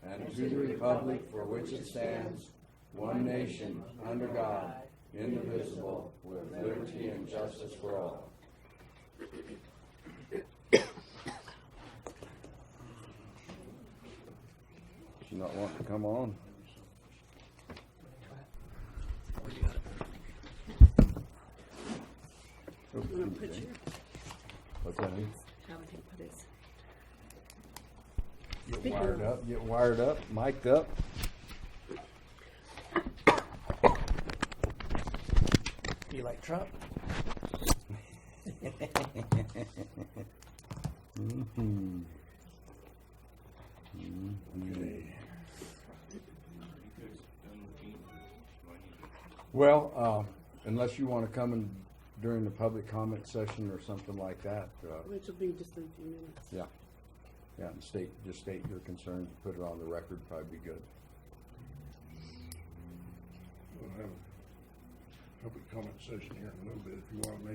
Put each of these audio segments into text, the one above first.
and to the republic for which it stands, one nation, under God, indivisible, with liberty and justice for all. She not want to come on? What's that mean? How would he put his? Get wired up, mic'd up. You like Trump? Mm-hmm. Well, unless you want to come in during the public comment session or something like that. Which will be just in a few minutes. Yeah. Yeah, and state your concerns, put it on the record, probably be good. We'll have a public comment session here in a little bit. If you want to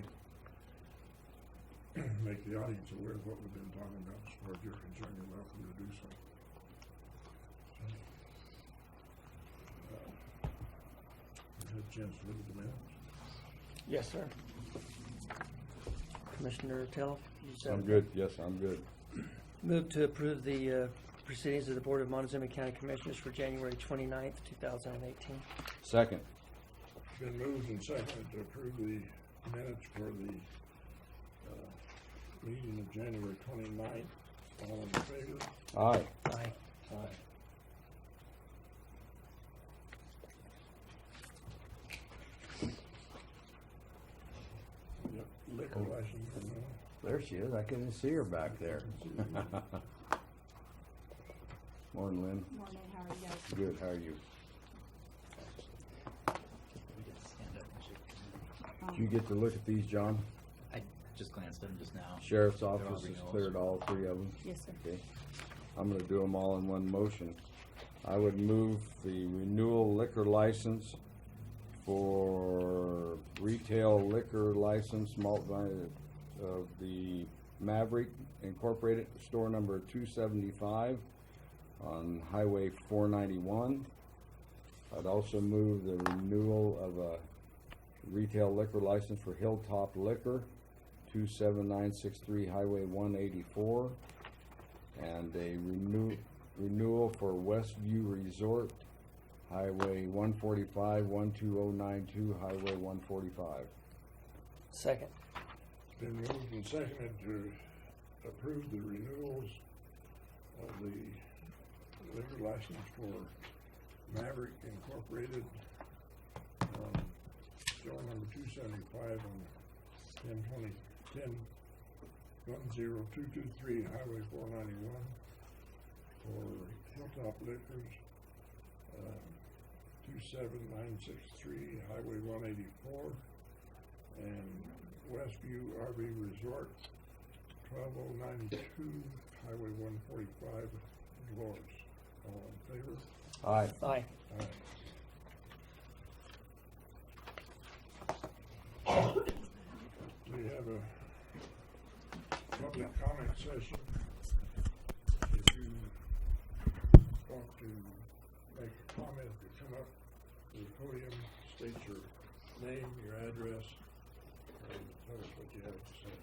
make the audience aware of what we've been talking about as far as you're concerned, you're welcome to do so. You had a chance to look at the minutes? Yes, sir. Commissioner Tell? I'm good. Yes, I'm good. Move to approve the proceedings of the Board of Montezuma County Commissioners for January 29th, 2018. Second. It's been moved and seconded to approve the minutes for the meeting of January 29th. All in favor? Aye. Aye. Aye. Yep, liquor license renewal. There she is. I couldn't see her back there. Morning, Lynn. Morning, how are you guys? Good. How are you? Did you get to look at these, John? I just glanced at them just now. Sheriff's They're all office has renewals. cleared all three of them. Yes, sir. Okay. I'm going to do them all in one motion. I would move the renewal liquor license for retail liquor license malt wine of the Maverick Incorporated, store number 275 on Highway 491. I'd also move the renewal of a retail liquor license for Hilltop Liquor, 27963 Highway 184, and a renewal for Westview Resort, Highway 145 12092 Highway 145. Second. It's been moved and seconded to approve the renewals of the liquor license for Maverick Incorporated, store number 275 on 10223 Highway 491 for Hilltop Liquors, 27963 Highway 184, and Westview RV Resort, 12092 Highway 145, Dolores. All in favor? Aye. Aye. We have a public comment session. If you want to make a comment, to come up to the podium, state your name, your address, and tell us what you have to say.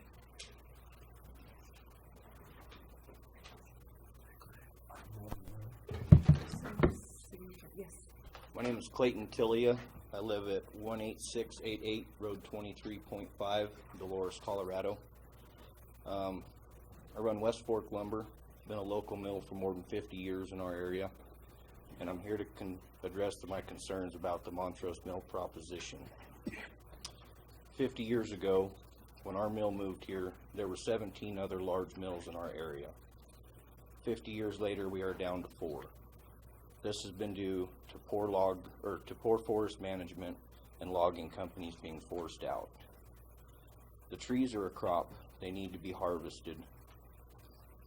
Yes. My name is Clayton Tillia. I live at 18688 Road 23.5, Dolores, Colorado. I run West Fork Lumber. Been a local mill for more than 50 years in our area, and I'm here to address my concerns about the Montrose Mill proposition. 50 years ago, when our mill moved here, there were 17 other large mills in our area. 50 years later, we are down to 4. This has been due to poor forest management and logging companies being forced out. The trees are a crop. They need to be harvested.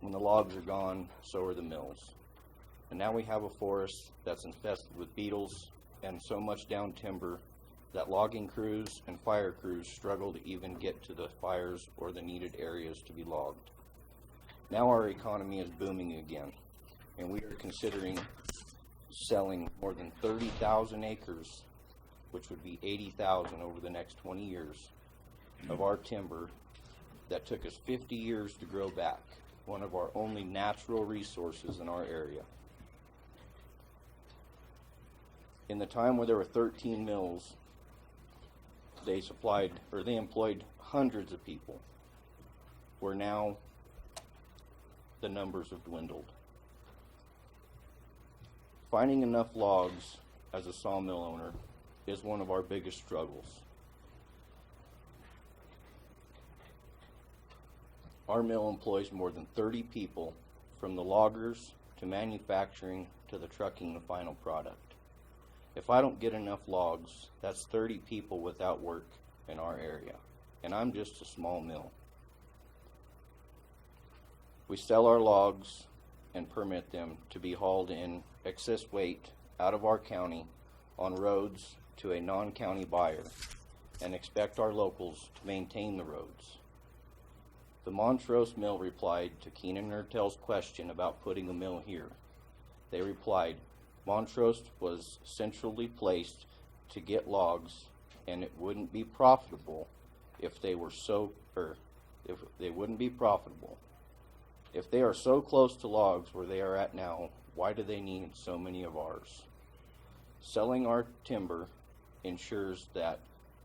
When the logs are gone, so are the mills. And now we have a forest that's infested with beetles and so much down timber that logging crews and fire crews struggle to even get to the fires or the needed areas to be logged. Now our economy is booming again, and we are considering selling more than 30,000 acres, which would be 80,000 over the next 20 years, of our timber that took us 50 years to grow back, one of our only natural resources in our area. In the time where there were 13 mills, they employed hundreds of people, where now the numbers have dwindled. Finding enough logs as a sawmill owner is one of our biggest struggles. Our mill employs more than 30 people, from the loggers to manufacturing to the trucking the final product. If I don't get enough logs, that's 30 people without work in our area, and I'm just a small mill. We sell our logs and permit them to be hauled in excess weight out of our county on roads to a non-county buyer, and expect our locals to maintain the roads. The Montrose Mill replied to Keenan Ertel's question about putting a mill here. They replied, Montrose was centrally placed to get logs, and it wouldn't be profitable if they were if they wouldn't be profitable. If they are so close to logs where they are at now, why do they need so many of ours? Selling our timber ensures that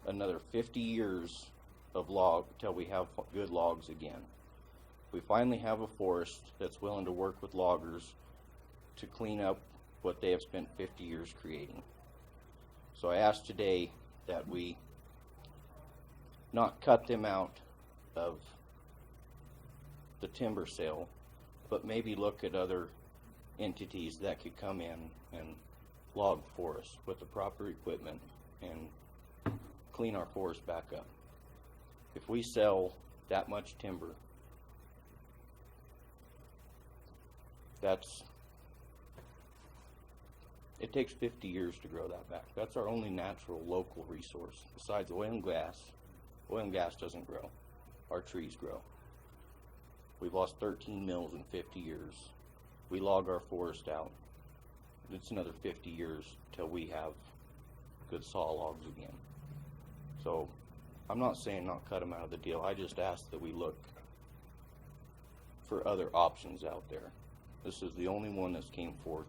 another 50 years of log till we have good logs again. We finally have a forest that's willing to work with loggers to clean up what they have spent 50 years creating. So I ask today that we not cut them out of the timber sale, but maybe look at other entities that could come in and log for us with the proper equipment and clean our forest back up. If we sell that much timber, it takes 50 years to grow that back. That's our only natural local resource. Besides oil and gas doesn't grow. Our trees grow. We've lost 13 mills in 50 years. We log our forest out. It's another 50 years till we have good saw logs again. So I'm not saying not cut them out of the deal. I just ask that we look for other options out there. This is the only one that's came forth.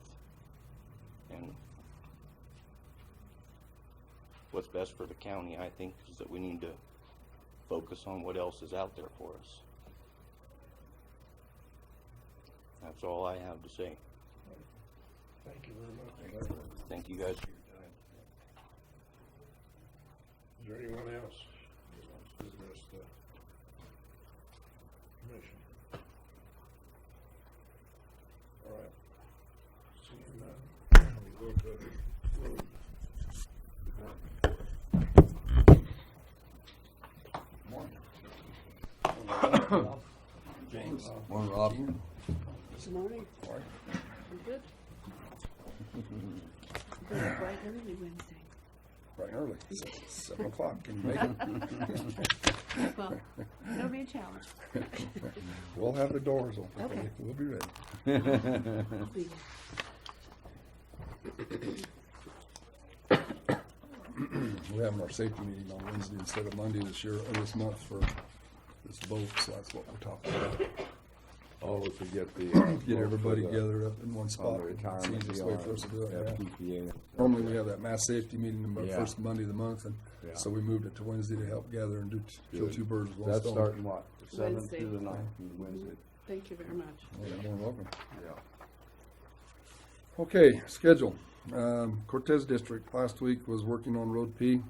And what's best for the county, I think, is that we need to focus on what else is out there for us. That's all I have to say. Thank you very much. Thank you guys for your time. Is there anyone else that wants to address the commission? All right. Seeing none, we go to the road. James. Morning, Rob. Good morning. You good? Good, bright early Wednesday. Right early, 7 o'clock, can you make it? Well, it'll be a challenge. We'll have the doors open, Okay. we'll be ready. I'll be We're having our safety meeting on Wednesday instead of Monday this year, or this month for this vote, so that's what we're talking about. Oh, to get the Get everybody gathered up in one spot. on the It's the retirement easiest deal way on for us to do it, yeah. FPPA. Normally, we have that mass safety meeting the Yeah. first Monday of the month, and Yeah. so we moved it to Wednesday to help gather and kill Good. two birds with one That's stone. starting what? The 7th Wednesday. to the 9th, Wednesday. Thank you very much. Yeah, you're more than welcome. Yeah. Okay, schedule. Cortez District last week was working on Road P,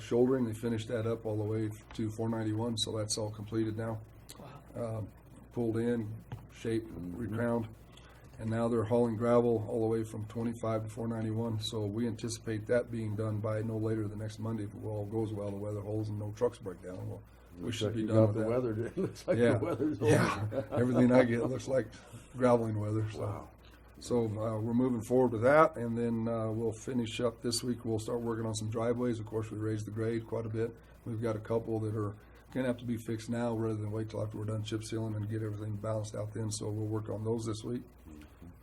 shouldering. They finished that up all the way to 491, so that's all completed now. Pulled in, shaped, recrowned, and now they're hauling gravel all the way from 25 to 491. So we anticipate that being done by no later than next Monday if it all goes well. The weather holds and no trucks break down. Well, we should be done with the that. weather. It looks like Yeah, the weather's yeah. Everything I get looks like graveling weather. So. Wow. So we're moving forward with that, and then we'll finish up this week. We'll start working on some driveways. Of course, we raised the grade quite a bit. We've got a couple that are going to have to be fixed now rather than wait till after we're done chip sealing and get everything balanced out then. So we'll work on those this week.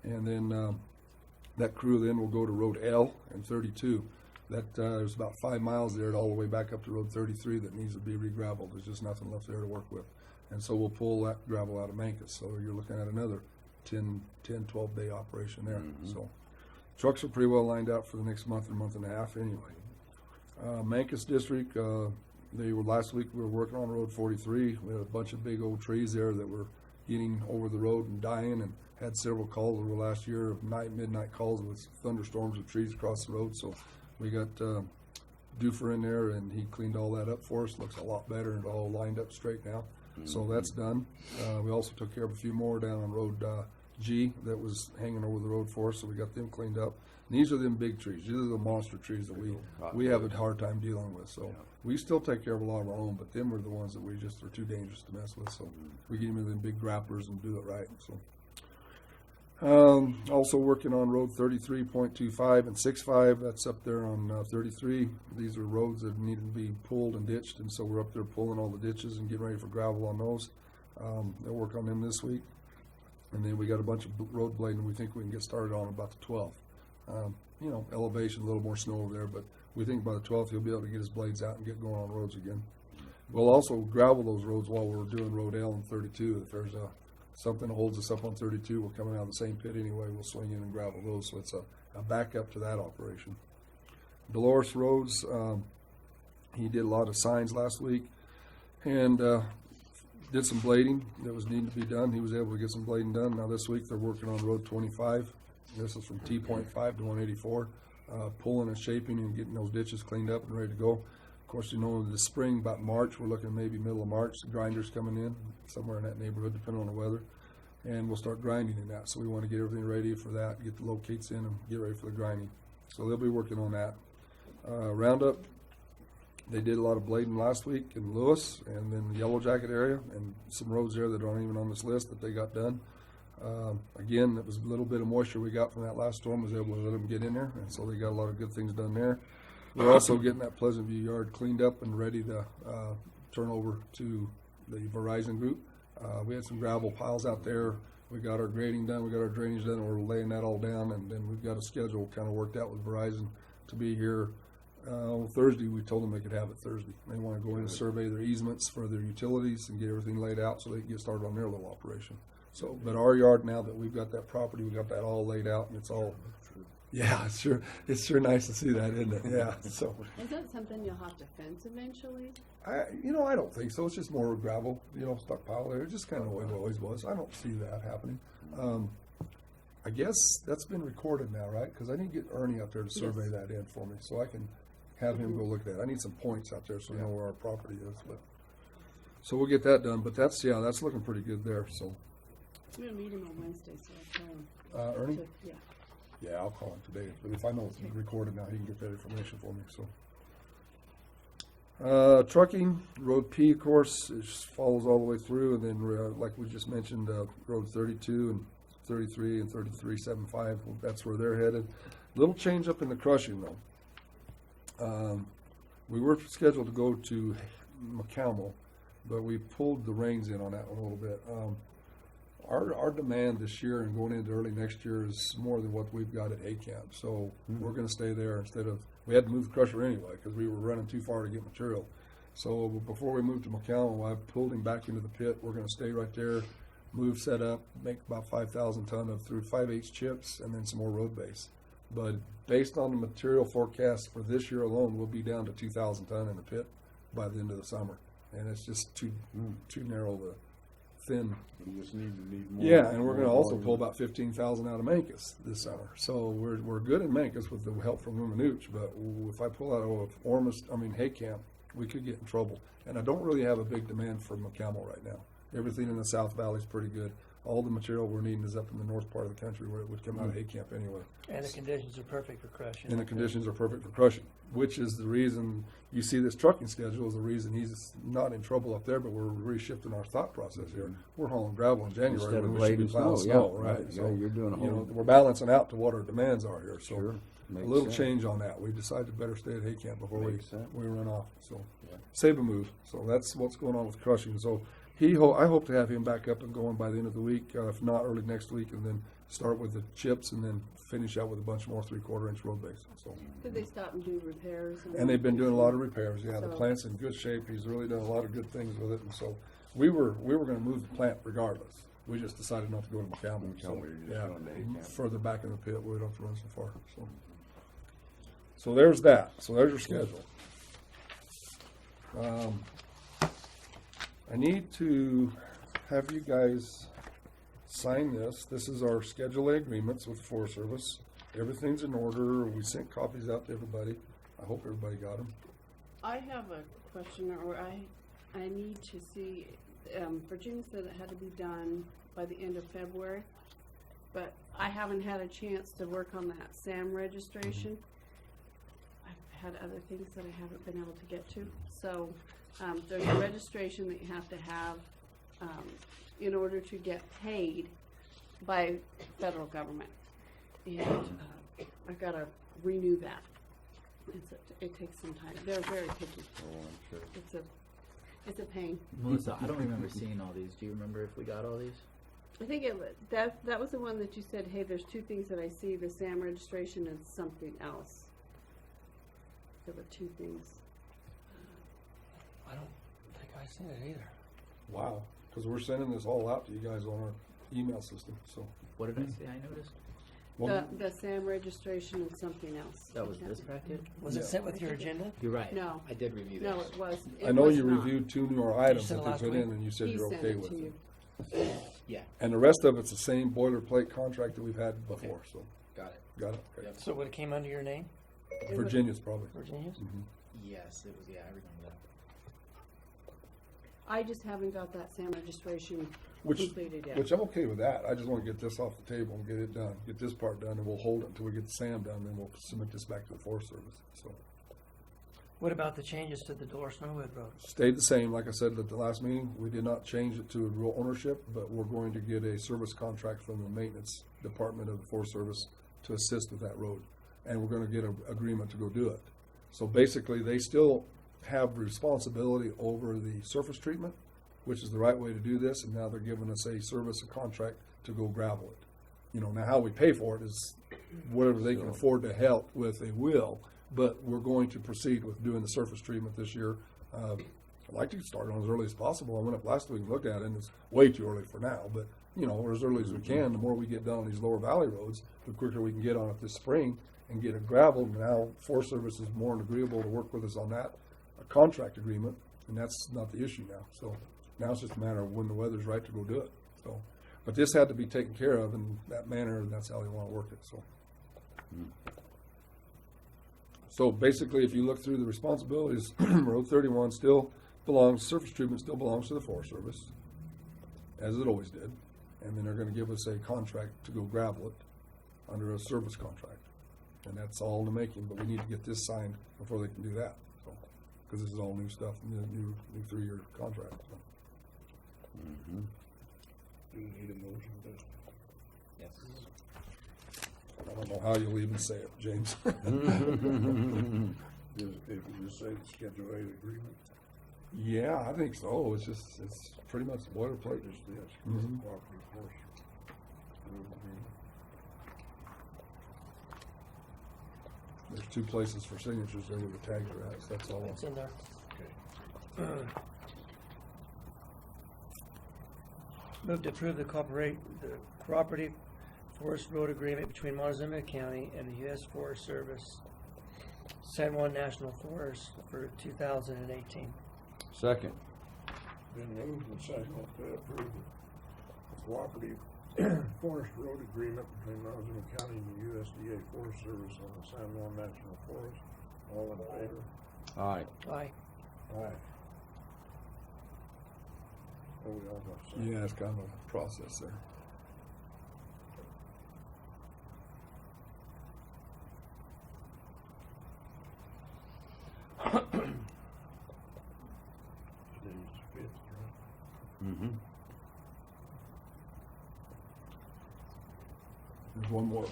And then that crew then will go to Road L and 32. There's about 5 miles there all the way back up to Road 33 that needs to be re-gravelled. There's just nothing left there to work with. And so we'll pull that gravel out of Mancus. So you're looking at another 12 day operation there. So trucks are pretty well lined out for the next month and a half anyway. Mancus District, last week we were working on Road 43. We had a bunch of big old trees there that were getting over the road and dying, and had several calls over the last year of midnight calls with thunderstorms of trees across the road. So we got Doofer in there, and he cleaned all that up for us. Looks a lot better and all lined up straight now. So that's done. We also took care of a few more down on Road G that was hanging over the road for us, so we got them cleaned up. And these are them big trees. These are the monster trees that we have a hard time dealing with. So we still take care of a lot of our own, but them are the ones that we just are too dangerous to mess with. So we get them in them big grapplers and do it right. So also working on Road 33.25 and 65. That's up there on 33. These are roads that need to be pulled and ditched, and so we're up there pulling all the ditches and getting ready for gravel on those. They'll work on them this week. And then we got a bunch of road blading we think we can get started on about the 12th. Elevation, a little more snow over there, but we think by the 12th he'll be able to get his blades out and get going on roads again. We'll also gravel those roads while we're doing Road L and 32. If there's something that holds us up on 32, we're coming out of the same pit anyway, we'll swing in and gravel those, so it's a backup to that operation. Dolores Roads, he did a lot of signs last week, and did some blading that was needing to be done. He was able to get some blading done. Now this week they're working on Road 25. This is from T.5 to 184, pulling and shaping and getting those ditches cleaned up and ready to go. Of course, in the spring, about March, we're looking maybe middle of March, the grinders coming in, somewhere in that neighborhood, depending on the weather. And we'll start grinding in that. So we want to get everything ready for that, get the locates in and get ready for the grinding. So they'll be working on that. Roundup, they did a lot of blading last week in Lewis and then the Yellow Jacket area, and some roads there that aren't even on this list that they got done. Again, it was a little bit of moisture we got from that last storm, was able to let them get in there, and so they got a lot of good things done there. We're also getting that Pleasant View yard cleaned up and ready to turn over to the Verizon group. We had some gravel piles out there. We got our grading done, we got our drainage done, and we're laying that all down, and then we've got a schedule kind of worked out with Verizon to be here. Thursday, we told them they could have it Thursday. They want to go in and survey their easements for their utilities and get everything laid out so they can get started on their little operation. So, but our yard, now that we've got that property, we got that all laid out, and it's all, yeah, it's sure nice to see that, isn't it? Yeah. So, Is that something you'll have to fence eventually? I don't think so. It's just more gravel, stockpile there. It's just kind of the way it always was. I don't see that happening. I guess that's been recorded now, right? Because I need to get Ernie out there to survey that in for me, so I can have him go look at it. I need some points out there so we know where our property is. But so we'll get that done. But that's looking pretty good there. So I'm going to meet him on Wednesday, so I'll tell him. Ernie? Yeah. Yeah, I'll call him today. But if I know it's recorded now, he can get that information for me. So trucking, Road P, of course, it follows all the way through, and then like we just mentioned, Road 32 and 33 and 33.75. That's where they're headed. Little change up in the crushing though. We were scheduled to go to McCalmo, but we pulled the reins in on that one a little bit. Our demand this year and going into early next year is more than what we've got at Hay Camp. So we're going to stay there instead of, we had to move the crusher anyway because we were running too far to get material. So before we moved to McCalmo, I pulled him back into the pit. We're going to stay right there, move, set up, make about 5,000 ton of through 5/8 chips and then some more road base. But based on the material forecast for this year alone, we'll be down to 2,000 ton in the pit by the end of the summer. And it's just too narrow to thin. You just need more. Yeah, and we're going to also pull about 15,000 out of Mancus this summer. So we're good in Mancus with the help from Umanuch, but if I pull out of Hay Camp, we could get in trouble. And I don't really have a big demand for McCalmo right now. Everything in the South Valley is pretty good. All the material we're needing is up in the north part of the country where it would come out of Hay Camp anyway. And the conditions are perfect for crushing. And the conditions are perfect for crushing, which is the reason you see this trucking schedule is the reason he's not in trouble up there, but we're reshifting our thought process here. We're hauling gravel in January Instead of when we should be blading plowing snow, snow, right? Yeah, you're doing a whole. We're balancing out to what our demands are here. So Sure. a Makes little sense. change on that. We decided to better stay at Hay Camp before we Makes sense. run off. So Yeah. save a move. So that's what's going on with crushing. So I hope to have him back up and going by the end of the week, if not early next week, and then start with the chips and then finish out with a bunch more 3/4 inch road base, so. Did they stop and do repairs? And they've been doing a lot of repairs, yeah, the So- plant's in good shape, he's really done a lot of good things with it, and so, we were gonna move the plant regardless. We just decided not to go to McCalvin, so, McCalvin, you're just yeah, going to Camp. further back in the pit, we don't have to run so far, so. So there's that, so there's your schedule. I need to have you guys sign this. This is our Schedule A agreements with the Forest Service. Everything's in order. We sent copies out to everybody. I hope everybody got them. I have a question, or I need to see, Virginia said it had to be done by the end of February, but I haven't had a chance to work on that SAM registration. I've had other things that I haven't been able to get to, so, there's a registration that you have to have, in order to get paid by federal government. And, I've gotta renew that. It takes some time. They're very picky. Oh, I'm sure. It's a pain. Melissa, I don't remember seeing all these. Do you remember if we got all these? I think that was the one that you said, hey, there's two things that I see, the SAM registration and something else. There were two things. I don't think I seen it either. Wow, because we're sending this all out to you guys on our email system, so. What did I say? I noticed. Well, The SAM registration and something else. That was this packet? Was it Yeah. sent with your agenda? You're right. No. I did review No, this. it was. I know was you not. reviewed 2 newer items said that they last put week. in, and you said He you're sent okay it with to it. you. Yeah, And the rest of it's the same boilerplate contract that we've had before, so, got it. got it? Okay. Yep. So would it came under your name, It was- Virginia's probably. Virginia's? Mhm. Yes, it was. Yeah, I remember that. I just haven't got that SAM registration Which, completed yet. which I'm okay with that. I just want to get this off the table and get it done, get this part done, and we'll hold it until we get the SAM done, then we'll submit this back to the Forest Service, so. What about the changes to the Dolores Norwood Road? Stayed the same, like I said at the last meeting, we did not change it to a rural ownership, but we're going to get a service contract from the maintenance department of the Forest Service to assist with that road. And we're gonna get an agreement to go do it. So basically, they still have responsibility over the surface treatment, which is the right way to do this, and now they're giving us a service, a contract to go gravel it. You know, now how we pay for it is whatever they can afford to help with, they will, but we're going to proceed with doing the surface treatment this year. I'd like to start on as early as possible. I went up last week and looked at it, and it's way too early for now, but, you know, or as early as we can. The more we get done on these lower valley roads, the quicker we can get on it this spring and get it gravelled. Now, Forest Service is more than agreeable to work with us on that, a contract agreement, and that's not the issue now. So now it's just a matter of when the weather's right to go do it. So, but this had to be taken care of in that manner, and that's how they want to work it, so. So basically, if you look through the responsibilities, Road 31 still belongs, surface treatment still belongs to the Forest Service, as it always did. And then they're gonna give us a contract to go gravel it under a service contract. And that's all in the making, but we need to get this signed before they can do that, so. Cause this is all new stuff, new 3-year contract, so. Mm-hmm. Do you need a motion for this? Yes. I don't know how you'll even say it, James. If you just say the Schedule A agreement, Yeah, I think so. It's pretty much boilerplate. just this, Mhm. property force. There's 2 places for signatures there where the tags are at, so that's all. It's in there. Okay. Move to approve the cooperative forest road agreement between Montezuma County and the U.S. Forest Service, San Juan National Forest for 2018. Second. Been moved and seconded to approve the cooperative forest road agreement between Montezuma County and the USDA Forest Service on the San Juan National Forest. All in favor? Aye. Aye. Aye. Oh, we all got signed. Yeah, it's kind of a process there. Today's the 5th, right? Mm-hmm. There's one more.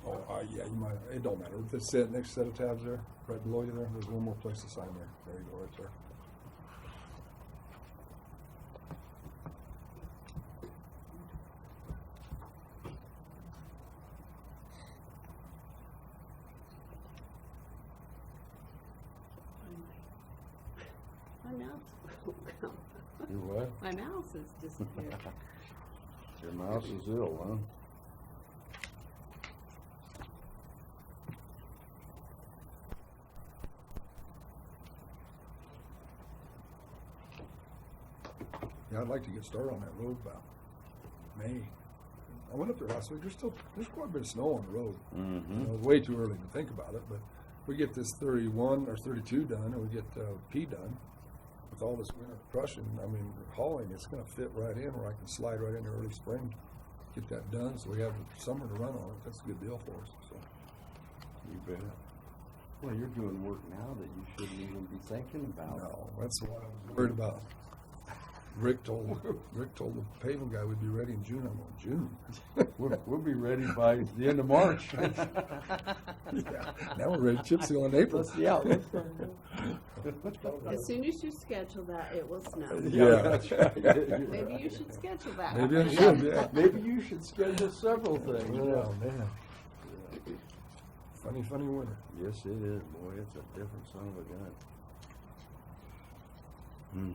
Oh, yeah, you might. It don't matter. If it's set next set of tabs there, right below you there, there's one more place to sign there. There you go, right there. mouse won't come. You what? My mouse has disappeared. Your mouse is ill, huh? Yeah, I'd like to get started on that road about May. I went up there last week. There's quite a bit of snow on the road. Mm-hmm. You know, it's way too early to think about it, but we get this 31 or 32 done, and we get P done with all this winter crushing. I mean, hauling, it's going to fit right in, where I can slide right into early spring, get that done, so we have the summer to run on it. That's a good deal for us. So. You bet. Well, you're doing work now that you shouldn't even be thinking about. No, that's what I was worried about. Rick told the paving guy we'd be ready in June. I'm going, June? We'll be ready by the end of March. Yeah. Now we're ready to chip seal in April. As soon as you schedule that, it will snow. Yeah. That's right. Maybe you should schedule that. Maybe I should, yeah. Maybe you should schedule several things. Oh, man. Funny winter. Yes, it is, boy. It's a different son of a gun.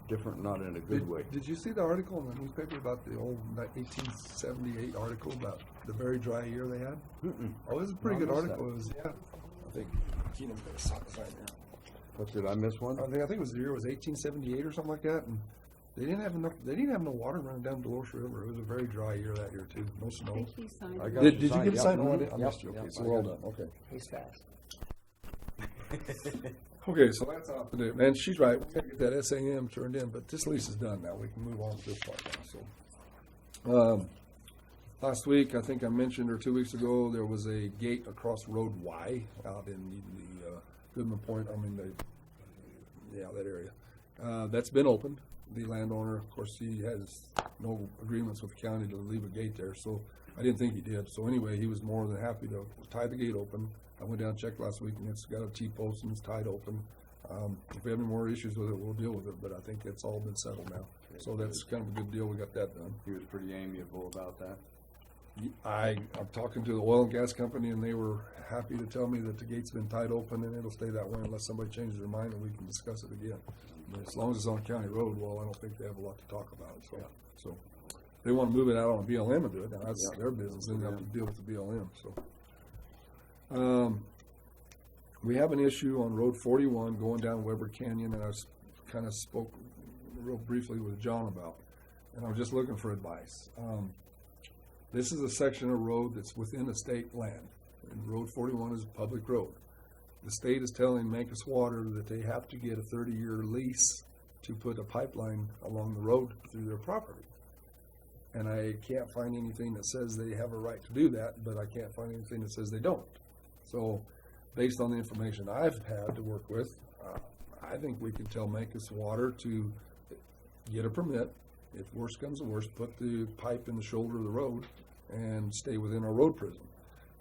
Different, not in a good way. Did you see the article in the newspaper about the old 1878 article about the very dry year they had? Mm-mm. Oh, this is a pretty No, good I missed article. It was, yeah. I think Keenan's got a sign there. What, did I miss one? I think it was the year was 1878 or something like that, and they didn't have no water running down Dolores River. It was a very dry year that year too. No I snow. think he signed I it. got Did you you signed, get a yep. sign? Oh, I didn't. I Yep, missed you. Okay, yep, so I well got done. Okay. He's fast. Okay, so that's out to do. Man, she's right. We gotta get that SAM turned in, but this lease is done now. We can move on to this part now. So, last week, I think I mentioned, or 2 weeks ago, there was a gate across Road Y out in the Goodman Point. That area. That's been opened. The landowner, of course, he has no agreements with the county to leave a gate there, so I didn't think he did. So anyway, he was more than happy to tie the gate open. I went down and checked last week, and it's got a T-post and it's tied open. If we have any more issues with it, we'll deal with it, but I think it's all been settled now. So that's kind of a good deal. We got that done. He was pretty amiable about that. I'm talking to the oil and gas company, and they were happy to tell me that the gate's been tied open, and it'll stay that way unless somebody changes their mind, and we can discuss it again. But as long as it's on county road, well, I don't think they have a lot to talk about. So they want to move it out on a BLM and do it. Now that's their business. They have to deal with the BLM. So we have an issue on Road 41 going down Weber Canyon, and I kind of spoke real briefly with John about, and I was just looking for advice. This is a section of road that's within the state land, and Road 41 is a public road. The state is telling Mancos Water that they have to get a 30-year lease to put a pipeline along the road through their property. And I can't find anything that says they have a right to do that, but I can't find anything that says they don't. So based on the information I've had to work with, I think we can tell Mancos Water to get a permit. If worse comes to worse, put the pipe in the shoulder of the road and stay within our road prison.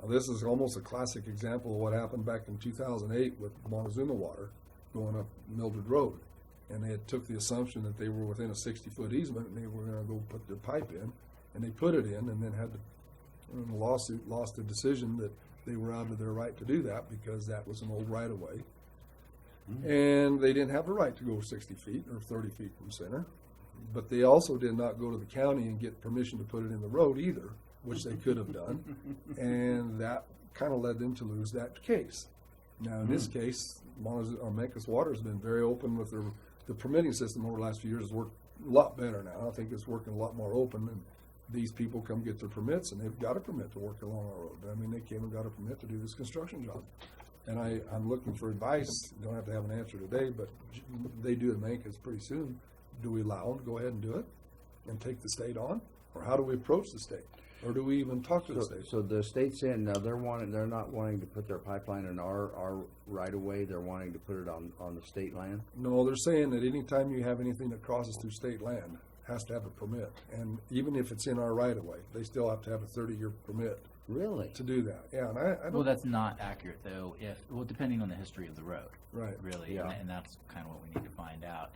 Now, this is almost a classic example of what happened back in 2008 with Montezuma Water going up Mildred Road. And they had took the assumption that they were within a 60-foot easement, and they were going to go put their pipe in, and they put it in, and then had to, in a lawsuit, lost the decision that they were out of their right to do that because that was an old right-of-way. And they didn't have the right to go 60 feet or 30 feet from center. But they also did not go to the county and get permission to put it in the road either, which they could have done. And that kind of led them to lose that case. Now, in this case, Mancos Water has been very open with the permitting system over the last few years has worked a lot better now. I think it's working a lot more open, and these people come get their permits, and they've got a permit to work along our road. I mean, they came and got a permit to do this construction job. And I'm looking for advice. Don't have to have an answer today, but they do it Mancos pretty soon. Do we allow them to go ahead and do it and take the state on? Or how do we approach the state? Or do we even talk to the state? So the state's saying now they're not wanting to put their pipeline in our right of way. They're wanting to put it on the state land. No, they're saying that anytime you have anything that crosses through state land, has to have a permit. And even if it's in our right of way, they still have to have a 30-year permit. Really? To do that. Yeah, and I don't. Well, that's not accurate though. Depending on the history of the road, Right. really, Yeah. and that's kind of what we need to find out.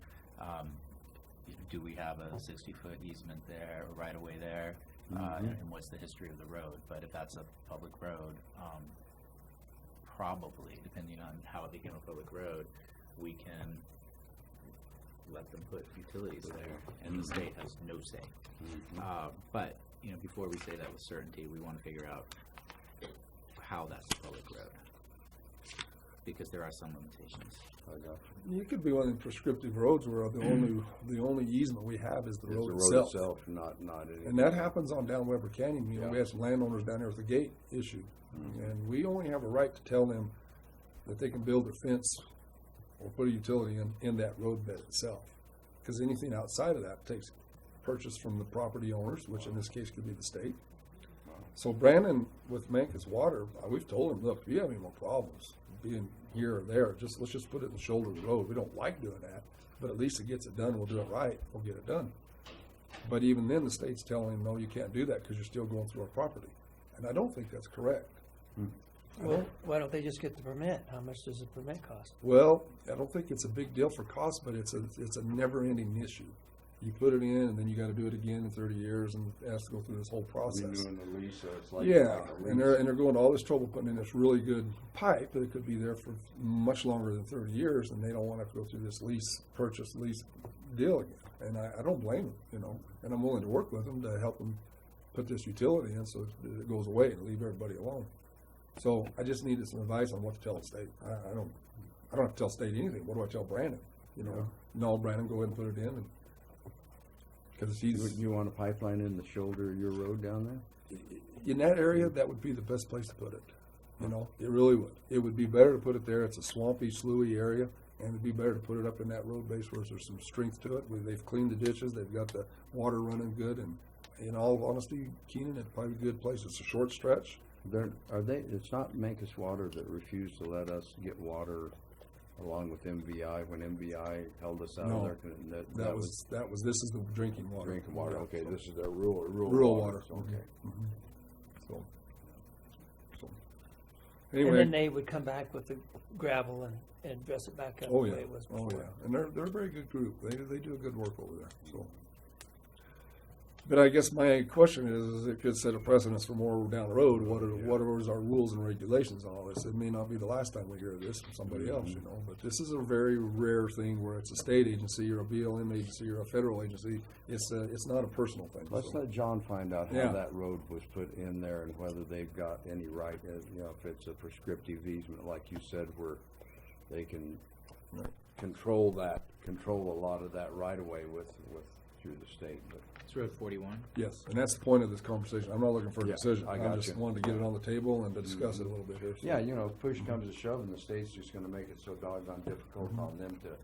Do we have a 60-foot easement there, or right away there, and what's the history of the road? But if that's a public road, probably, depending on how it became a public road, we can let them put utilities there, and the state has no say. But, you know, before we say that with certainty, we want to figure out how that's a public road, because there are some limitations. You could be one of the prescriptive roads where the only easement we have is the It's road the itself. road itself, not anything. And that happens on down Weber Canyon. You know, we Yeah. had some landowners down there with the gate issue. And we only have a right to tell them that they can build a fence or put a utility in that road bed itself. Because anything outside of that takes purchase from the property owners, which in this case could be the state. So Brandon, with Mancus Water, we've told him, look, if you have any more problems being here or there, let's just put it in the shoulder of the road. We don't like doing that, but at least it gets it done. We'll do it right. We'll get it done. But even then, the state's telling him, no, you can't do that because you're still going through our property. And I don't think that's correct. Well, why don't they just get the permit? How much does the permit cost? Well, I don't think it's a big deal for cost, but it's a never-ending issue. You put it in, and then you got to do it again in 30 years, and it has to go through this whole process. Renewing the lease, so it's like. Yeah, like a and lease. they're going to all this trouble putting in this really good pipe, but it could be there for much longer than 30 years, and they don't want to go through this lease deal again. And I don't blame them, you know, and I'm willing to work with them to help them put this utility in so that it goes away and leave everybody alone. So I just needed some advice on what to tell the state. I don't have to tell the state anything. What do I tell Brandon? You know, no, Brandon, go ahead and put it in, because You want a pipeline in the shoulder of your road down there? in that area, that would be the best place to put it. You know, it really would. It would be better to put it there. It's a swampy, sloughly area, and it'd be better to put it up in that road base where there's some strength to it. Where they've cleaned the ditches, they've got the water running good, and in all honesty, Keenan, it's probably a good place. It's a short stretch. It's not Mancus Water that refused to let us get water along with MVI when MVI held us out No, of there. This is the drinking water. Drinking water, Yeah, okay, so- this is their rural water. Okay. So And anyway, then they would come back with the gravel and dress it back up oh the yeah, way it was oh before. yeah, and they're a very good group. They do good work over there. So, but I guess my question is it could set a precedence for more down the road. What are our rules and regulations on all this? It may not be the last time we hear this from somebody else, you know. But this is a very rare thing where it's a state agency or a BLM agency or a federal agency. It's not a personal thing. Let's So, let John find out how Yeah. that road was put in there and whether they've got any right, you know, if it's a prescriptive easement, like you said, where they can Right. control a lot of that right away through the state. But It's Road 41. yes, and that's the point of this conversation. I'm not looking for a Yeah, decision. I I got just you. wanted to get it on the table and to discuss it a little bit here. So. yeah, you know, if push comes to shove, and the state's just going to make it so doggone difficult on them to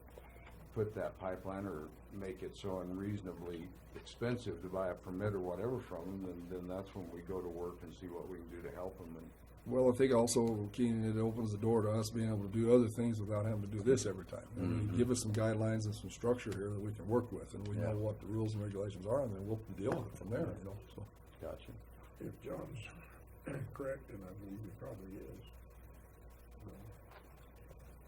put that pipeline or make it so unreasonably expensive to buy a permit or whatever from them, then that's when we go to work and see what we can do to help them. And Well, I think also, Keenan, it opens the door to us being able to do other things without having to do this every time. I mean, give us some guidelines and some structure here that we can work with, and we Yeah. know what the rules and regulations are, and then we'll deal with it from there, you know, so. gotcha. If John's correct, and I believe he probably is,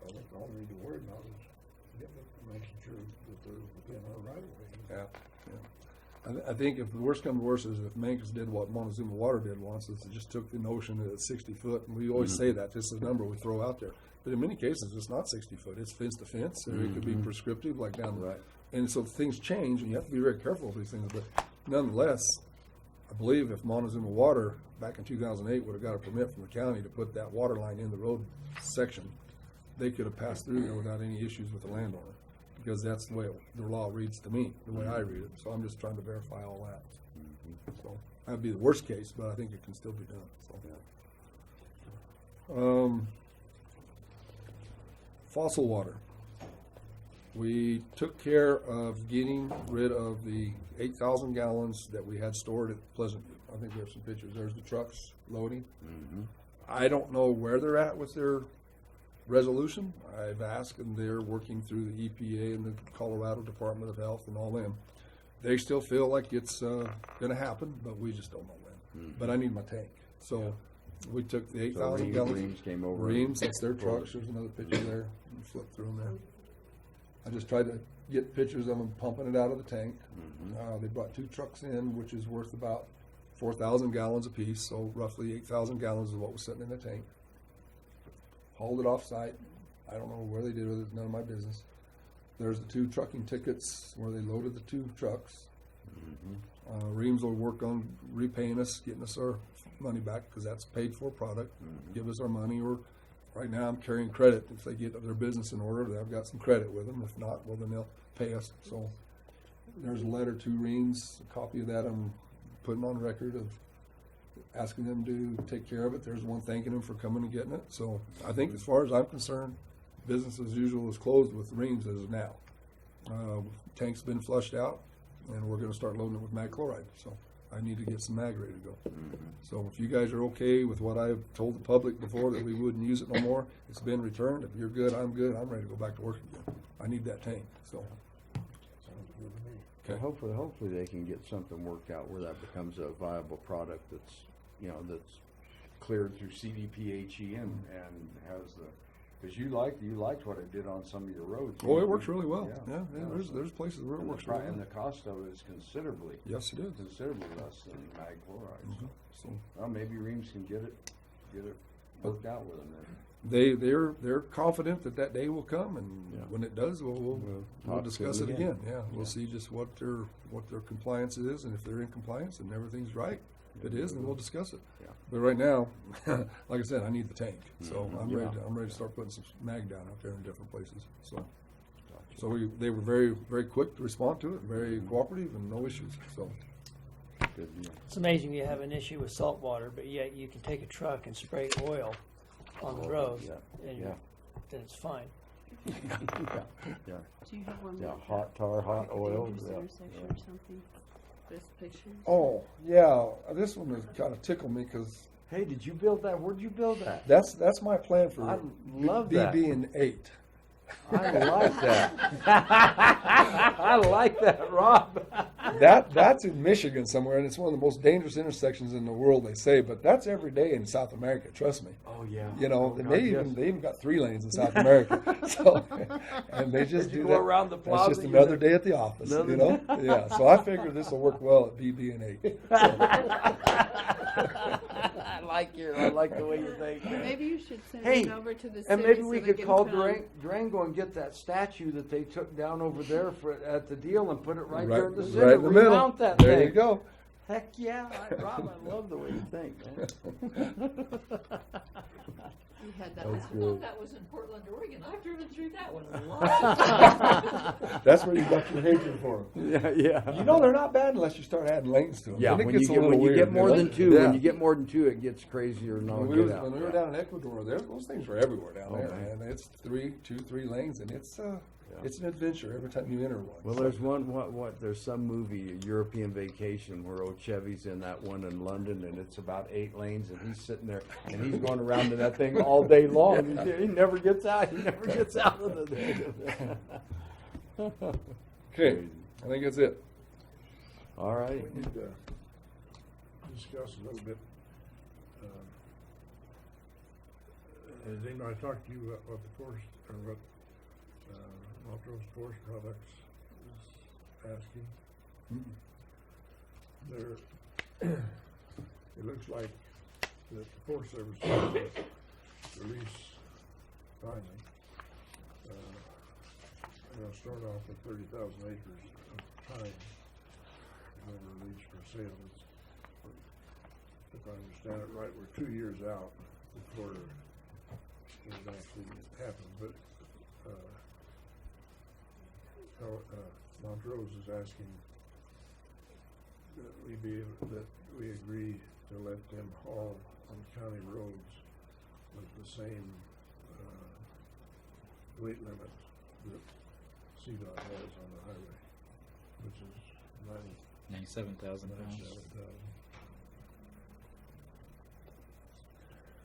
I think the only thing to worry about is making sure that they're within our right of way. Yeah, yeah. I think if the worst comes to worst is if Mancus did what Montezuma Water did once, is it just took the notion that it's 60 foot, and we always say that, this is a number we throw out there. But in many cases, it's not 60 foot, it's fence to fence, or it could be prescriptive, like down the Right. And so things change, and you have to be very careful with these things, but nonetheless, I believe if Montezuma Water, back in 2008, would have got a permit from the county to put that water line in the road section, they could have passed through there without any issues with the landowner. Because that's the way the law reads to me, the way I read it. So I'm just trying to verify all that. So that'd be the worst case, but I think it can still be done. So, fossil water. We took care of getting rid of the 8,000 gallons that we had stored at Pleasant View. I think we have some pictures. There's the trucks loading. I don't know where they're at with their resolution. I've asked, and they're working through the EPA and the Colorado Department of Health and all them. They still feel like it's going to happen, but we just don't know when. But I need my tank. So we took the 8,000 gallons. Reams came over. Reams, that's their trucks. There's another picture there. You flip through them there. I just tried to get pictures of them pumping it out of the tank. They brought 2 trucks in, which is worth about 4,000 gallons apiece. So roughly 8,000 gallons is what was sitting in the tank. Hauled it off site. I don't know where they did with it, none of my business. There's the 2 trucking tickets where they loaded the 2 trucks. Reams will work on repaying us, getting us our money back, because that's paid for product. Give us our money, or right now I'm carrying credit. If they get their business in order, I've got some credit with them. If not, well, then they'll pay us. So there's a letter to Reams, a copy of that I'm putting on record of asking them to take care of it. There's one thanking them for coming and getting it. So I think as far as I'm concerned, business as usual is closed with Reams as of now. Tank's been flushed out, and we're going to start loading it with mag chloride. So I need to get some mag ready to go. So if you guys are okay with what I've told the public before, that we wouldn't use it no more, it's been returned. If you're good, I'm ready to go back to work again. I need that tank. So Sounds good to me. Okay, hopefully they can get something worked out where that becomes a viable product that's, that's cleared through CDPHE and has the, because you liked what it did on some of your roads. it works really well. Yeah, there's places where it And works the, really and well. the cost of it is considerably less than mag chloride. So Well, maybe Reams can get it worked out with them then. they're confident that day will come, and Yeah. when it does, we'll talk to discuss them it again. again. Yeah, we'll Yeah. see just what their compliance is, and if they're in compliance and everything's right. If it is, then we'll discuss it. Yeah. But right now, like I said, I need the tank, so Mhm. I'm ready. Yeah. I'm ready to start putting some mag down out there in different places. So they were very, very quick to respond to it, very cooperative, and no issues. So Good deal. It's amazing you have an issue with salt water, but yet you can take a truck and spray oil on the road, and Yeah. then it's fine. Yeah. Do you have one? Yeah, like hot that? tar, hot At the oil, intersection yeah, or something? This picture? oh yeah, this one has kind of tickled me because Hey, did you build that? Where'd you build that? that's my plan for I love that. BB&8. I like that. I like that, Rob. That's in Michigan somewhere, and it's one of the most dangerous intersections in the world, they say. But that's every day in South America. Trust me. Oh yeah. You know, Oh, and God, they yes. even got 3 lanes in South America. So, and they just Did you do go that. around the That's plaza, just you another know? day at the office. Another You know, day. yeah. So I figure this will work well at BB&8. I like the way you think. Maybe you should send Hey, it over to the city. And maybe so we they could can call come. Durango and get that statue that they took down over there at the deal and put it right Right- there in the right center. in the middle. Remount that There thing. you go. Heck yeah, Rob, I love the way you think, man. You had that. That's I thought good. that was in Portland, Oregon. I've driven through that one a lot. That's where you got your hatred for them. Yeah, yeah. You know they're not bad unless you start adding lanes to them. Yeah, Then it when you gets a get little weird, more know? than 2, Yeah. when you get more than 2, it gets crazier and all When we, get was, out. when we were down in Ecuador, those things were everywhere down Oh, there, man. and it's 3 lanes, and it's an adventure every time you enter one. Well, So- there's one. There's some movie, European Vacation, where old Chevy's in that one in London, and it's about 8 lanes, and he's sitting there, and he's going around to that thing all day long. He never gets out. He never gets out of the thing. Okay, I think that's it. All right. We need to discuss a little bit. Has anybody talked to you about what the forest, or what Montrose Forest Products is asking? It looks like that the Forest Service is going to release finally. They're going to start off with 30,000 acres of pine. They're going to release for sale. It's, if I understand it right, we're 2 years out before it actually happens. But Montrose is asking that we agree to let them haul on county roads with the same weight limit that CDOT has on the highway, which is 97,000 pounds.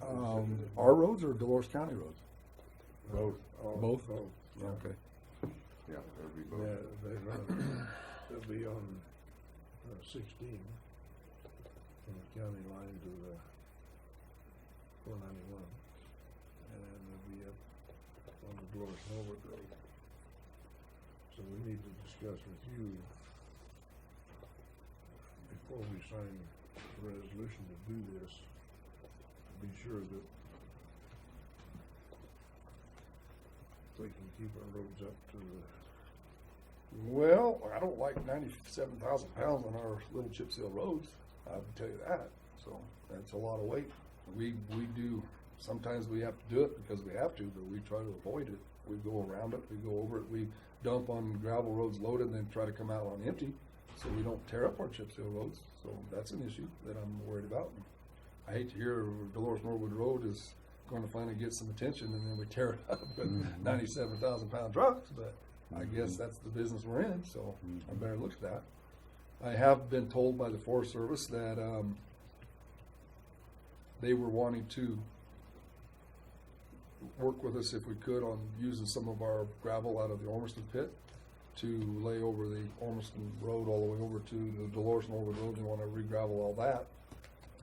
97,000. Our roads or Dolores County roads? Both. Both? Yeah. Okay. Yeah, there'll be both. They'll be on 16 from the county line to the 491, and they'll be up on the Dolores Norwood Road. So we need to discuss with you before we sign a resolution to do this, to be sure that we can keep our roads up to the, Well, I don't like 97,000 pounds on our little chip seal roads. I can tell you that. So that's a lot of weight. We do, sometimes we have to do it because we have to, but we try to avoid it. We go around it, we go over it, we dump on gravel roads loaded and then try to come out on empty so we don't tear up our chip seal roads. So that's an issue that I'm worried about. I hate to hear Dolores Norwood Road is going to finally get some attention and then we tear it up with 97,000 pound trucks, but I guess that's the business we're in, so I better look at that. I have been told by the Forest Service that they were wanting to work with us if we could on using some of our gravel out of the Ormiston pit to lay over the Ormiston Road all the way over to the Dolores Norwood Road. They want to re-gravel all that.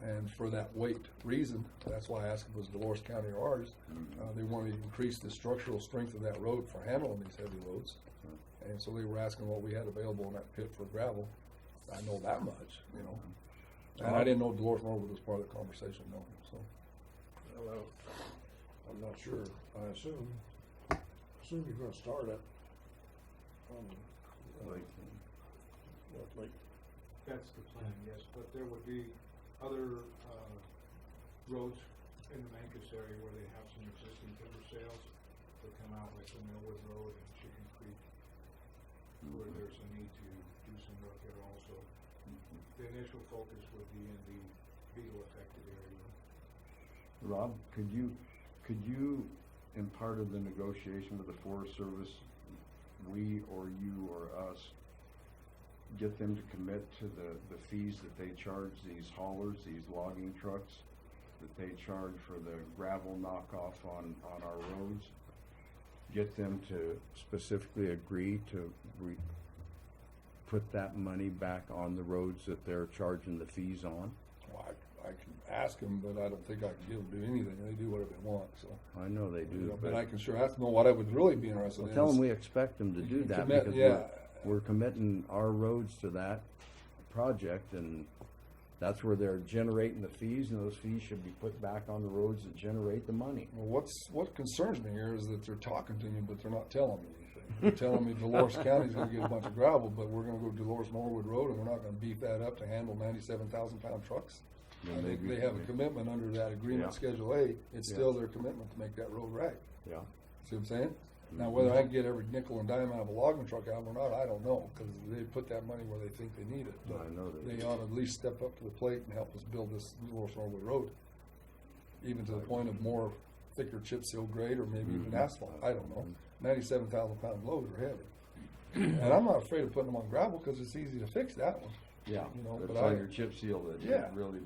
And for that weight reason, that's why I asked if it was Dolores County or ours, they wanted to increase the structural strength of that road for handling these heavy loads. And so they were asking what we had available in that pit for gravel. I know that much, you know. And I didn't know Dolores Norwood was part of the conversation, no, so. well, I'm not sure. I assume you're gonna start it on, Like, like, That's the plan, yes, but there would be other, roads in the Mancus area where they have some existing timber sales that come out, like the Millwood Road and Chicken Creek, where there's a need to do some work there also. The initial focus would be in the beetle affected area. Rob, could you, in part of the negotiation with the Forest Service, we or you or us, get them to commit to the fees that they charge these haulers, these logging trucks, that they charge for the gravel knockoff on our roads? Get them to specifically agree to put that money back on the roads that they're charging the fees on? Well, I can ask them, but I don't think I can get them to do anything. They do whatever they want, so. I know they do, But I can sure ask them. What I would really be interested in tell them is, we expect them to do that commit- because yeah. we're committing our roads to that project, and that's where they're generating the fees, and those fees should be put back on the roads that generate the money. well, what concerns me here is that they're talking to me, but they're not telling me anything. They're telling me Dolores County's gonna get a bunch of gravel, but we're gonna go Dolores Norwood Road and we're not gonna beef that up to handle 97,000 pound trucks. Then I think maybe- they have a commitment under that agreement, Yeah. Schedule A. It's Yeah. still their commitment to make that road right. Yeah. See what I'm saying? Now, whether I can get every nickel and dime out of a logging truck out or not, I don't know, because they put that money where they think they need it. But I know they they do. ought to at least step up to the plate and help us build this Dolores Norwood Road, even to the point of more thicker chip seal grade or maybe even asphalt. I don't know. 97,000 pound loads are heavy. And I'm not afraid of putting them on gravel because it's easy to fix that one. Yeah, You know, it's but on I- your chip seal that Yeah. really.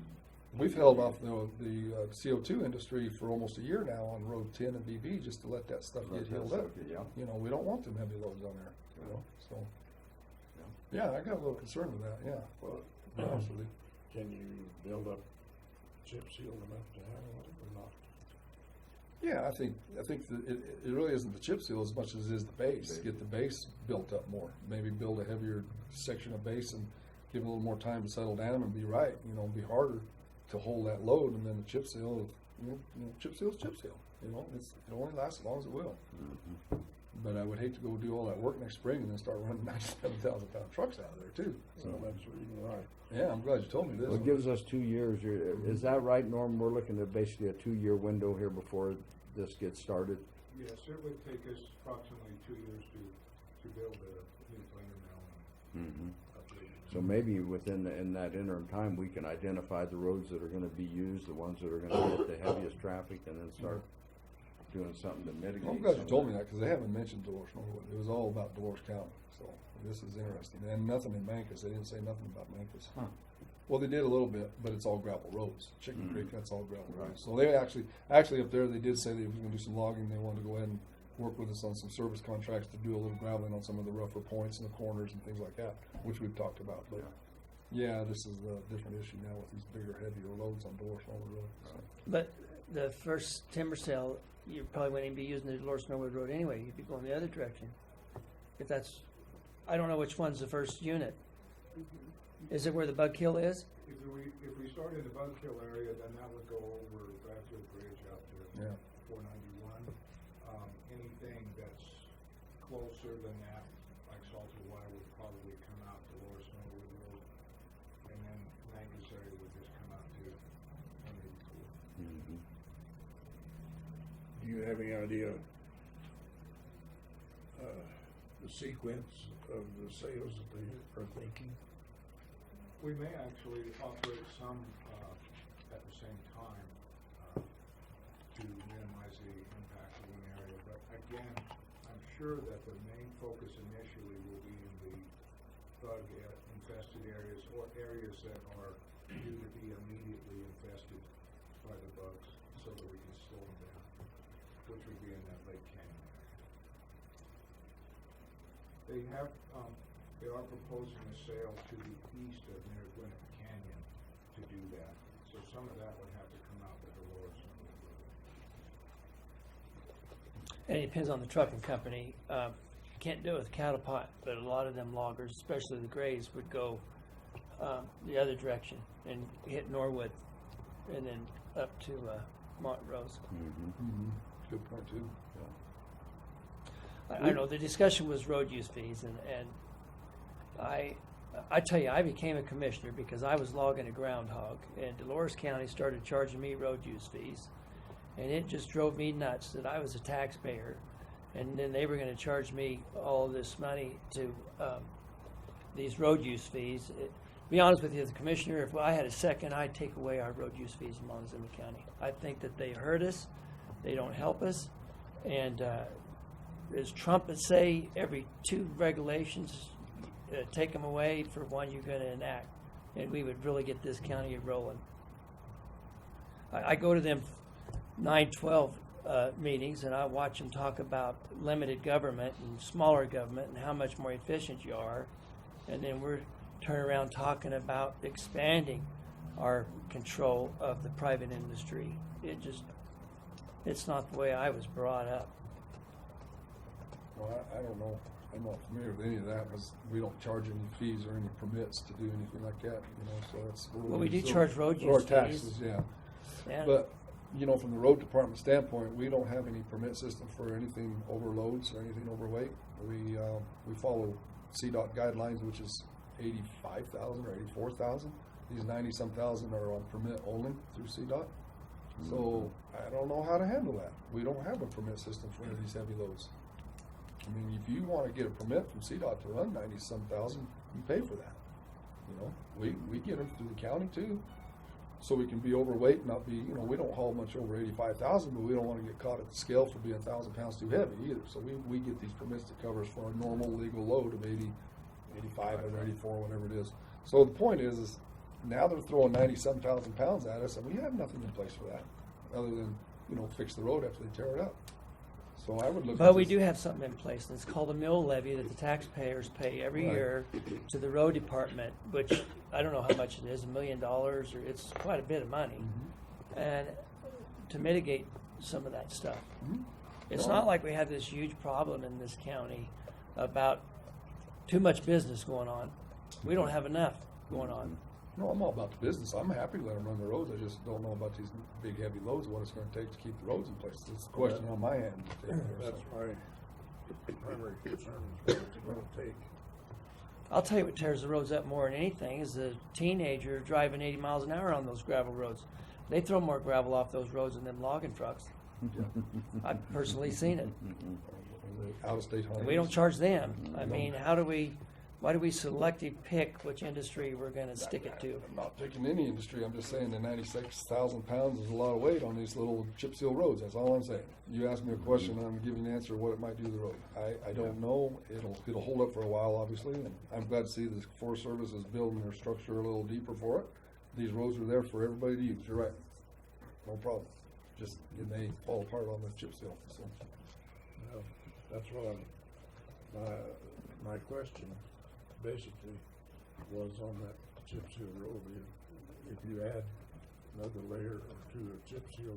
We've held off the CO2 industry for almost a year now on Road 10 and BB just to let that stuff Let get that healed stuff up. get- yeah. You know, we don't want them heavy loads on there, you know, so. Yeah, I got a little concerned with that, yeah. well, To be honest with you. can you build up chip seal enough to handle it or not? Yeah, I think that it really isn't the chip seal as much as it is the base. Base. Get the base built up more. Maybe build a heavier section of base and give it a little more time to settle down and be right. You know, be harder to hold that load, and then the chip seal, chip seal's chip seal. You know, it only lasts as long as it will. But I would hate to go do all that work next spring and then start running 97,000 pound trucks out of there too. So that's reading right. Yeah, I'm glad you told me this. Well, it gives us 2 years. Is that right, Norm? We're looking at basically a 2-year window here before this gets started. Yes, it would take us approximately 2 years to build a new planer mill and upgrade it. So maybe in that interim time, we can identify the roads that are gonna be used, the ones that are gonna get the heaviest traffic, and then start doing something to mitigate. I'm glad you some told of me that, because they haven't mentioned Dolores Norwood. It was all about Dolores County, so this is interesting. And nothing in Mancus, they didn't say nothing about Mancus. Huh. Well, they did a little bit, but it's all gravel roads. Chicken Mhm. Creek, that's all gravel Right. roads. So they actually up there, they did say they were gonna do some logging. They wanted to go ahead and work with us on some service contracts to do a little graveling on some of the rougher points and the corners and things like that, which we've talked about. But yeah, this is a different issue now with these bigger, heavier loads on Dolores Norwood Road. So. But the first timber sale, you probably wouldn't even be using the Dolores Norwood Road anyway. You'd be going the other direction. If that's, I don't know which one's the first unit. Is it where the Bug Kill is? If we start in the Bug Kill area, then that would go over Bradfield Bridge out to Yeah. 491. Anything that's closer than that, like Salter Y would probably come out Dolores Millwood Road, and then Lancaster would just come out to 184. Do you have any idea, the sequence of the sales that they are thinking? We may actually operate some at the same time to minimize the impact of one area. But again, I'm sure that the main focus initially will be in the bug infested areas or areas that are due to be immediately infested by the bugs so that we can slow them down, which would be in that Lake Canyon area. They are proposing a sale to the east of near Gwinnett Canyon to do that. So some of that would have to come out the Dolores Road. And it depends on the trucking company. Can't do it with cattle pot, but a lot of them loggers, especially the grays, would go the other direction and hit Norwood and then up to Montrose. Good point too. I know the discussion was road use fees, and I tell you, I became a commissioner because I was logging a groundhog, and Dolores County started charging me road use fees, and it just drove me nuts that I was a taxpayer, and then they were going to charge me all this money to these road use fees. To be honest with you, as a commissioner, if I had a second, I'd take away our road use fees in Montezuma County. I think that they hurt us, they don't help us, and as Trump would say, every 2 regulations, take them away for one you're going to enact, and we would really get this county rolling. I go to them 9/12 meetings, and I watch them talk about limited government and smaller government and how much more efficient you are, and then we're turning around talking about expanding our control of the private industry. It's not the way I was brought up. Well, I don't know. I'm not familiar with any of that, because we don't charge any fees or any permits to do anything like that, so that's. Well, we do charge road Or use taxes, fees. yeah. Yeah. But, from the road department standpoint, we don't have any permit system for anything overloads or anything overweight. We follow CDOT guidelines, which is 85,000 or 84,000. These 90-some thousand are on permit only through CDOT. So I don't know how to handle that. We don't have a permit system for any of these heavy loads. I mean, if you want to get a permit from CDOT to run 90-some thousand, you pay for that. We get them through the county too, so we can be overweight and not be, we don't haul much over 85,000, but we don't want to get caught at the scale for being 1,000 pounds too heavy either. So we get these permits that cover us for a normal legal load of 80, 85 or 84, whatever it is. So the point is now they're throwing 90-some thousand pounds at us, and we have nothing in place for that, other than, fix the road after they tear it up. So I would look. But we do have something in place, and it's called a mill levy that the taxpayers pay every year to the road department, which I don't know how much it is, $1 million, or it's quite a bit of money, and to mitigate some of that stuff. It's not like we have this huge problem in this county about too much business going on. We don't have enough going on. No, I'm all about the business. I'm happy to let them run the roads. I just don't know about these big, heavy loads, what it's going to take to keep the roads in place. It's a question on my end. That's my primary concern, is what it's going to take. I'll tell you what tears the roads up more than anything is the teenager driving 80 miles an hour on those gravel roads. They throw more gravel off those roads than them logging trucks. I've personally seen it. Out-of-state hunters. We don't charge them. I mean, why do we selectively pick which industry we're going to stick it to? I'm not picking any industry. I'm just saying that 96,000 pounds is a lot of weight on these little chip seal roads. That's all I'm saying. You ask me a question, I'm going to give you an answer of what it might do to the road. I don't know. It'll hold up for a while, obviously, and I'm glad to see the Forest Service is building their structure a little deeper for it. These roads are there for everybody to use. You're right. No problem. Just it may fall apart on the chip seal. So. Well, that's what my question basically was on that chip seal road. If you add another layer or two of chip seal,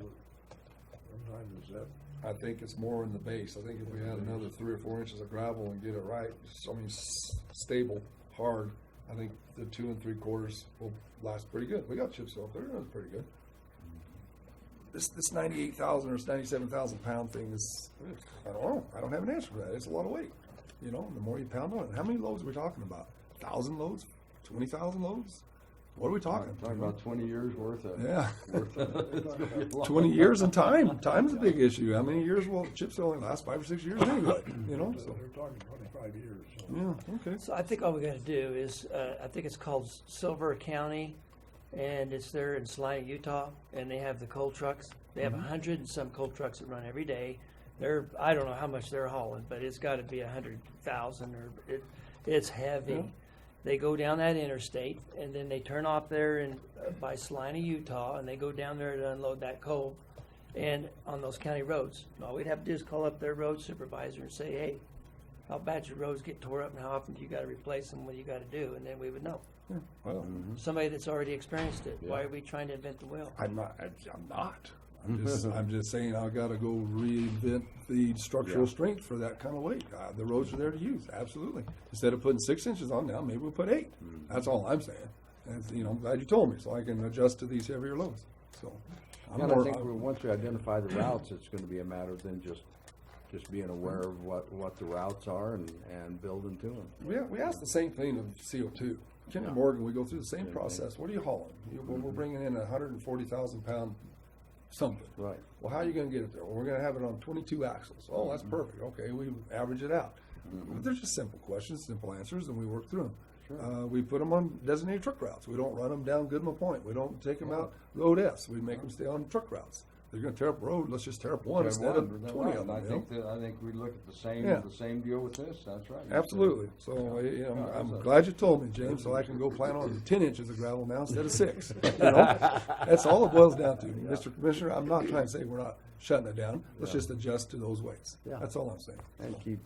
sometimes is that? I think it's more in the base. I think if we add another 3 or 4 inches of gravel and get it right, stable, hard, I think the 2 3/4 will last pretty good. We got chip seal up there, that's pretty good. this 98,000 or 97,000 pound thing is, I don't know. I don't have an answer for that. It's a lot of weight. You know, the more you pound on it, how many loads are we talking about? 1,000 loads? 20,000 loads? What are we talking? Talking about 20 years worth of. Yeah. Worth of 20 years and time. Time's a big issue. How many years will chips only last? 5 or 6 years anyway, you know? So, They're talking 25 years, so. yeah, okay. So I think all we gotta do is, I think it's called Silver County, and it's there in Salina, Utah, and they have the coal trucks. They have 100 and some coal trucks that run every day. I don't know how much they're hauling, but it's gotta be 100,000 or it's heavy. Yeah. They go down that interstate, and then they turn off there by Salina, Utah, and they go down there to unload that coal, and on those county roads. All we'd have to do is call up their road supervisor and say, hey, how bad your roads get tore up and how often do you gotta replace them, what do you gotta do, and then we would know. Well, Somebody that's already experienced it. Why are we trying to invent the wheel? I'm not. I'm just saying I got to go reinvent the structural strength for that kind of weight. The roads are there to use, absolutely. Instead of putting 6 inches on now, maybe we'll put 8. That's all I'm saying. And you know, I'm glad you told me, so I can adjust to these heavier loads. So, And I think once we identify the routes, it's going to be a matter of then just being aware of what the routes are and building to them. we asked the same thing of CO2. Kenny Morgan, we go through the same process. What are you hauling? We're bringing in 140,000 pound something. Right. Well, how are you going to get it there? Well, we're going to have it on 22 axles. Oh, that's perfect. Okay, we average it out. But they're just simple questions, simple answers, and we work through them. Sure. We put them on designated truck routes. We don't run them down Goodman Point. We don't take them out Road S. We make them stay on truck routes. They're going to tear up a road. Let's just tear up one instead of 20 of them. I you know? think I think we look at the same deal with this. That's right. Absolutely. So, you know, I'm glad you told me, James, so I can go plan on 10 inches of gravel now instead of 6. You know, that's all it boils down to. Mr. Commissioner, I'm not trying to say we're not shutting it down. Let's just adjust to those weights. Yeah. That's all I'm saying. And keep.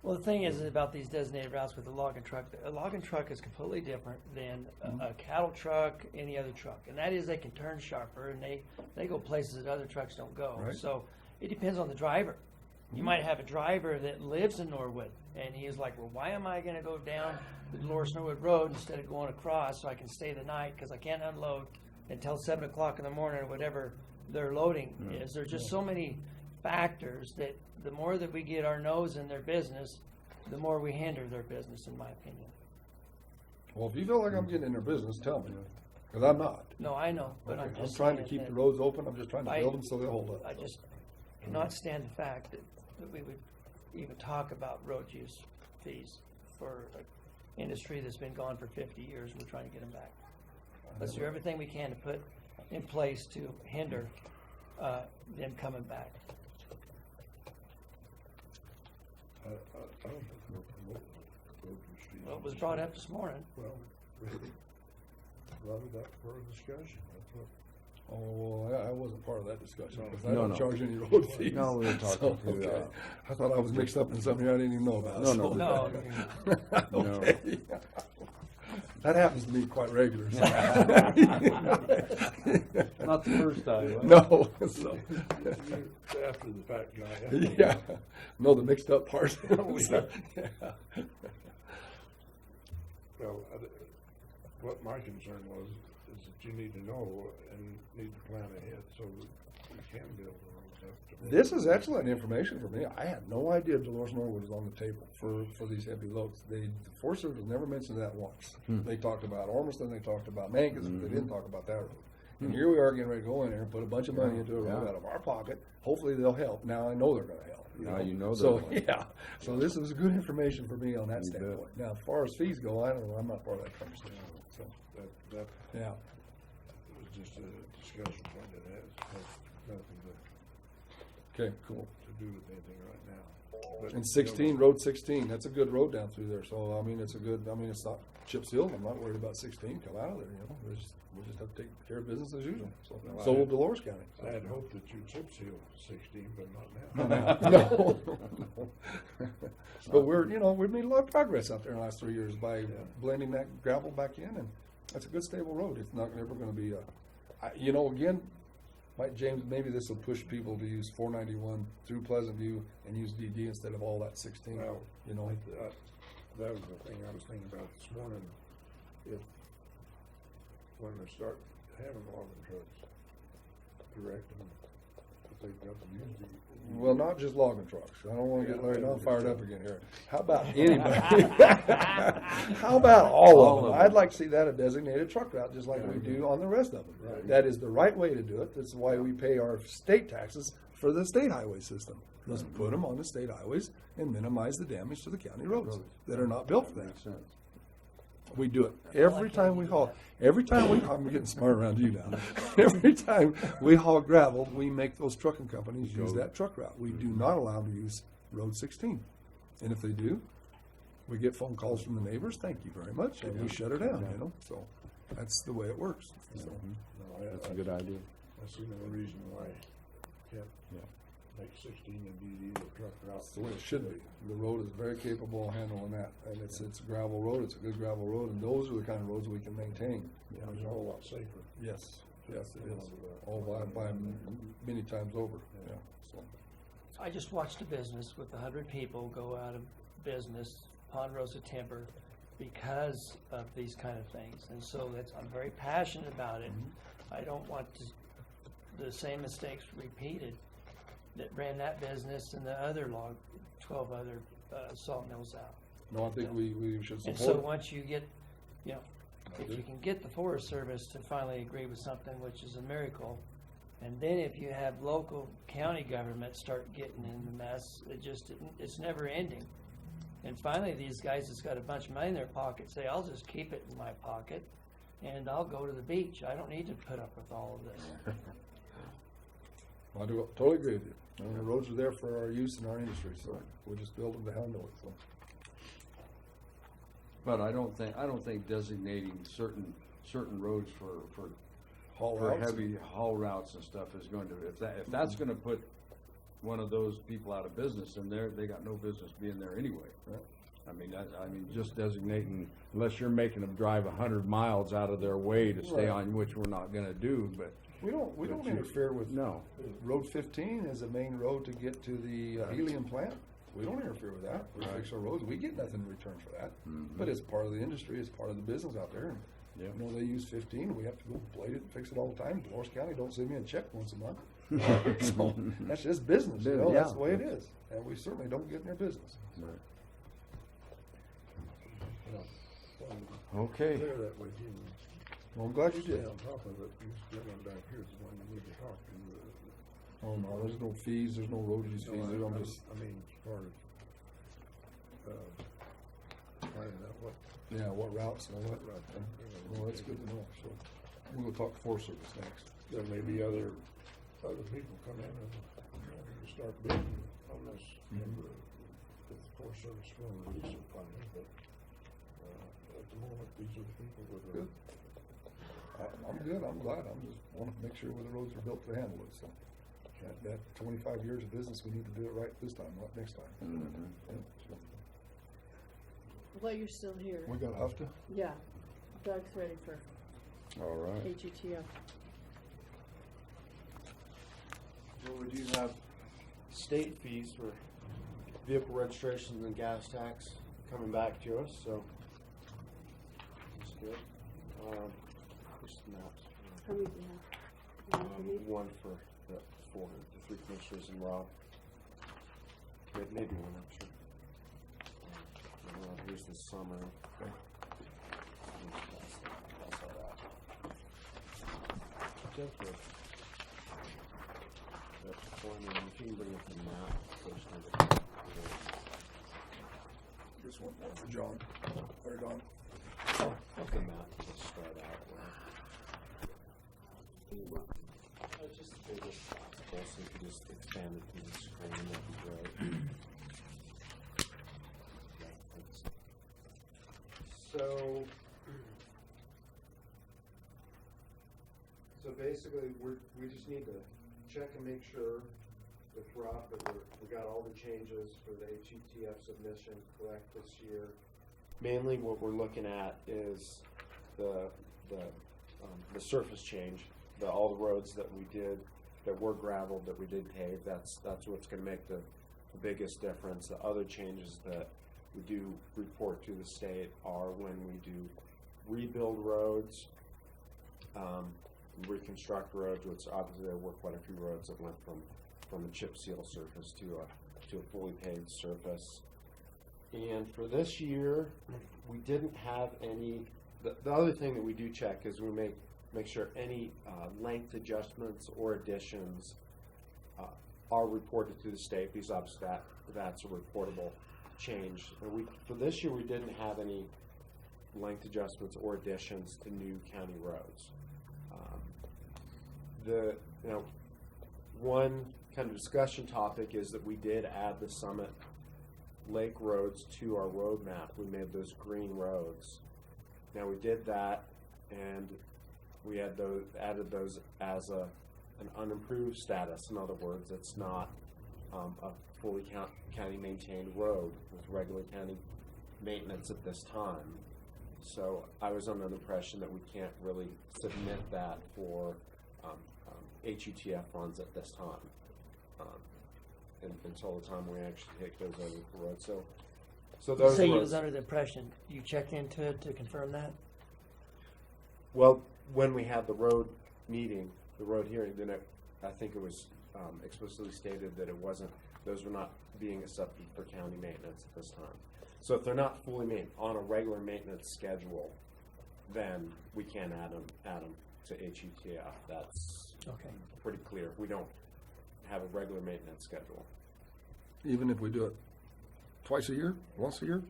Well, the thing is about these designated routes with the logging truck, a logging truck is completely different than a cattle truck, any other truck. And that is they can turn sharper and they go places that other trucks don't go. Right. So it depends on the driver. You might have a driver that lives in Norwood and he's like, well, why am I going to go down the Dolores Norwood Road instead of going across so I can stay the night because I can't unload until 7 o'clock in the morning or whatever their loading is. There's just so many factors that the more that we get our nose in their business, the more we hinder their business, in my opinion. Well, if you feel like I'm getting in their business, tell me. Because I'm not. No, I know, but Okay, I'm just trying to saying keep that the roads open. I'm just trying to I- build them so they'll hold up. I just cannot stand the fact that we would even talk about road use fees for an industry that's been gone for 50 years. We're trying to get them back. Let's do everything we can to put in place to hinder them coming back. I don't think we'll promote road use fees. Well, it was brought up this morning. Well, brought it up for a discussion, that's what. Oh, well, I wasn't part of that discussion because I No, don't no. charge any road fees. No, we were talking So, to, okay. I thought I was mixed up in something here I didn't even know about. No, so- no. No, Okay. That happens to me quite regular. so. Not the first time. No. So, You're after the fact guy. yeah. No, the mixed up part. So, yeah. Well, what my concern was, is that you need to know and need to plan ahead so that we can build the roads up to. This is excellent information for me. I had no idea Dolores Norwood was on the table for these heavy loads. The Forest Service never mentioned that once. They talked about Ormiston, they talked about Mancos, but they didn't talk about that road. And here we are getting ready to go in there and put a bunch of money into a road out of our pocket. Hopefully they'll help. Now I know they're going to help. Now you know So, they're gonna. yeah. So this was good information for me on that You bet. standpoint. Now, as far as fees go, I don't know. I'm not part of that conversation. So, That yeah. was just a discussion point that has nothing Okay, cool. to do with anything right now. But, And 16, Road 16, that's a good road down through there. So, I mean, it's it's not Chips Hill. I'm not worried about 16 come out of there, you know. We'll just have to take care of business as usual. So will Dolores County. I had hoped that you'd chip seal 16, but not now. No. But we've made a lot of progress out there in the last 3 years by blending that gravel back in, and that's a good stable road. It's not ever going to be again, Mike James, maybe this will push people to use 491 through Pleasant View and use DD instead of all that 16. Well, You know, that was the thing I was thinking about this morning. If when they start having logging trucks, direct them to take up and use the. Well, not just logging trucks. I don't wanna get Larry Don fired up again here. How about anybody? How about all of them? I'd like to see that a designated truck route, just like we do on the rest of them. Right. That is the right way to do it. That's why we pay our state taxes for the state highway system. Let's put them on the state highways and minimize the damage to the county roads that are not built for that. Makes sense. We do it every time we haul. Every time I'm getting smart around you now. Every time we haul gravel, we make those trucking companies use that truck route. We do not allow them to use Road 16. And if they do, we get phone calls from the neighbors, thank you very much, and we shut her down, you know? So that's the way it works. So, No, That's a good idea. I see no reason why can't make 16 and be the truck route. that's the way it should be. The road is very capable of handling that. And it's a gravel road, it's a good gravel road, and those are the kind of roads we can maintain. Yeah, it's a whole lot safer. Yes, yes, it is. All by many times over, yeah, so. I just watched a business with 100 people go out of business, Ponderosa Timber, because of these kind of things. And so I'm very passionate about it. I don't want the same mistakes repeated that ran that business and the other 12 other salt mills out. No, I think we should And so support it. once you get, if you can get the Forest Service to finally agree with something, which is a miracle, and then if you have local county government start getting in the mess, it's never ending. And finally, these guys that's got a bunch of money in their pocket say, I'll just keep it in my pocket and I'll go to the beach. I don't need to put up with all of this. I do totally agree with you. And the roads are there for our use and our industry, so we'll just build them to handle it, so. But I don't think designating certain roads for Haul for routes. heavy haul routes and stuff is going to, if that's gonna put one of those people out of business, then they got no business being there anyway. Right. I mean, just designating, unless you're making them drive 100 miles out of their way to stay Right. on, which we're not gonna do, but. We don't But you- interfere with. No. Road 15 is a main road to get to the helium plant. We don't interfere with that. We fix our roads. We get nothing in return for that. But it's part of the industry, it's part of the business out there. And, Yeah. you know, they use 15, we have to go blade it and fix it all the time. Dolores County don't send me a check once a month. So, that's just business, you know, Yeah. that's the way it is. And we certainly don't get in their business. Okay. Clear that way, too. Well, I'm glad you Stay did. on top of it, this gentleman back here is the one you need to talk to. Oh, no, there's no fees, there's no road use fees, there's no just, I mean, as far as, finding out what yeah, what routes and all that. route. Well, that's good to know, so. We'll go talk to Forest Service next. There may be other people come in and start bidding on this. If the Forest Service will release some funding, but, at the moment, these are the people that are. Good. I'm good, I'm glad, I'm just wanna make sure where the roads are built to handle it, so. That 25 years of business, we need to do it right this time, not next time. Yeah, so. Well, you're still here. We got Hufta? Yeah, Doug's ready for All right. AGTF. Well, we do have state fees for vehicle registrations and gas tax coming back to us, so that's good. Where's the maps? How many do you have? One for me? One for the three commissioners and Rob. Maybe one, I'm sure. Here's the summary. Just the formula, if you can bring up the map first. This one for John, or Don. The map to start out with. Just the biggest possible, so you could just expand it to the screen, that'd be great. So basically, we just need to check and make sure with Rob that we got all the changes for the HETF submission correct this year. Mainly what we're looking at is the surface change, all the roads that we did, that were gravelled, that we did pave, that's what's gonna make the biggest difference. The other changes that we do report to the state are when we do rebuild roads, reconstruct roads, which obviously there were quite a few roads that went from a chip seal surface to a fully paved surface. And for this year, we didn't have any, the other thing that we do check is we make sure any length adjustments or additions are reported to the state, because obviously that's a reportable change. And for this year, we didn't have any length adjustments or additions to new county roads. One kind of discussion topic is that we did add the Summit Lake roads to our road map. We made those green roads. Now we did that, and we added those as an unimproved status. In other words, it's not a fully county maintained road with regular county maintenance at this time. So I was under the impression that we can't really submit that for HUTF funds at this time, until the time we actually take those over the road. So those So you roads, was under the impression, you checked into it to confirm that? well, when we had the road meeting, the road hearing, then I think it was explicitly stated that those were not being accepted for county maintenance at this time. So if they're not fully on a regular maintenance schedule, then we can add them to HUTF. That's Okay. pretty clear. We don't have a regular maintenance schedule. Even if we do it twice a year, once a year,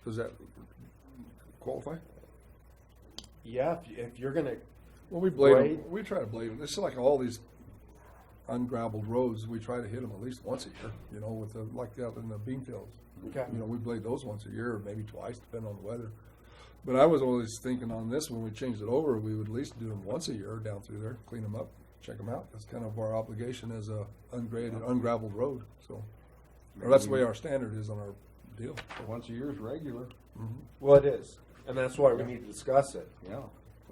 does that qualify? Yeah, if you're gonna, Well, we blade Blade? them. We try to blade them. It's like all these ungravelled roads. We try to hit them at least once a year. You know, with like out in the bean fields. okay, You know, we blade those once a year, or maybe twice, depending on the weather. But I was always thinking on this, when we changed it over, we would at least do them once a year down through there, clean them up, check them out. That's kind of our obligation as a ungraded, ungravelled road. So, or that's the way our standard is on our deal. Once a year is regular. well, it is, and that's why we need to discuss it. Yeah.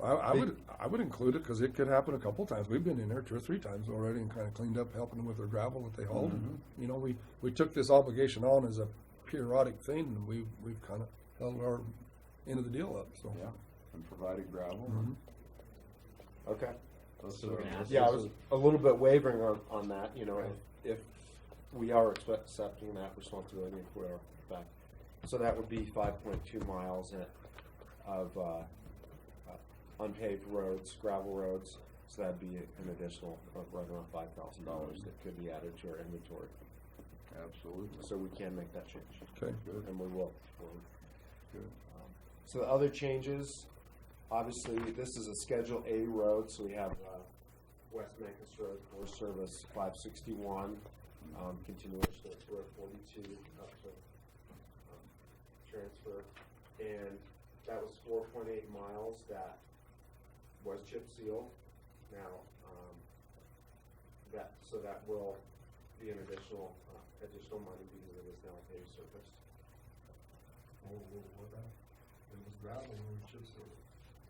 I would include it because it could happen a couple times. We've been in there 2 or 3 times already and kind of cleaned up, helping them with their gravel that they hauled. And, you know, we took this obligation on as a periodic thing, and we've kind of held our end of the deal up. So Yeah. And provided gravel. Okay. So we're gonna ask Yeah, I this- was a little bit wavering on that, you know, if we are accepting that responsibility, if we're back. So that would be 5.2 miles of unpaved roads, gravel roads. So that'd be an additional right around $5,000 that could be added to our inventory. Absolutely. So we can make that change. okay, And we will. Good. So the other changes, obviously, this is a Schedule A road, so we have West Memphis Road, Forest Service 561, continuation of Road 42 up to transfer, and that was 4.8 miles. That was chip seal. Now, that will be an additional money because it is now paved surface. It was gravel when we chip sealed.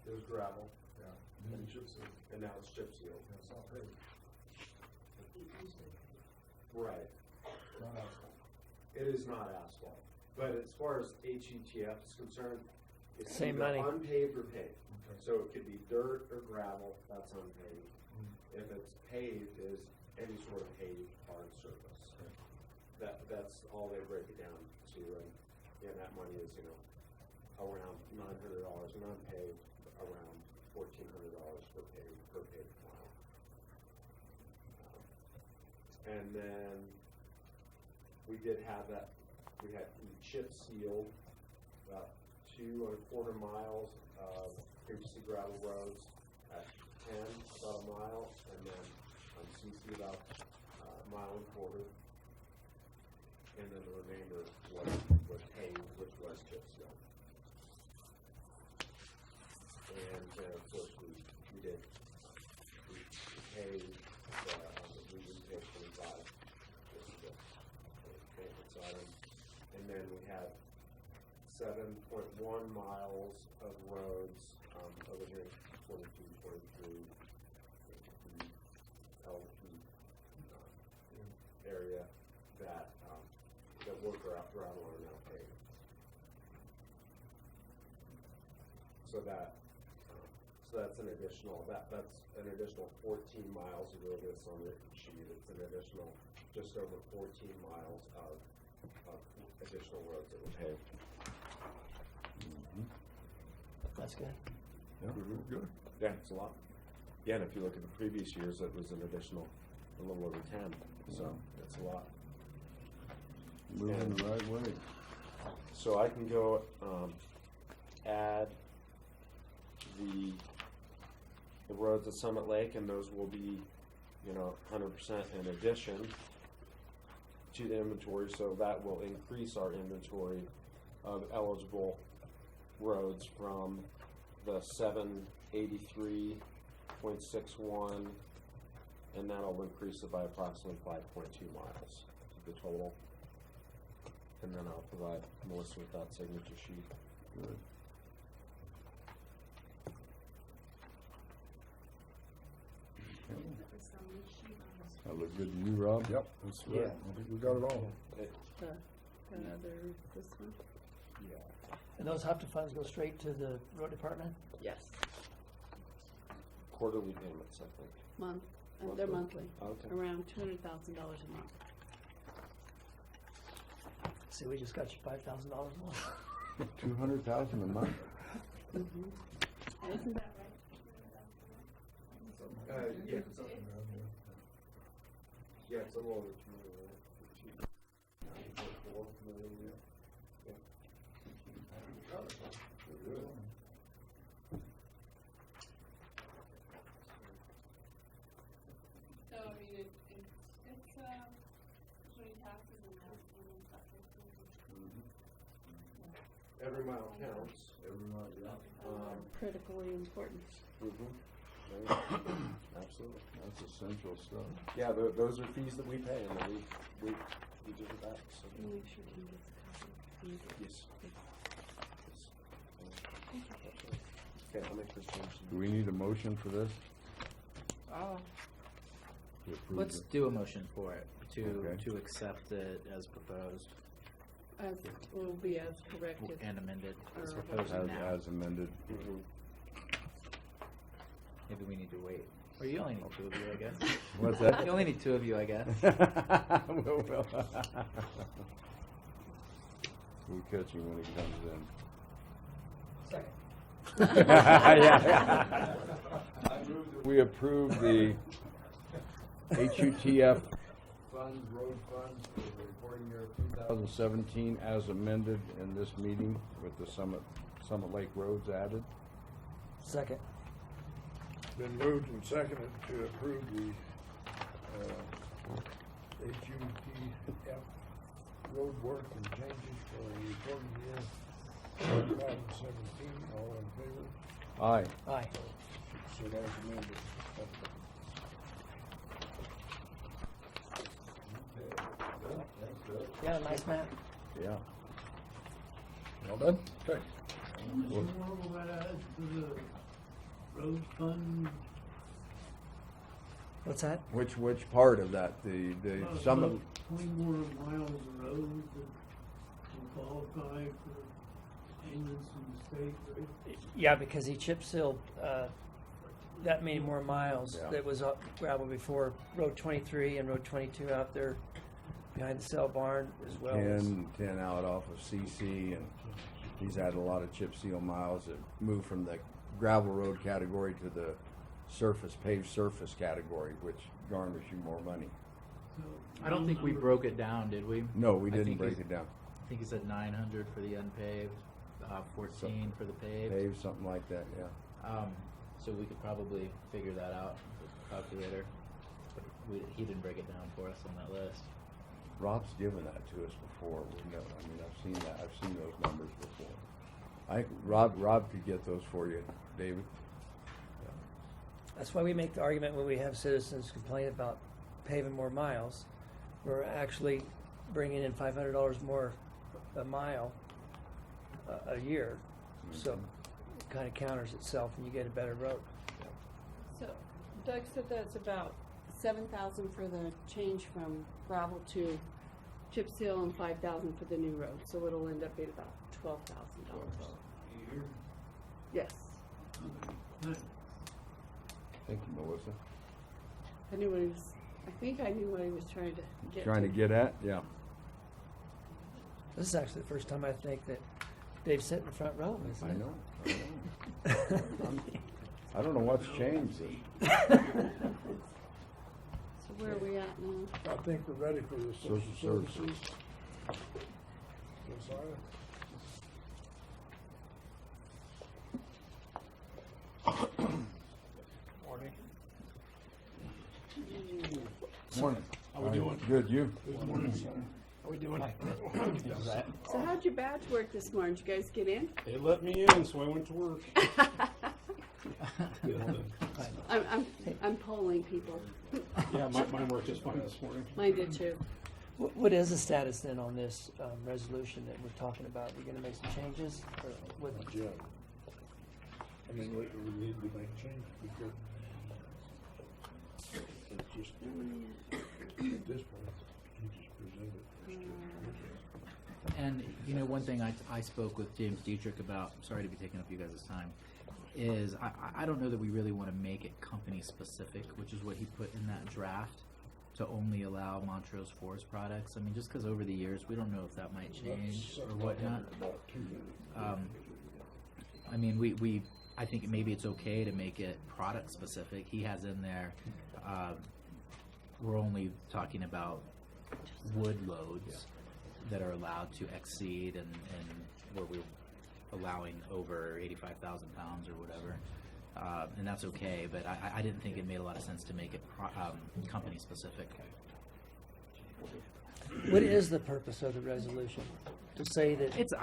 It was gravel, Yeah, and chip sealed. and now it's chip seal. It's not paved. Right. Not asphalt. It is not asphalt. But as far as HUTF is concerned, it's Same either money. unpaved or paved. Okay. So it could be dirt or gravel, that's unpaved. Mm. If it's paved, is any sort of paved hard surface. That's all they break it down to, and that money is, around $900 and unpaved, around $1,400 per paved mile. And then we did have that, we chip sealed about 2.25 miles of previously gravel roads at 10, about a mile, and then on CC about a mile and a quarter. And then the remainder was paved, which was chip seal. And of course we paved, we paid 25. This is the maintenance item. And then we had 7.1 miles of roads over here, 22, 23, LP area that were gravel are now paved. So So that's an additional, that's an additional 14 miles of radius on the sheet. It's an additional, just over 14 miles of additional roads that were paved. That's good. Yeah, good. Yeah, it's a lot. Yeah, and if you look at the previous years, it was an additional, a little over 10, so it's a lot. Moving the right way. So I can go, add the roads at Summit Lake, and those will be, 100% in addition to the inventory, so that will increase our inventory of eligible roads from the 783.61, and that'll increase it by approximately 5.2 miles to the total. And then I'll provide Melissa with that signature sheet. Good. That look good to you, Rob? Yep, that's right. Yeah. I think we got it all. This one? And those HUPTA funds go straight to the road department? Yes. Quarterly payments, I think. They're monthly, Okay. around $200,000 a month. See, we just got you $5,000 more. 200,000 a month? Isn't that right? Yeah. Yeah, it's a little over 2 million, right? 2.4 million, yeah. So, I mean, it's showing taxes and that, and stuff. Every mile counts. Every month, yeah. Critically important. Absolutely. That's essential stuff. Yeah, those are fees that we pay, and then we give it back, so. Make sure he gets a copy. Yes. Okay, I'll make this change. Do we need a motion for this? Oh. To approve Let's it? do a motion for it, Okay. to accept it as proposed As, will be as corrected. and amended as Or proposed As, now. as amended. Maybe we need to wait. Or you only need two of you, I guess. What's that? You only need two of you, I guess. We'll catch him when he comes in. Second. Yeah. We approve the HUTF funds, road funds for the reporting year of 2017 as amended in this meeting with the Summit Lake roads added. Second. Been moved and seconded to approve the HUTF road work and changes for the reporting year 2017. All in favor? Aye. Aye. So that's amended. Yeah, nice map. Yeah. All done? Okay. Road fund, What's that? Which part of that? The Summit? 20 more miles of road that will qualify for payments from the state, right? Yeah, because he chip sealed that many more miles Yeah. that was up gravel before. Road 23 and Road 22 out there behind the cell barn as well. 10 out off of CC, and he's had a lot of chip seal miles that moved from the gravel road category to the paved surface category, which garners you more money. I don't think we broke it down, did we? No, we I didn't think break it's- it down. I think he said 900 for the unpaved, 14 for the paved. Paved, something like that, yeah. So we could probably figure that out with the calculator. But he didn't break it down for us on that list. Rob's given that to us before. We know, I mean, I've seen that. I've seen those numbers before. I think Rob could get those for you, David. That's why we make the argument when we have citizens complain about paving more miles. We're actually bringing in $500 more a mile a year. So it kind of counters itself and you get a better road. So Doug said that's about 7,000 for the change from gravel to chip seal and 5,000 for the new road. So it'll end up being about $12,000. Yes. Thank you, Melissa. I knew what he was, I think I knew what he was trying to get Trying to get at, yeah. This is actually the first time I think that Dave's sitting in the front row, isn't I it? know. I don't know what's changed. So where are we at now? I think we're ready for the social Social services. Josiah? Morning. Morning. How we doing? Good, you? Good morning, son. How we doing? So how'd your badge work this morning? Did you guys get in? They let me in, so I went to work. I'm polling people. Yeah, mine worked just fine this morning. Mine did too. What is the status then on this resolution that we're talking about? We're gonna make some changes? Or what? Yeah. I mean, we need to make changes because it's just, at this point, you just present it. And, one thing I spoke with James Dietrich about, sorry to be taking up you guys' time, is I don't know that we really want to make it company specific, which is what he put in that draft, to only allow Montrose Forest products. I mean, just because over the years, we don't know if that might change or whatnot. I mean, I think maybe it's okay to make it product specific. He has in there, we're only talking about wood loads that are allowed to exceed and where we're allowing over 85,000 pounds or whatever. And that's okay, but I didn't think it made a lot of sense to make it company specific. What is the purpose of the resolution? To say that It's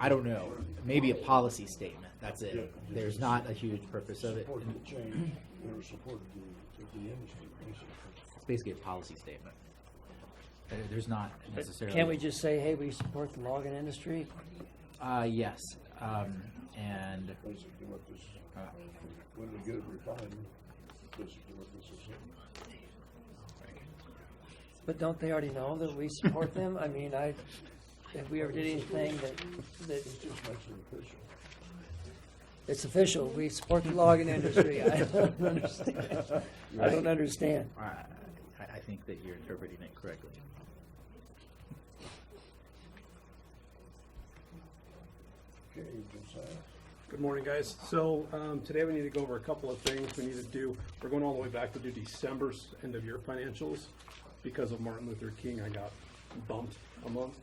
I don't know. Maybe a policy statement. That's it. There's not a huge purpose of it. Support the change, or support the industry, basically. It's basically a policy statement. There's not necessarily. can't we just say, hey, we support the logging industry? Yes. And Basically what this, when we get it refined, basically what this is saying. But don't they already know that we support them? I mean, if we ever did anything that It just makes it official. it's official, we support the logging industry. I don't understand. I don't understand. I think that you're interpreting it correctly. Okay, Josiah. Good morning, guys. So today we need to go over a couple of things we need to do. We're going all the way back to do December's end of year financials. Because of Martin Luther King, I got bumped a month.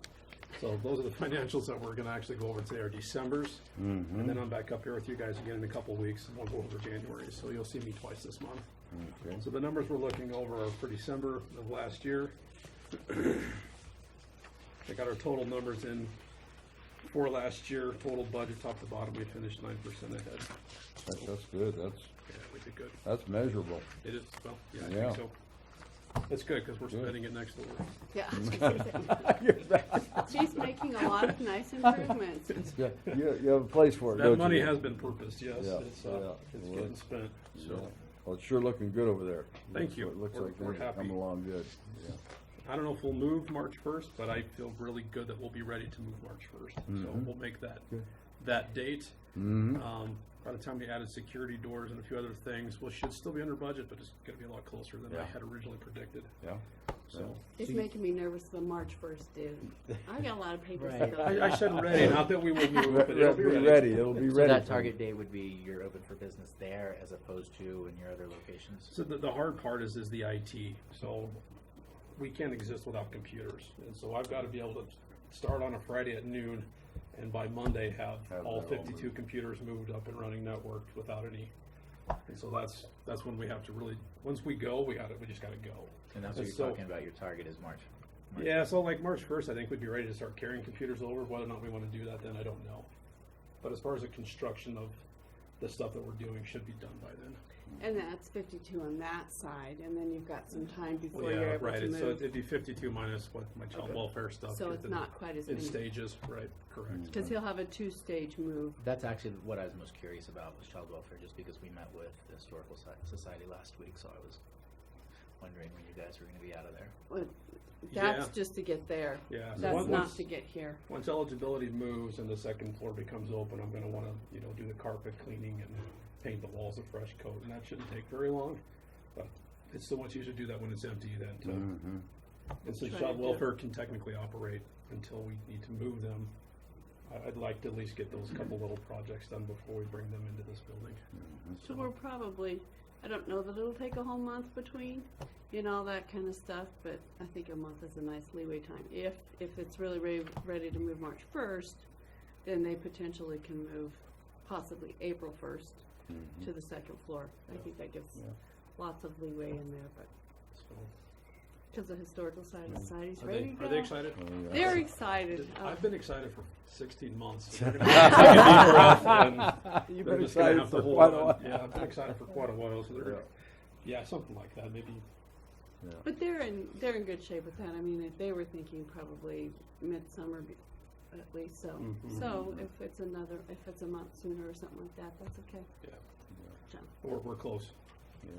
So those are the financials that we're going to actually go over today are December's. Mm-hmm. And then I'm back up here with you guys again in a couple of weeks, and we'll go over January. So you'll see me twice this month. Okay. So the numbers we're looking over are for December of last year. I got our total numbers in for last year. Total budget top to bottom, we finished 9% ahead. That's good. Yeah, we did good. That's measurable. It is, well, yeah, I Yeah. think so. It's good because we're Good. spending it next door. Yeah. I was gonna say, she's making a lot of nice improvements. Yeah, you have a place for it, That don't you? money has been purposed, yes. Yeah, It's yeah. it's Well, getting spent, Yeah. so. Well, it's sure looking good over there. Thank you. It looks We're- like we're things are happy. coming along good. Yeah. I don't know if we'll move March 1st, but I feel really good that we'll be ready to move March 1st. So Mhm. we'll make that, Good. that date. Mm-hmm. By the time we added security doors and a few other things, we should still be under budget, but it's gonna be a lot closer than I Yeah. had originally predicted. Yeah. So, It's making me nervous the March 1st is. I got a lot of papers to Right. go. I said ready, not that we will move, but it'll be ready. It'll be So ready. that for target you. date would be you're open for business there as opposed to in your other locations? So the hard part is the IT. So we can't exist without computers. And so I've got to be able to start on a Friday at noon and by Monday have Have all that all 52 computers moved up and running networked without any. And so that's when we have to really, once we go, we just got to go. And that's what And you're so- talking about, your target is March. Yeah, so like March 1st, I think we'd be ready to start carrying computers over. Whether or not we want to do that, then I don't know. But as far as the construction of the stuff that we're doing should be done by then. And that's 52 on that side, and then you've got some time before Well, you're yeah, able right. to So move. it'd be 52 minus what my child welfare stuff. So is it's in- not quite as in many. stages, right? Correct. Because he'll have a two-stage move. That's actually what I was most curious about was child welfare, just because we met with the Historical Society last week, so I was wondering when you guys were going to be out of there. What, That's Yeah. just to get there. Yeah. so That's once- not once- to get here. Once eligibility moves and the second floor becomes open, I'm gonna wanna, do the carpet cleaning and paint the walls a fresh coat, and that shouldn't take very long. But it's so much easier to do that when it's empty than to, Mhm. and since Try to child do- welfare can technically operate until we need to move them, I'd like to at least get those couple little projects done before we bring them into this building. So we're probably, I don't know that it'll take a whole month between, all that kind of stuff, but I think a month is a nice leeway time. If it's really ready to move March 1st, then they potentially can move possibly April 1st to the second floor. I think that gives lots of leeway in there, but, So, because the Historical Society's are ready they, to go. are they excited? Oh, yeah. They're excited. I've been excited for 16 months. So they're gonna take a deep breath, and You've they're been just gonna excited have for to hold quite a on. while. Yeah, I've been excited for quite a while, so they're, Yeah. yeah, something like that, maybe. But they're in good shape with that. I mean, if they were thinking probably midsummer at least, so. Mhm. So if it's a month sooner or something like that, that's okay. Yeah, So, we're close. Yeah.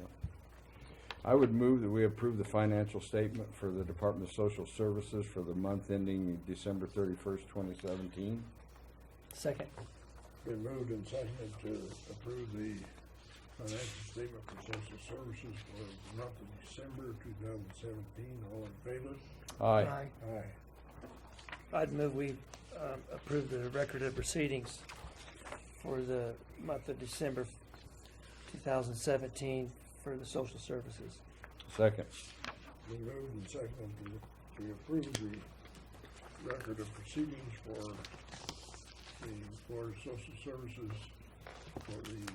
I would move that we approve the financial statement for the Department of Social Services for the month ending December 31st, 2017. Second. Been moved and seconded to approve the financial statement for social services for the month of December 2017. All in favor? Aye. Aye. I'd move we approve the record of proceedings for the month of December 2017 for the social services. Second. Been moved and seconded to approve the record of proceedings for the Board of Social Services for the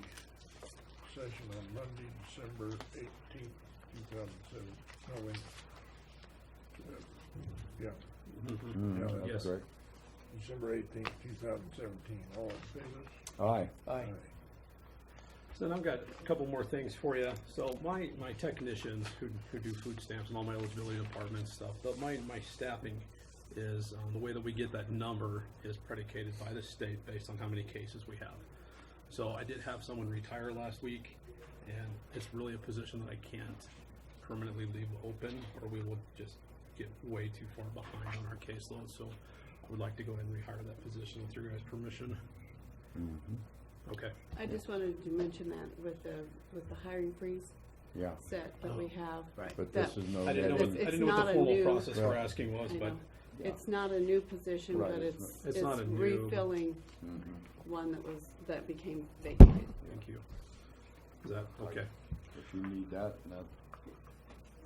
session on Monday, December 18th, 2007. No, wait. Yeah, Mm, Yeah, that's yes. correct. December 18th, 2017. All in favor? Aye. Aye. So then I've got a couple more things for you. So my technicians who do food stamps and all my eligibility department stuff, but my staffing is, the way that we get that number is predicated by the state based on how many cases we have. So I did have someone retire last week, and it's really a position that I can't permanently leave open, or we will just get way too far behind on our caseload. So I would like to go ahead and rehire that position with your guys' permission. Okay. I just wanted to mention that with the hiring freeze Yeah. set that we have. Right. But That- this is no. I didn't know It's- what, it's I didn't know what not the a formal new- process we're Right. asking was, I but know. It's not a new position, Right, but it's it's not a new- refilling Mhm. one that became vacated. thank you. Is that, okay. If you need that,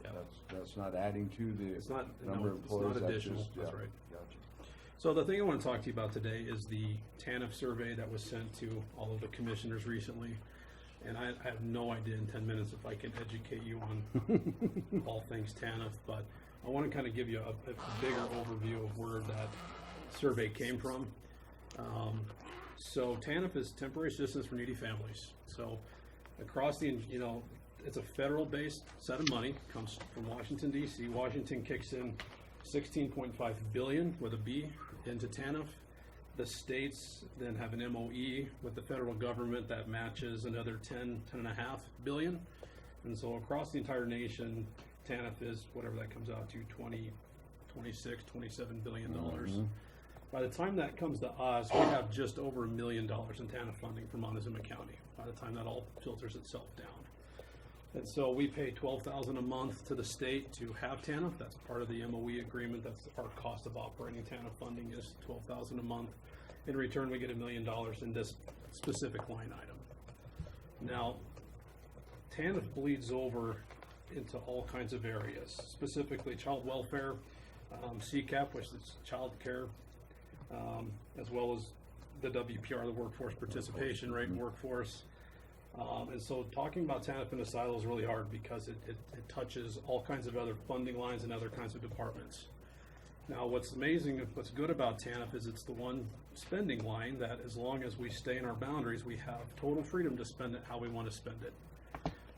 Yeah. that's not adding to the It's not, number no, of it's employees. not that's additional, just- that's yeah, right. Gotcha. So the thing I want to talk to you about today is the TANF survey that was sent to all of the commissioners recently. And I have no idea in 10 minutes if I can educate you on all things TANF, but I want to kind of give you a bigger overview of where that survey came from. So TANF is temporary assistance for needy families. So across the, it's a federal-based set of money, comes from Washington DC. Washington kicks in 16.5 billion with a B into TANF. The states then have an MOE with the federal government that matches another 10.5 billion. And so across the entire nation, TANF is whatever that comes out to, 27 billion dollars. By the time that comes to us, we have just over $1 million in TANF funding from Montezuma County, by the time that all filters itself down. And so we pay $12,000 a month to the state to have TANF. That's part of the MOE agreement. That's our cost of operating TANF funding is $12,000 a month. In return, we get $1 million in this specific line item. Now, TANF bleeds over into all kinds of areas, specifically child welfare, CCAP, which is child care, as well as the WPR, the workforce participation rate and workforce. And so talking about TANF in a silo is really hard because it touches all kinds of other funding lines and other kinds of departments. Now, what's amazing, what's good about TANF is it's the one spending line that as long as we stay in our boundaries, we have total freedom to spend it how we want to spend it.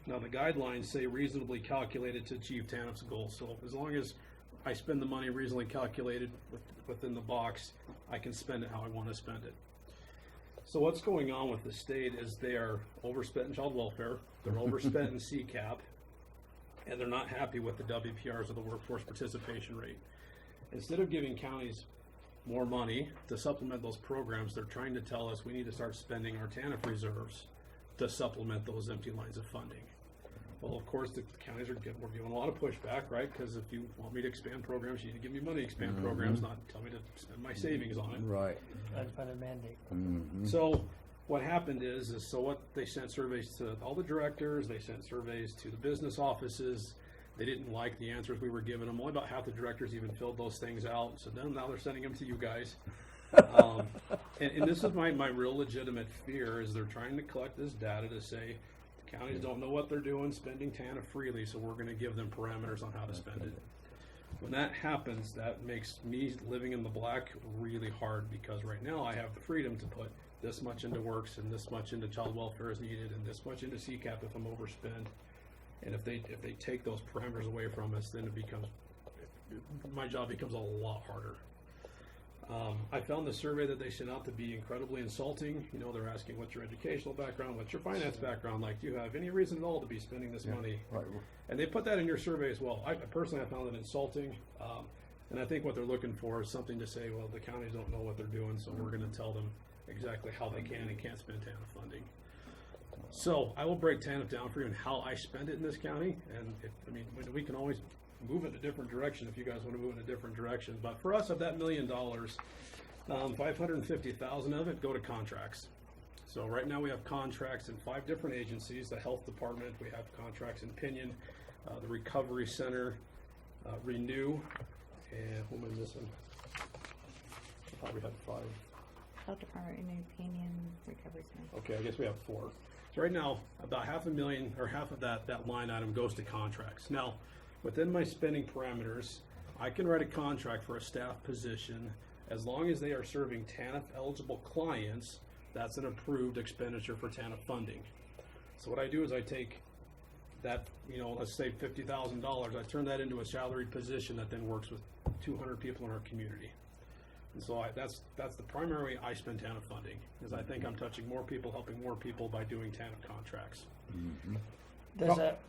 Now, the guidelines say reasonably calculated to achieve TANF's goals. So as long as I spend the money reasonably calculated within the box, I can spend it how I want to spend it. So what's going on with the state is they are overspent in child welfare, they're overspent in CCAP, and they're not happy with the WPRs, or the workforce participation rate. Instead of giving counties more money to supplement those programs, they're trying to tell us we need to start spending our TANF reserves to supplement those empty lines of funding. Well, of course, the counties we're giving a lot of pushback, right? Because if you want me to expand programs, you need to give me money to expand programs, not tell me to spend my savings on it. Right. Unfunded mandate. So what happened is so what they sent surveys to all the directors, they sent surveys to the business offices. They didn't like the answers we were giving them. Only about half the directors even filled those things out. So then now they're sending them to you guys. And this is my real legitimate fear is they're trying to collect this data to say counties don't know what they're doing spending TANF freely, so we're going to give them parameters on how to spend it. When that happens, that makes me living in the black really hard, because right now I have the freedom to put this much into works and this much into child welfare as needed and this much into CCAP if I'm overspend. And if they take those parameters away from us, then my job becomes a lot harder. I found the survey that they sent out to be incredibly insulting. You know, they're asking what's your educational background, what's your finance background, like, do you have any reason at all to be spending this money? Right. And they put that in your survey as well. I personally have found it insulting. And I think what they're looking for is something to say, well, the counties don't know what they're doing, so we're going to tell them exactly how they can and can't spend TANF funding. So I will break TANF down for you and how I spend it in this county. And we can always move in a different direction if you guys want to move in a different direction. But for us, of that $1 million, 550,000 of it go to contracts. So right now we have contracts in 5 different agencies. The health department, we have contracts in Pinion, the recovery center, Renew, and who am I missing? I probably had 5. Health Department, New Opinion, Recovery Center. Okay, I guess we have 4. So right now, about $500,000 or half of that line item goes to contracts. Now, within my spending parameters, I can write a contract for a staff position as long as they are serving TANF eligible clients. That's an approved expenditure for TANF funding. So what I do is I take that, let's say $50,000, I turn that into a salaried position that then works with 200 people in our community. And so that's the primary way I spend TANF funding, is I think I'm touching more people, helping more people by doing TANF contracts. Does that,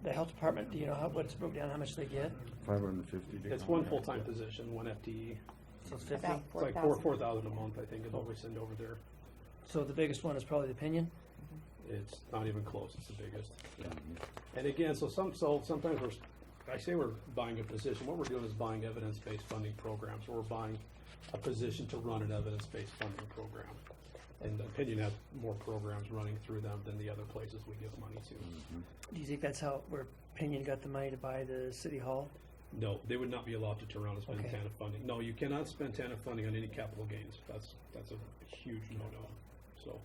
the health department, do you know what it's broke down, how much they get? 550. It's one full-time position, one FTE. So it's 50? About It's like 4,000. $4,000 a month, I think, is what we send over there. So the biggest one is probably the Pinion? It's not even close, it's the biggest. And again, so sometimes I say we're buying a position, what we're doing is buying evidence-based funding programs, or we're buying a position to run an evidence-based funding program. And Opinion has more programs running through them than the other places we give money to. Do you think that's where Pinion got the money to buy the city hall? No, they would not be allowed to turn around and spend Okay. TANF funding. No, you cannot spend TANF funding on any capital gains. That's a huge no-no. So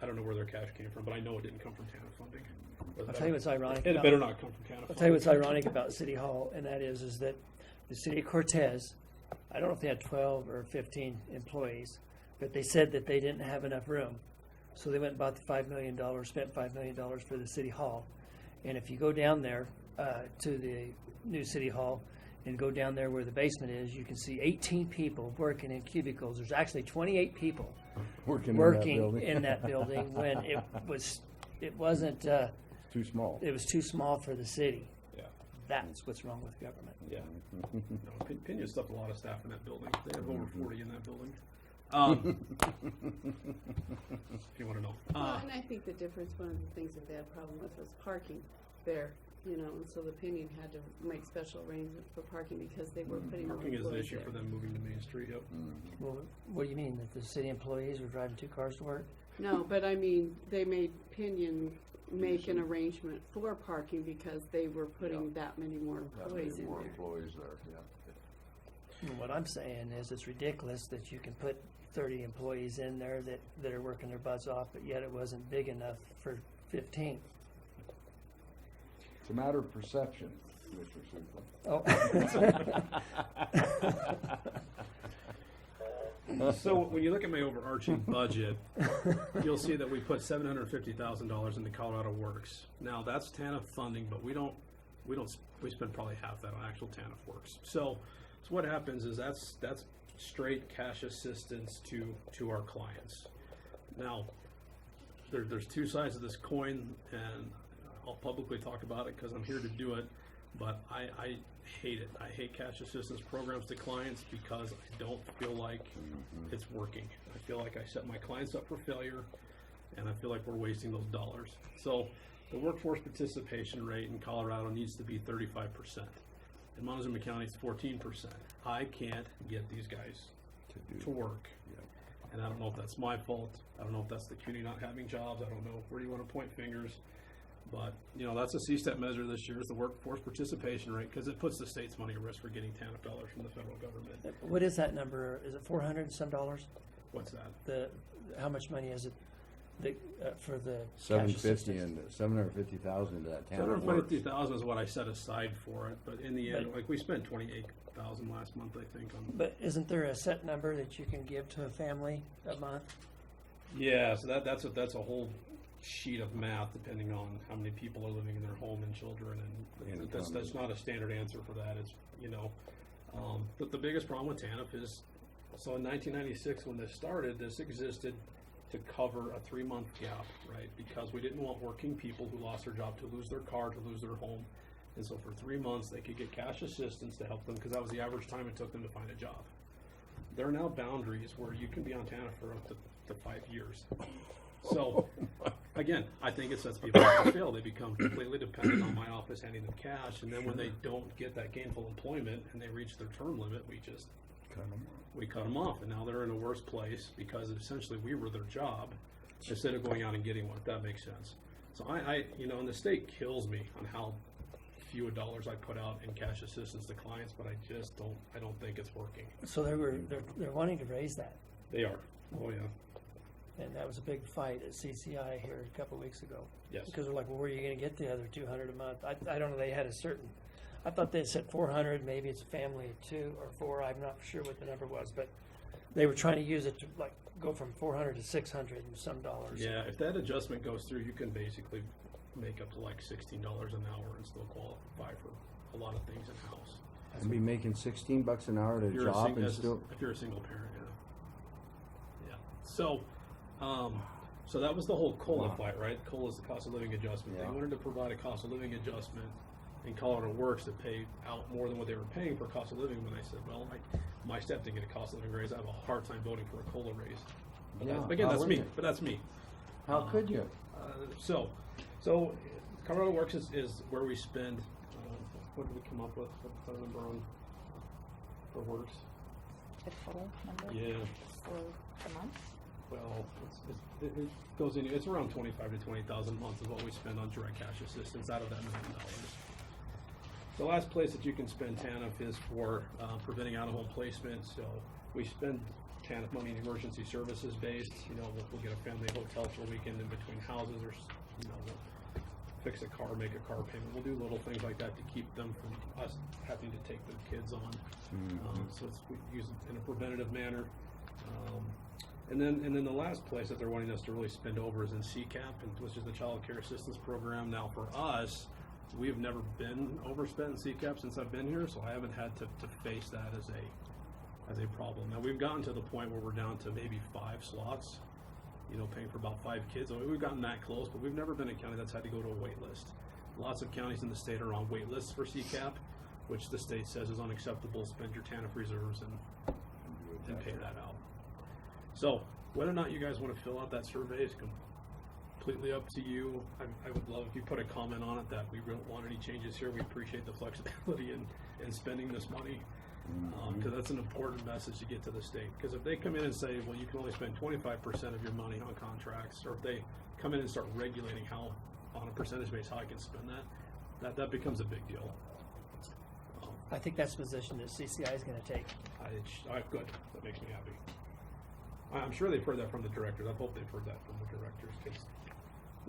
I don't know where their cash came from, but I know it didn't come from TANF funding. I'll tell you what's ironic. It about- better not come from TANF funding. I'll tell you what's ironic about City Hall, and that is that the city of Cortez, I don't know if they had 12 or 15 employees, but they said that they didn't have enough room. So they went and bought the $5 million, spent $5 million for the City Hall. And if you go down there to the new City Hall and go down there where the basement is, you can see 18 people working in cubicles. There's actually 28 people Working in that building when it wasn't, Too small. it was too small for the city. Yeah. That's what's wrong with government. Yeah. No, Pinion stuffed a lot of staff in that building. They have over 40 in that building. If you want to know. Well, and I think the difference, one of the things that they had a problem with was parking there, and so the Pinion had to make special arrangements for parking because they were putting more Parking is an employees issue there. for them moving to Main Street, yep. Well, what do you mean, that the city employees were driving 2 cars to work? No, but I mean, they made Pinion make an arrangement for parking because they were putting that many more employees in More there. employees there, yeah. And what I'm saying is it's ridiculous that you can put 30 employees in there that are working their butts off, but yet it wasn't big enough for 15. It's a matter of perception, Mr. Super. Oh. So when you look at my overarching budget, you'll see that we put $750,000 into Colorado Works. Now that's TANF funding, but we spend probably half that on actual TANF Works. So what happens is that's straight cash assistance to our clients. Now there's 2 sides of this coin, and I'll publicly talk about it because I'm here to do it, but I hate it. I hate cash assistance programs to clients because I don't feel like it's working. I feel like I set my clients up for failure, and I feel like we're wasting those dollars. So the workforce participation rate in Colorado needs to be 35%. In Montezuma County, it's 14%. I can't get these guys to work. And I don't know if that's my fault. I don't know if that's the community not having jobs. I don't know where you want to point fingers. But, you know, that's a C-step measure this year is the workforce participation rate because it puts the state's money at risk for getting TANF dollars from the federal government. What is that number? Is it 400 and some dollars? What's that? How much money is it for the cash 750 assistance? and 750,000 into that town. 750,000 is what I set aside for it. But in the end, like we spent 28,000 last month, I think. But isn't there a set number that you can give to a family a month? Yeah, so that's a whole sheet of math depending on how many people are living in their home and children, and that's not a standard answer for that. It's, you know, but the biggest problem with TANF is, so in 1996 when this started, this existed to cover a 3-month gap, right? Because we didn't want working people who lost their job to lose their car, to lose their home. And so for 3 months, they could get cash assistance to help them because that was the average time it took them to find a job. There are now boundaries where you can be on TANF for up to 5 years. So, again, I think it sets people up to fail. They become completely dependent on my office handing them cash, and then when they don't get that gainful employment and they reach their term limit, we cut them off, and now they're in a worse place because essentially we were their job instead of going out and getting one, if that makes sense. So I you know, and the state kills me on how few dollars I put out in cash assistance to clients, but I don't think it's working. So they're wanting to raise that. They are. Oh yeah. And that was a big fight at CCI here a couple of weeks ago. Yes. Because they're like, well, where are you going to get the other 200 a month? I don't know. They had a certain. I thought they said 400. Maybe it's a family of 2 or 4. I'm not sure what the number was, but they were trying to use it to like go from 400 to 600 and some dollars. Yeah. If that adjustment goes through, you can basically make up to like $16 an hour and still qualify for a lot of things in house. I'd be making $16 an hour at a job and still. If you're a single parent, yeah. So. So that was the whole COLA fight, right? COLA is the cost of living adjustment. Yeah. They wanted to provide a cost of living adjustment in Colorado Works that paid out more than what they were paying for cost of living. When I said, well, my staff didn't get a cost of living raise, I have a hard time voting for a COLA raise. But that's me. But that's me. How could you? So Colorado Works is where we spend. What did we come up with? What's the number on for Works? The total number? Yeah. For the month? Well, it goes in. It's around $25,000 to $20,000 a month is what we spend on direct cash assistance out of that $1 million. The last place that you can spend TANF is for preventing out-of-home placement. So we spend TANF money in emergency services based. You know, we'll get a family hotel for a weekend in between houses, or you know, we'll fix a car, make a car payment. We'll do little things like that to keep them from us having to take their kids on. So we use it in a preventative manner. And then the last place that they're wanting us to really spend over is in CCAP, which is the Child Care Assistance Program. Now for us, we've never been overspent in CCAP since I've been here, so I haven't had to face that as a problem. Now we've gotten to the point where we're down to maybe 5 slots, you know, paying for about 5 kids. So we've gotten that close, but we've never been a county that's had to go to a wait list. Lots of counties in the state are on wait lists for CCAP, which the state says is unacceptable. Spend your TANF reserves and pay that out. So whether or not you guys want to fill out that survey is completely up to you. I would love if you put a comment on it that we don't want any changes here. We appreciate the flexibility in spending this money, because that's an important message to get to the state. Because if they come in and say, well, you can only spend 25% of your money on contracts, or if they come in and start regulating how, on a percentage basis, how I can spend that becomes a big deal. I think that's the position that CCI is going to take. Good. That makes me happy. I'm sure they've heard that from the directors. I hope they've heard that from the directors, because,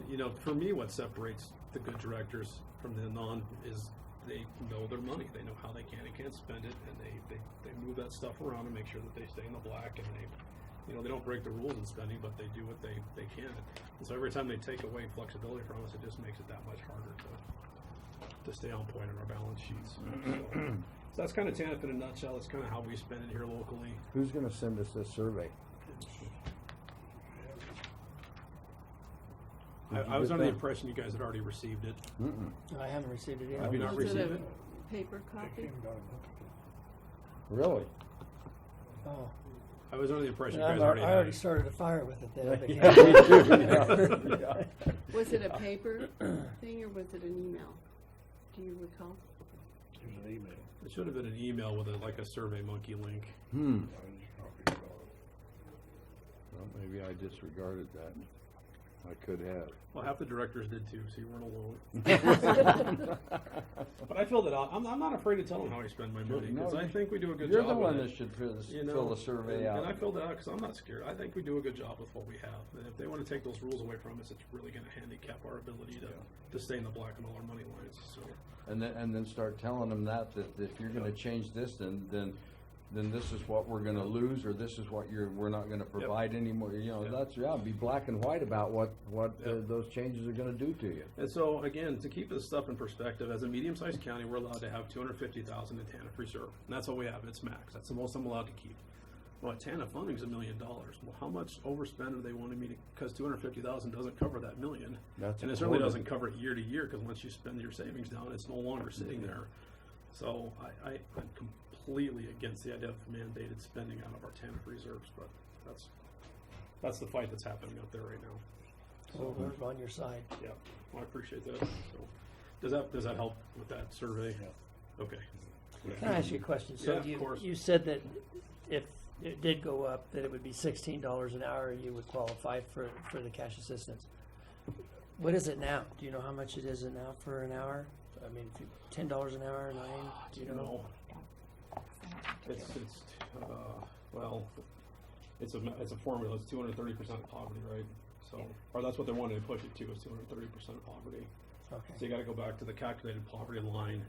you know, for me, what separates the good directors from the non is they know their money. They know how they can and can't spend it, and they move that stuff around and make sure that they stay in the black, and they don't break the rules in spending, but they do what they can. And so every time they take away flexibility from us, it just makes it that much harder to stay on point in our balance sheets. So that's kind of TANF in a nutshell. That's kind of how we spend it here locally. Who's going to send us this survey? I was under the impression you guys had already received it. I haven't received it yet. Have you not Was it received a it? paper copy? Really? Oh. I was under the impression you And guys already I had already it. started a fire with it then. Yeah, me too, yeah. Was it a paper thing or was it an email? Do you recall? Here's an email. It should have been an email with like a Survey Monkey link. Hmm. I just copied it all. Well, maybe I disregarded that. I could have. Well, half the directors did too, so you weren't alone. But I filled it out. I'm not afraid to tell them how I spend my money because I think we do a good You're job. the one with that it. should You know, fill the survey out. And I filled it out because I'm not scared. I think we do a good job with what we have. And if they want to take those rules away from us, it's really going to handicap our ability to stay in the black on all our money lines. So. And then start telling them that if you're gonna change this, then this is what we're gonna lose, or this is what we're not gonna provide anymore. You know, be black and white about what those changes are gonna do to you. And so again, to keep this stuff in perspective, as a medium-sized county, we're allowed to have 250,000 in TANF reserve, and that's all we have. It's max. That's the most I'm allowed to keep. Well, TANF funding's $1 million. Well, how much overspend are they wanting me to? Because 250,000 doesn't cover that million, That's and a it certainly quarter. doesn't cover it year to year. Because once you spend your savings down, it's no longer sitting there. So I'm completely against the idea of mandated spending out of our TANF reserves, but that's the fight that's happening out there right now. So we're on your side. Yeah, well, I appreciate that. So, does that help with that survey? Yeah. Okay. Can I ask you a question? So Yeah, of course. you said that if it did go up, that it would be $16 an hour and you would qualify for the cash assistance. What is it now? Do you know how much it is now for an hour? I mean, $10 an hour, $9? Do you know? No. It's a formula. It's 230% of poverty, right? So, or that's what they're wanting to push it to, is 230% of poverty. Okay. So you got to go back to the calculated poverty line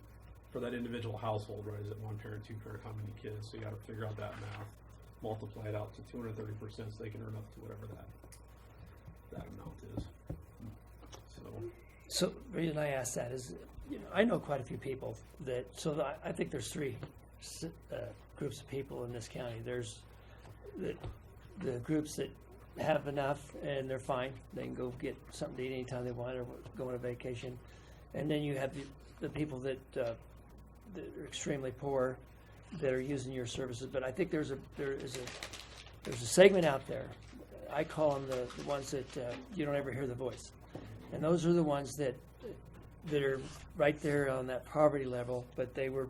for that individual household, right? Is it one parent, two parent, how many kids? So you got to figure out that math, multiply it out to 230%, so they can earn up to whatever that amount is. So the reason I ask that is, I know quite a few people I think there's three groups of people in this county. There's the groups that have enough and they're fine. They can go get something to eat anytime they want or go on a vacation. And then you have the people that are extremely poor that are using your services. But I think there's a segment out there. I call them the ones that you don't ever hear the voice. And those are the ones that are right there on that poverty level, but they were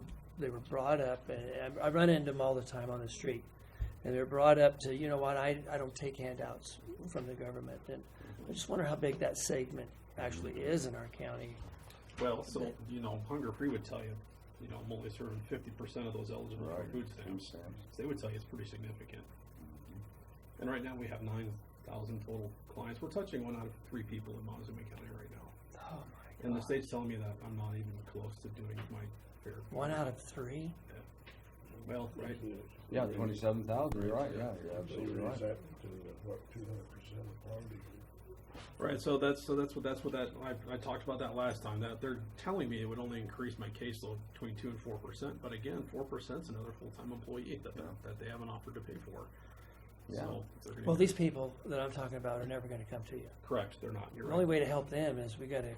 brought up, and I run into them all the time on the street, and they're brought up to, you know what, I don't take handouts from the government. And I just wonder how big that segment actually is in our county. Well, so, Hunger Free would tell you, I'm only serving 50% of those eligible for food stamps. So they would tell you it's pretty significant. And right now we have 9,000 total clients. We're touching 1 out of 3 people in Montezuma County right now. Oh my God. And the state's telling me that I'm not even close to doing my fair. 1 out of 3? Yeah. Well, right. Yeah, 27,000. You're right. Yeah, you're absolutely So right. raise that to, what, 200% of poverty? Right. So that's what I talked about that last time. That they're telling me it would only increase my caseload between 2 and 4%. But again, 4% is another full-time employee that they haven't offered to pay for. Yeah. So Well, these people that I'm talking about are never going to come to you. correct. They're not. You're The right. only way to help them is we got to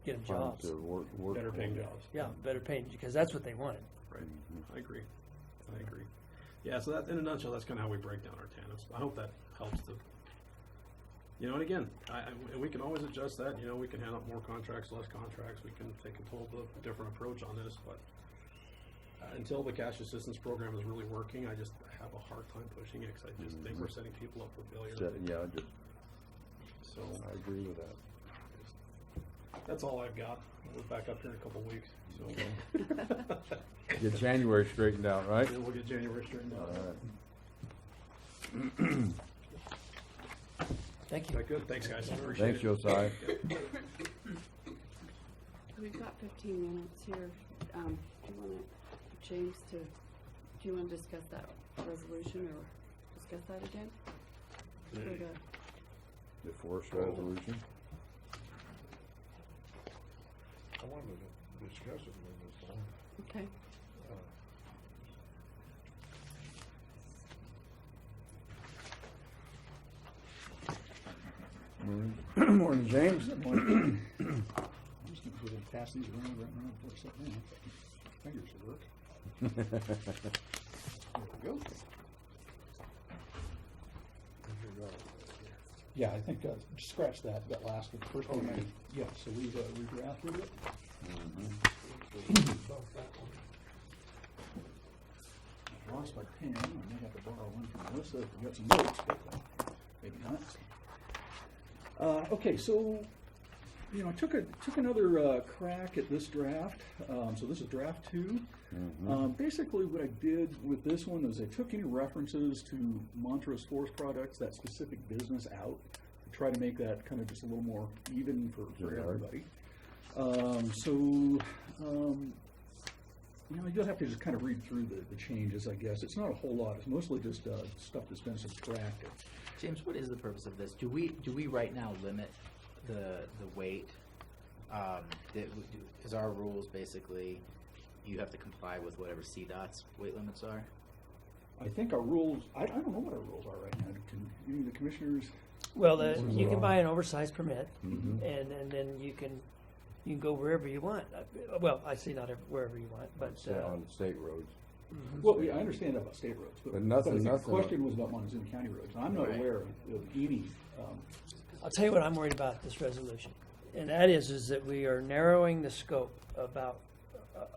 get them Trying jobs. to work Better paying jobs. Yeah, better paid, because that's what they wanted. Right. I agree. Yeah, so that, in a nutshell, that's kind of how we break down our TANFs. I hope that helps to, and again, we can always adjust that. We can hand out more contracts, less contracts. We can take a total different approach on this, but until the cash assistance program is really working, I just have a hard time pushing it because I just think we're setting people up for failure. So I agree with that. that's all I've got. We're back up here in a couple weeks. So Get January straightened out, right? then we'll get January straightened out. All right. Thank Is you. that good? Thanks, guys. I appreciate Thanks, it. Josiah. We've got 15 minutes here. Do you want to discuss that resolution or discuss that again? For The forest resolution. I wanted to discuss it a little bit more. okay. Morning, James. I'm just gonna go ahead and pass these around right now before I sit down. Fingers will work. There we go. Yeah, I think, scratch that last one, first one. Yeah, so we redrafted it. I lost my pen, I may have to borrow one from Melissa if we got some notes, but maybe not. Okay, so, I took another crack at this draft. So this is draft 2. Basically, what I did with this one is I took any references to Montrose Forest Products, that specific business, out to try to make that kind of just a little more even for everybody. You'll have to just kind of read through the changes, I guess. It's not a whole lot. It's mostly just stuff that's been subtracted. James, what is the purpose of this? Do we right now limit the weight? Is our rules basically you have to comply with whatever CDOT's weight limits are? I think our rules, I don't know what our rules are right now. Can any of the commissioners? Well, you can buy an oversized permit, and then you can go wherever you want. Well, I say not wherever you want, but On state roads. Well, yeah, I understand about state roads, But nothing- the question was about Montezuma County roads. And I'm not aware of any. I'll tell you what I'm worried about this resolution, and that is that we are narrowing the scope about,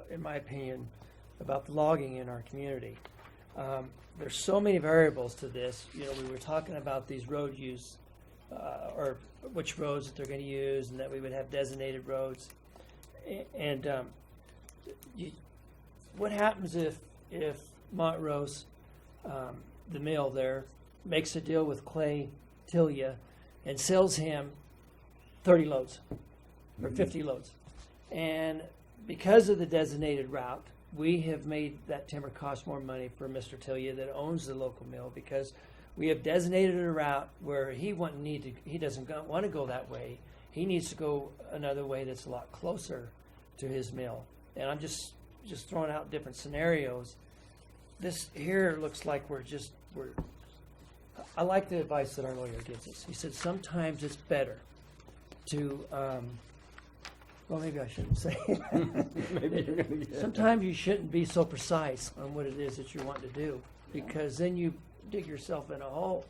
in my opinion, about the logging in our community. There's so many variables to this. We were talking about these road use, or which roads that they're going to use, and that we would have designated roads. And what happens if Montrose, the mill there, makes a deal with Clay Tilia and sells him 30 loads or 50 loads? And because of the designated route, we have made that timber cost more money for Mr. Tilia that owns the local mill, because we have designated a route where he doesn't want to go that way. He needs to go another way that's a lot closer to his mill. And I'm just throwing out different scenarios. This here looks like I like the advice that our lawyer gives us. He said sometimes it's better to, well, maybe I shouldn't say that. Sometimes you shouldn't be so precise on what it is that you want to do, because then you dig yourself in a hole.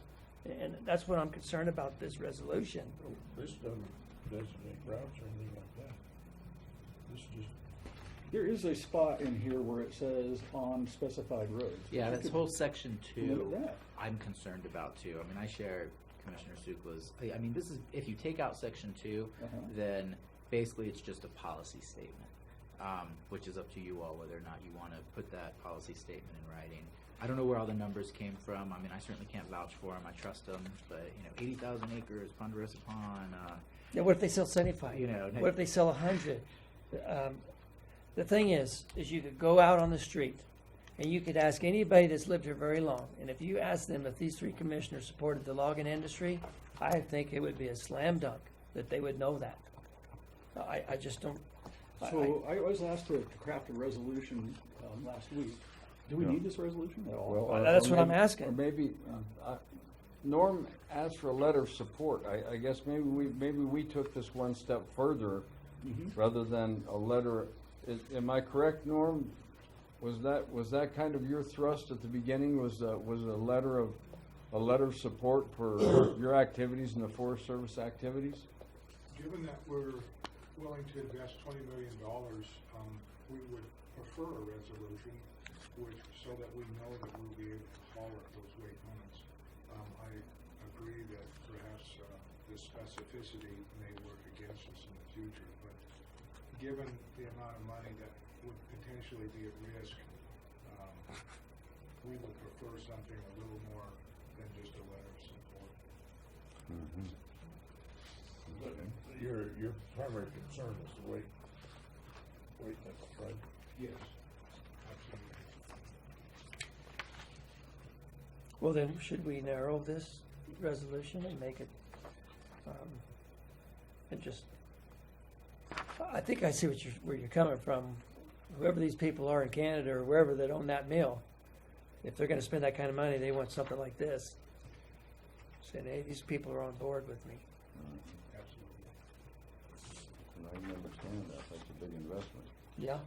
And that's what I'm concerned about this resolution. This doesn't designate routes or anything like that. This just. There is a spot in here where it says on specified roads. Yeah, that's whole section 2. Look at that. I'm concerned about too. I mean, I share Commissioner Sukla's. I mean, this is, if you take out section 2, then basically it's just a policy statement, which is up to you all whether or not you want to put that policy statement in writing. I don't know where all the numbers came from. I mean, I certainly can't vouch for them. I trust them, but 80,000 acres, Ponderosa Pond. Yeah, what if they sell 75? What if they sell 100? The thing is you could go out on the street and you could ask anybody that's lived here very long, and if you ask them if these 3 commissioners supported the logging industry, I think it would be a slam dunk that they would know that. I just don't. So I was asked to craft a resolution last week. Do we need this resolution at all? Well, that's what I'm asking. Or maybe Norm asked for a letter of support. I guess maybe we took this one step further, rather than a letter. Am I correct, Norm? Was that kind of your thrust at the beginning? Was a letter of support for your activities and the Forest Service activities? Given that we're willing to invest $20 million, we would prefer a resolution so that we know that we'll be able to haul at those weight limits. I agree that perhaps the specificity may work against us in the future, but given the amount of money that would potentially be at risk, we would prefer something a little more than just a letter of support. But your primary concern is the weight limit, right? Yes, absolutely. Well, then, should we narrow this resolution and make it, and just, I think I see where you're coming from. Whoever these people are in Canada or wherever that own that mill, if they're going to spend that kind of money, they want something like this. Saying, hey, these people are on board with me. Absolutely. I can understand that, that's a big investment. Yeah.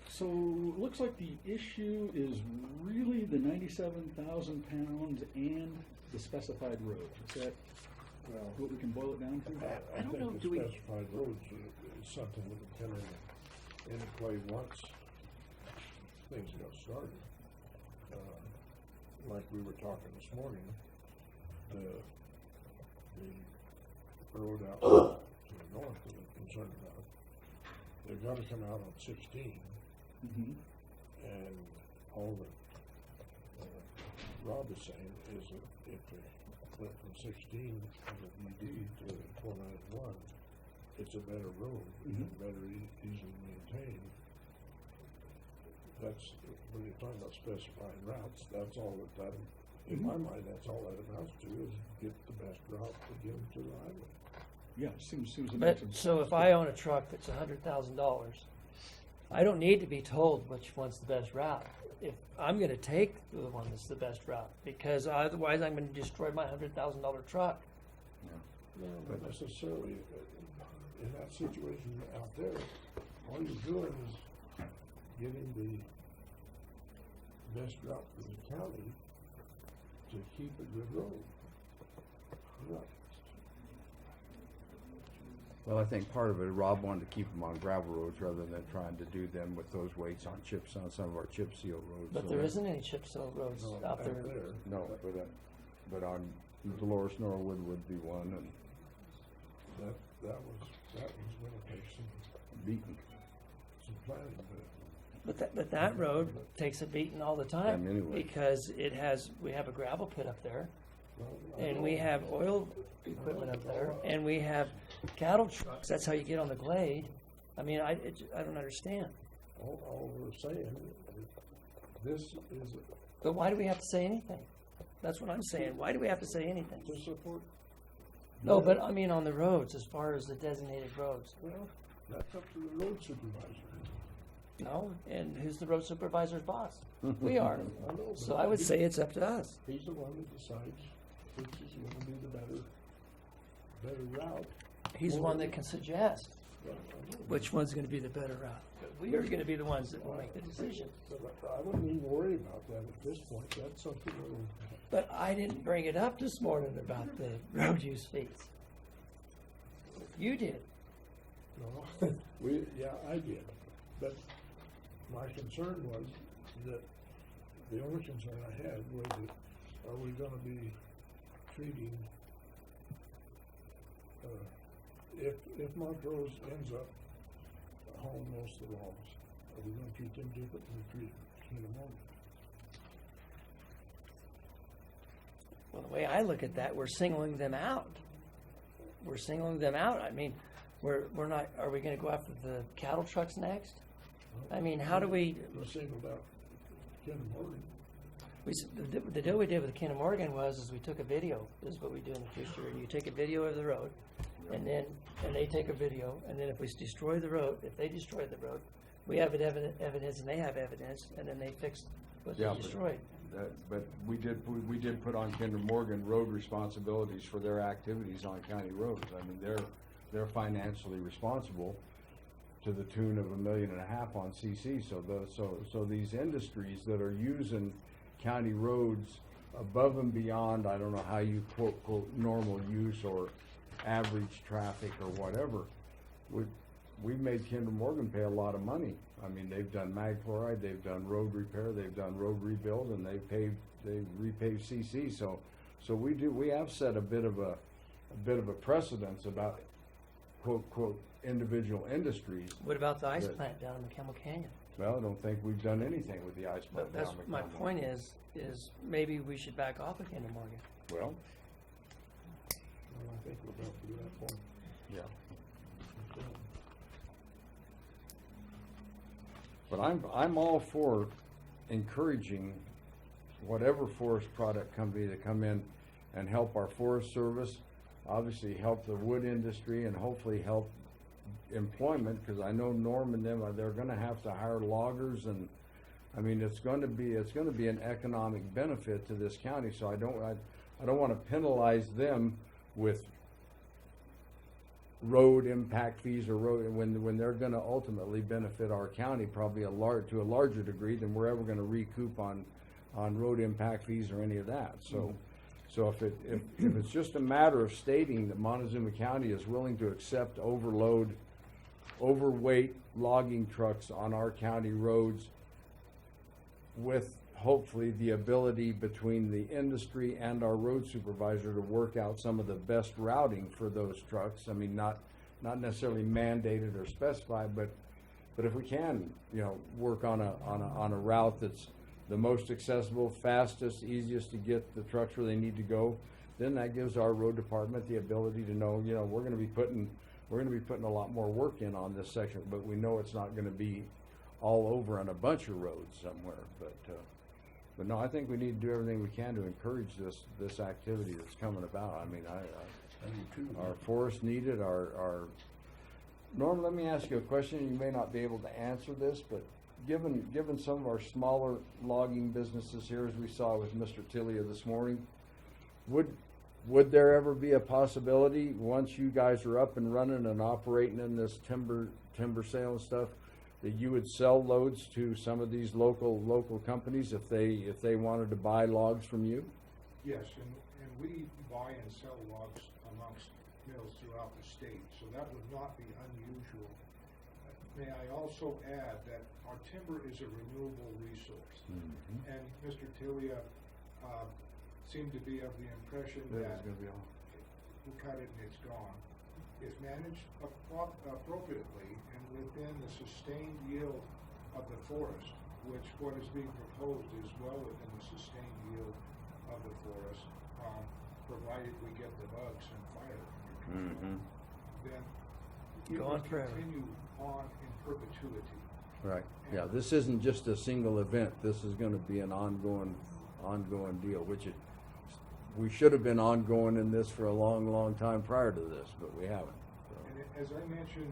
So, it looks like the issue is really the 97,000 pounds and the specified road. Is that Well, what we can boil it down to? I don't know, think do the we- specified roads is something that would come into play once things got started. Like we were talking this morning, the road out to the north that we're concerned about, they've got to come out on 16, Mm-hmm. and all that Rob is saying is that if they went from 16 on the UD to 491, it's a better road, and better, easily maintained. That's, when you're talking about specifying routes, that's all that, in my mind, that's all that amounts to, is get the best route to get them to the highway. Yeah, seems to But, make sense. so if I own a truck that's $100,000, I don't need to be told which one's the best route. If I'm gonna take the one that's the best route, because otherwise I'm gonna destroy my $100,000 truck. No, not necessarily. In that situation out there, all you're doing is getting the best route for the county to keep a good road. You're not. Well, I think part of it, Rob wanted to keep them on gravel roads rather than trying to do them with those weights on chips, on some of our chip seal roads. But So there that- isn't any chip seal roads No, out there. No, but on Dolores Norwood would be one, and That was gonna take some Beaton. planning, But that road takes a beating all the time, Anyway. because we have a gravel pit up there, well, and we have oil equipment up there, and we have cattle trucks. That's how you get on the glade. I mean, I don't understand. all we're saying is, this is But why do we have to say anything? That's what I'm saying. Why do we have to say anything? to support. No, but I mean on the roads, as far as the designated roads. Well, that's up to the road supervisor. No, and who's the road supervisor's boss? We are. I know, So but I would say it's up to us. he's the one that decides which is gonna be the better route. He's the one that can suggest Well, I know. which one's gonna be the better route. But we are gonna be the ones that will make the decision. But I wouldn't even worry about that at this point. That's something that'll. But I didn't bring it up this morning about the road use fees. You did. No, I did. But my concern was that, the only concern I had was that, are we gonna be treating, if Montrose ends up hauling most of the logs, are we gonna treat them different than we treat Kinnamorgan? Well, the way I look at that, we're singling them out. We're singling them out. I mean, we're not, are we gonna go after the cattle trucks next? I mean, how do we, We singled out Kinnamorgan. the deal we did with Ken Morgan is we took a video. This is what we do in the future. You take a video of the road, and they take a video, and then if we destroy the road, if they destroy the road, we have evidence and they have evidence, and then they fix what Yeah, they destroyed. But we did put on Kinder Morgan road responsibilities for their activities on county roads. I mean, they're financially responsible to the tune of $1.5 million on CC. So these industries that are using county roads above and beyond, I don't know how you quote normal use or average traffic or whatever, we've made Kinder Morgan pay a lot of money. I mean, they've done mag chloride, they've done road repair, they've done road rebuild, and they've repaved CC. So we have set a bit of a precedence about quote individual industries. What about the ice But- plant down in McCampbell Canyon? Well, I don't think we've done anything with the ice plant. But that's down my McCampbell. point is maybe we should back off of Kinder Morgan. Well, Well, I think we're about to do that point. yeah. But I'm all for encouraging whatever forest product company to come in and help our Forest Service, obviously help the wood industry, and hopefully help employment, because I know Norm and them, they're gonna have to hire loggers, and I mean, it's gonna be an economic benefit to this county, so I don't wanna penalize them with road impact fees or road, when they're gonna ultimately benefit our county probably to a larger degree than we're ever gonna recoup on road impact fees or any of that. So if it's just a matter of stating that Montezuma County is willing to accept overweight logging trucks on our county roads with hopefully the ability between the industry and our road supervisor to work out some of the best routing for those trucks. I mean, not necessarily mandated or specified, but if we can, work on a route that's the most accessible, fastest, easiest to get the trucks where they need to go, then that gives our road department the ability to know, we're gonna be putting a lot more work in on this section, but we know it's not gonna be all over on a bunch of roads somewhere. But no, I think we need to do everything we can to encourage this activity that's coming about. I mean, our forests need it. Norm, let me ask you a question. You may not be able to answer this, but given some of our smaller logging businesses here, as we saw with Mr. Tillia this morning, would there ever be a possibility, once you guys are up and running and operating in this timber sale and stuff, that you would sell loads to some of these local companies if they wanted to buy logs from you? Yes, and we buy and sell logs amongst mills throughout the state, so that would not be unusual. May I also add that our timber is a renewable resource, and Mr. Tillia seemed to be of the impression that we cut it and it's gone. If managed appropriately and within the sustained yield of the forest, which what is being proposed is well within the sustained yield of the forest, provided we get the bugs and fire under control, then it will continue on in perpetuity. Right. Yeah, this isn't just a single event. This is going to be an ongoing deal, we should have been ongoing in this for a long time prior to this, but we haven't. So. And as I mentioned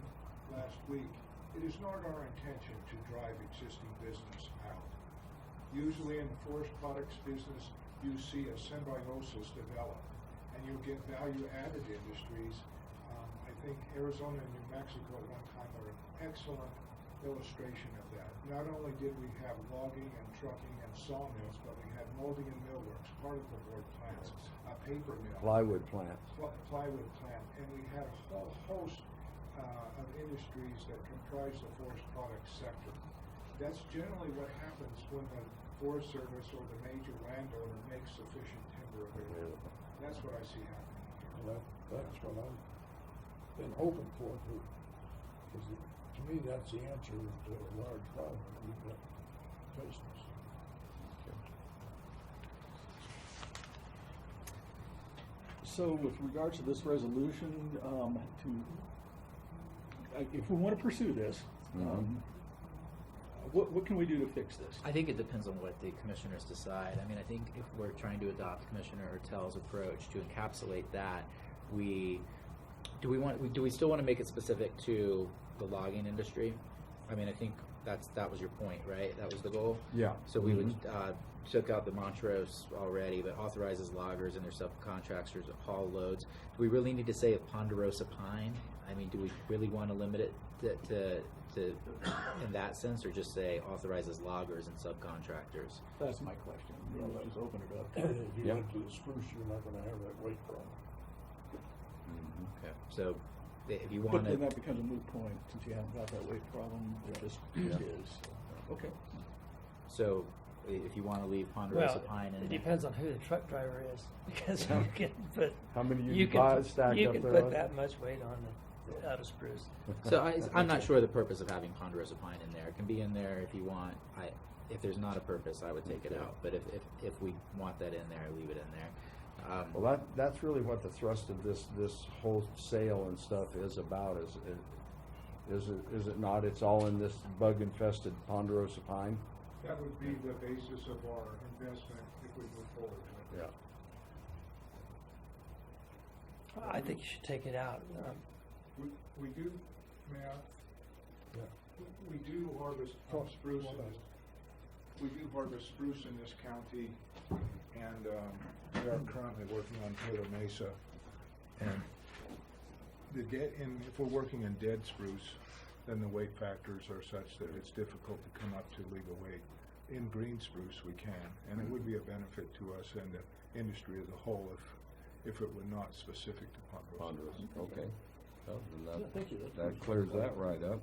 last week, it is not our intention to drive existing business out. Usually in the forest products business, you see a symbiosis develop, and you'll get value-added industries. I think Arizona and New Mexico at one time were an excellent illustration of that. Not only did we have logging and trucking and sawmills, but we had molding and millworks, particle board plants, a paper mill, plywood plants, and we had a whole host of industries that comprise the forest products sector. That's generally what happens when the Forest Service or the major landowner makes sufficient timber available. That's what I see happening here. That's what I've been hoping for, because to me, that's the answer to a large problem that we've got facing us. So with regards to this resolution, if we want to pursue this, what can we do to fix this? I think it depends on what the commissioners decide. I mean, I think if we're trying to adopt Commissioner Ortell's approach to encapsulate that, do we still want to make it specific to the logging industry? I mean, I think that was your point, right? That was the goal? Yeah. So we would took out the Montrose already, but authorizes loggers and their subcontractors to haul loads. Do we really need to say Ponderosa pine? I mean, do we really want to limit it to in that sense, or just say authorizes loggers and subcontractors? That's my question. Well, let's open it up. If you went to the spruce, you're not going to have that weight problem. Okay, so if you But want then to, that becomes a moot point, since you haven't got that weight problem, it just is. Okay. so if you want to leave Ponderosa pine in it there. depends on who the truck driver is, because you can put, How many you can stack you up can there? put that much weight on the out of spruce. So I'm not sure the purpose of having Ponderosa pine in there. It can be in there if you want. If there's not a purpose, I would take it out. But if we want that in there, leave it in there. Well, that's really what the thrust of this whole sale and stuff is about. Is it not? It's all in this bug-infested Ponderosa pine. That would be the basis of our investment if we move forward with it. Yeah. I think you should take it out. We do, Matt. We do harvest spruce. We do harvest spruce in this county, and we are currently working on Taylor Mesa. And if we're working in dead spruce, then the weight factors are such that it's difficult to come up to legal weight. In green spruce, we can, and it would be a benefit to us and the industry as a whole if it were not specific to ponderosa. Ponderosa, okay. Well, then Yeah, thank you. that clears that right up.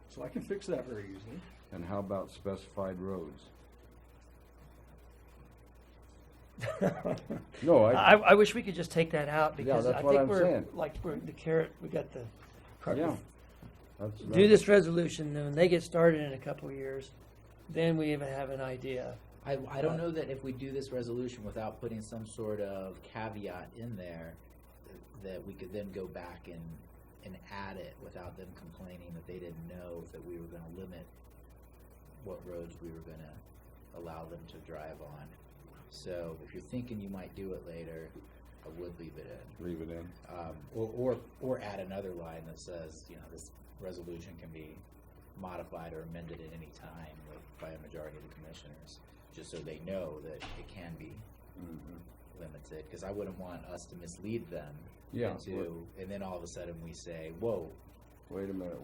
So I can fix that very easily. And how about specified roads? No, I wish we could just take that out because that's I what think I'm we're, saying. like, we're the carrot, we got the cart. Yeah. Do this resolution, then when they get started in a couple of years, then we even have an idea. I don't know that if we do this resolution without putting some sort of caveat in there, that we could then go back and add it without them complaining that they didn't know that we were gonna limit what roads we were gonna allow them to drive on. So if you're thinking you might do it later, I would leave it in. Leave it in. Or add another line that says, you know, this resolution can be modified or amended at any time by a majority of the commissioners, just so they know that it can be limited, because I wouldn't want us to mislead them into, and then all of a sudden we say, whoa. Wait a minute,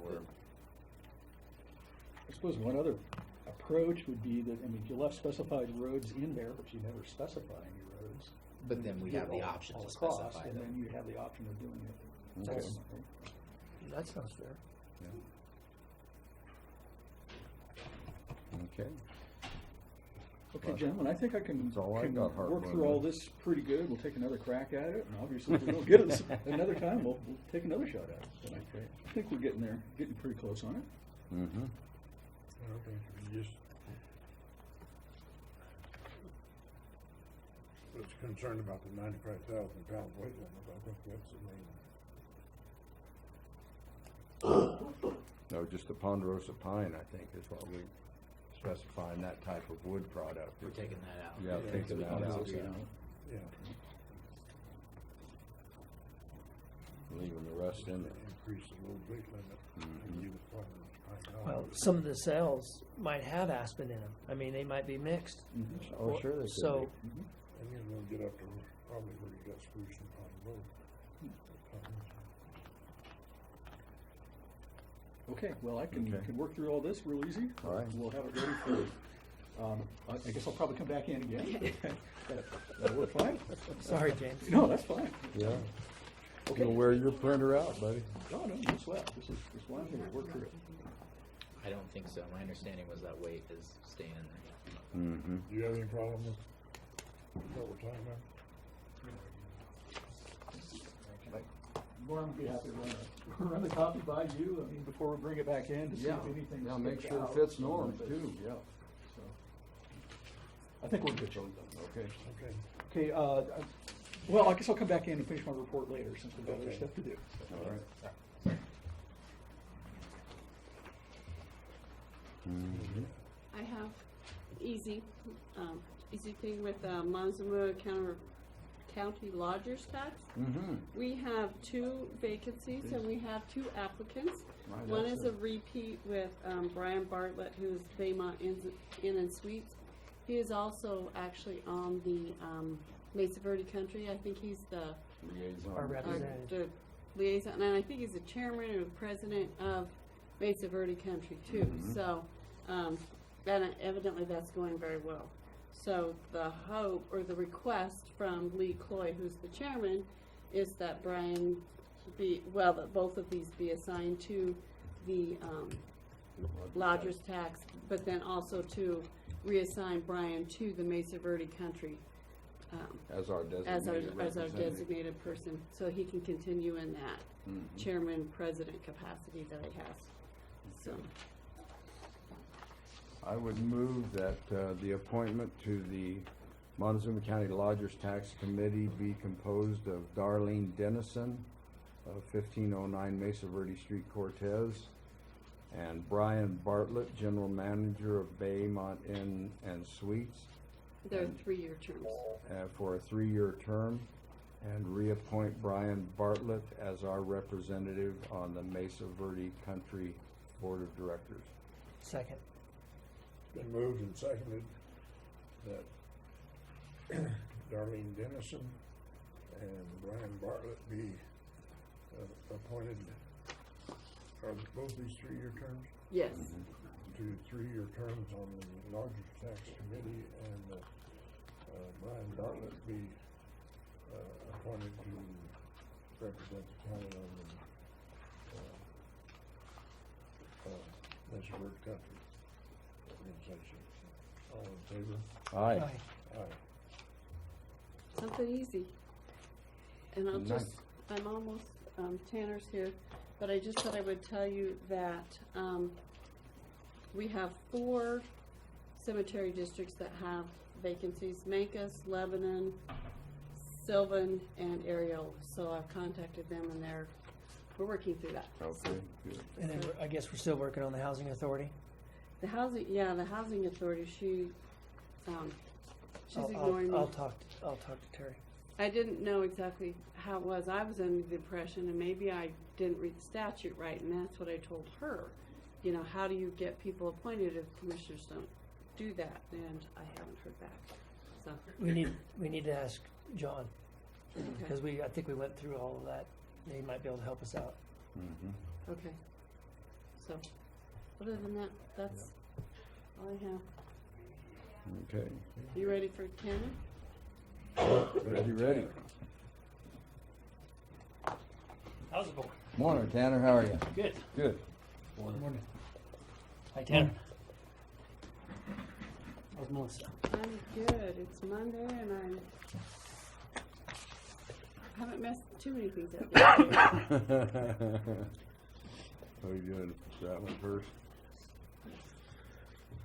I suppose one other approach would be that, I mean, you left specified roads in there, but you never specify any roads. But then we You have do the all- option all to across, specify and them. then you have the option of doing it. Okay. That sounds fair. Okay. Okay, gentlemen, I think I can, That's all I can got, work heartburn through all with. this pretty good. We'll take another crack at it, and obviously if we don't get it another time, we'll take another shot at it. But I think we're getting there, getting pretty close on it. Mm-hmm. I don't think you just was concerned about the 95,000-pound weight limit. I think that's the main. No, just the ponderosa pine, I think, is what we specifying that type of wood product. We're taking that out. Yeah, taking that out. Yeah. Leaving the rest in there. Increase the load weight limit and use ponderosa pine. Well, some of the cells might have aspen in them. I mean, they might be mixed. Oh, sure they could So, And you're gonna get up to probably where you got spruce and pine road. Okay, well, I can Okay. work through all this real easy. All right. We'll have it ready for, I guess I'll probably come back in again. That'll work fine? sorry, James. No, that's fine. Yeah. Okay. You'll wear your printer out, buddy. No, no sweat. This is why I'm here, to work through it. I don't think so. My understanding was that weight is staying in there. Mm-hmm. Do you have any problem with what we're talking about? More than be happy to run the copy by you, I mean, before we bring it back in to see if anything's. Yeah, make sticks sure it out. fits Norm too, yeah. So, I think we're good shape. Okay. Okay. Okay, well, I guess I'll come back in and finish my report later since we've got other stuff to do. All right. Mm-hmm. I have easy thing with Montezuma County Lodgers Tax. Mm-hmm. We have 2 vacancies and we have 2 applicants. Right, One that's is a repeat with Brian Bartlett, who's Baymont Inn and Suites. He is also actually on the Mesa Verde Country. I think he's the Our Liaison. representative. the liaison, and I think he's the chairman or president of Mesa Verde Country too. Mhm. So, and evidently that's going very well. So the hope or the request from Lee Cloy, who's the chairman, is that Brian that both of these be assigned to the lodgers tax, but then also to reassign Brian to the Mesa Verde Country As our as our designated designated person, so he can continue in that Mhm. chairman, president capacity that he has. So, I would move that the appointment to the Montezuma County Lodgers Tax Committee be composed of Darlene Dennison of 1509 Mesa Verde Street, Cortez, and Brian Bartlett, General Manager of Baymont Inn and Suites, they're 3-year terms. for a 3-year term, and reappoint Brian Bartlett as our representative on the Mesa Verde Country Board of Directors. Second. It's been moved and seconded that Darlene Dennison and Brian Bartlett be appointed, are both these 3-year terms? Yes. To 3-year terms on the larger tax committee, and Brian Dartmouth be appointed to represent the county on the Measured Country organization. All in favor? Aye. Aye. Something easy. And I'll Nice. I'm almost, Tanner's here, but I just thought I would tell you that, we have 4 cemetery districts that have vacancies: Mancus, Lebanon, Sylvan, and Ariel. So I've contacted them, and we're working through that. Okay, good. And then I guess we're still working on the housing authority. The housing authority, she's ignoring me. I'll talk to Terry. I didn't know exactly how it was. I was under the impression, and maybe I didn't read the statute right, and that's what I told her. You know, how do you get people appointed if commissioners don't do that? And I haven't heard back. So We need to ask John, because okay. I think we went through all of that. He might be able to help us out. Mm-hmm. Okay. So other than that, that's all I have. Okay. You ready for Tanner? Ready. How's it going? Morning, Tanner, how are you? Good. Good. Morning. Hi, Tanner. How's Melissa? I'm good. It's Monday, and I haven't messed too many things up yet. How are you doing? That one first?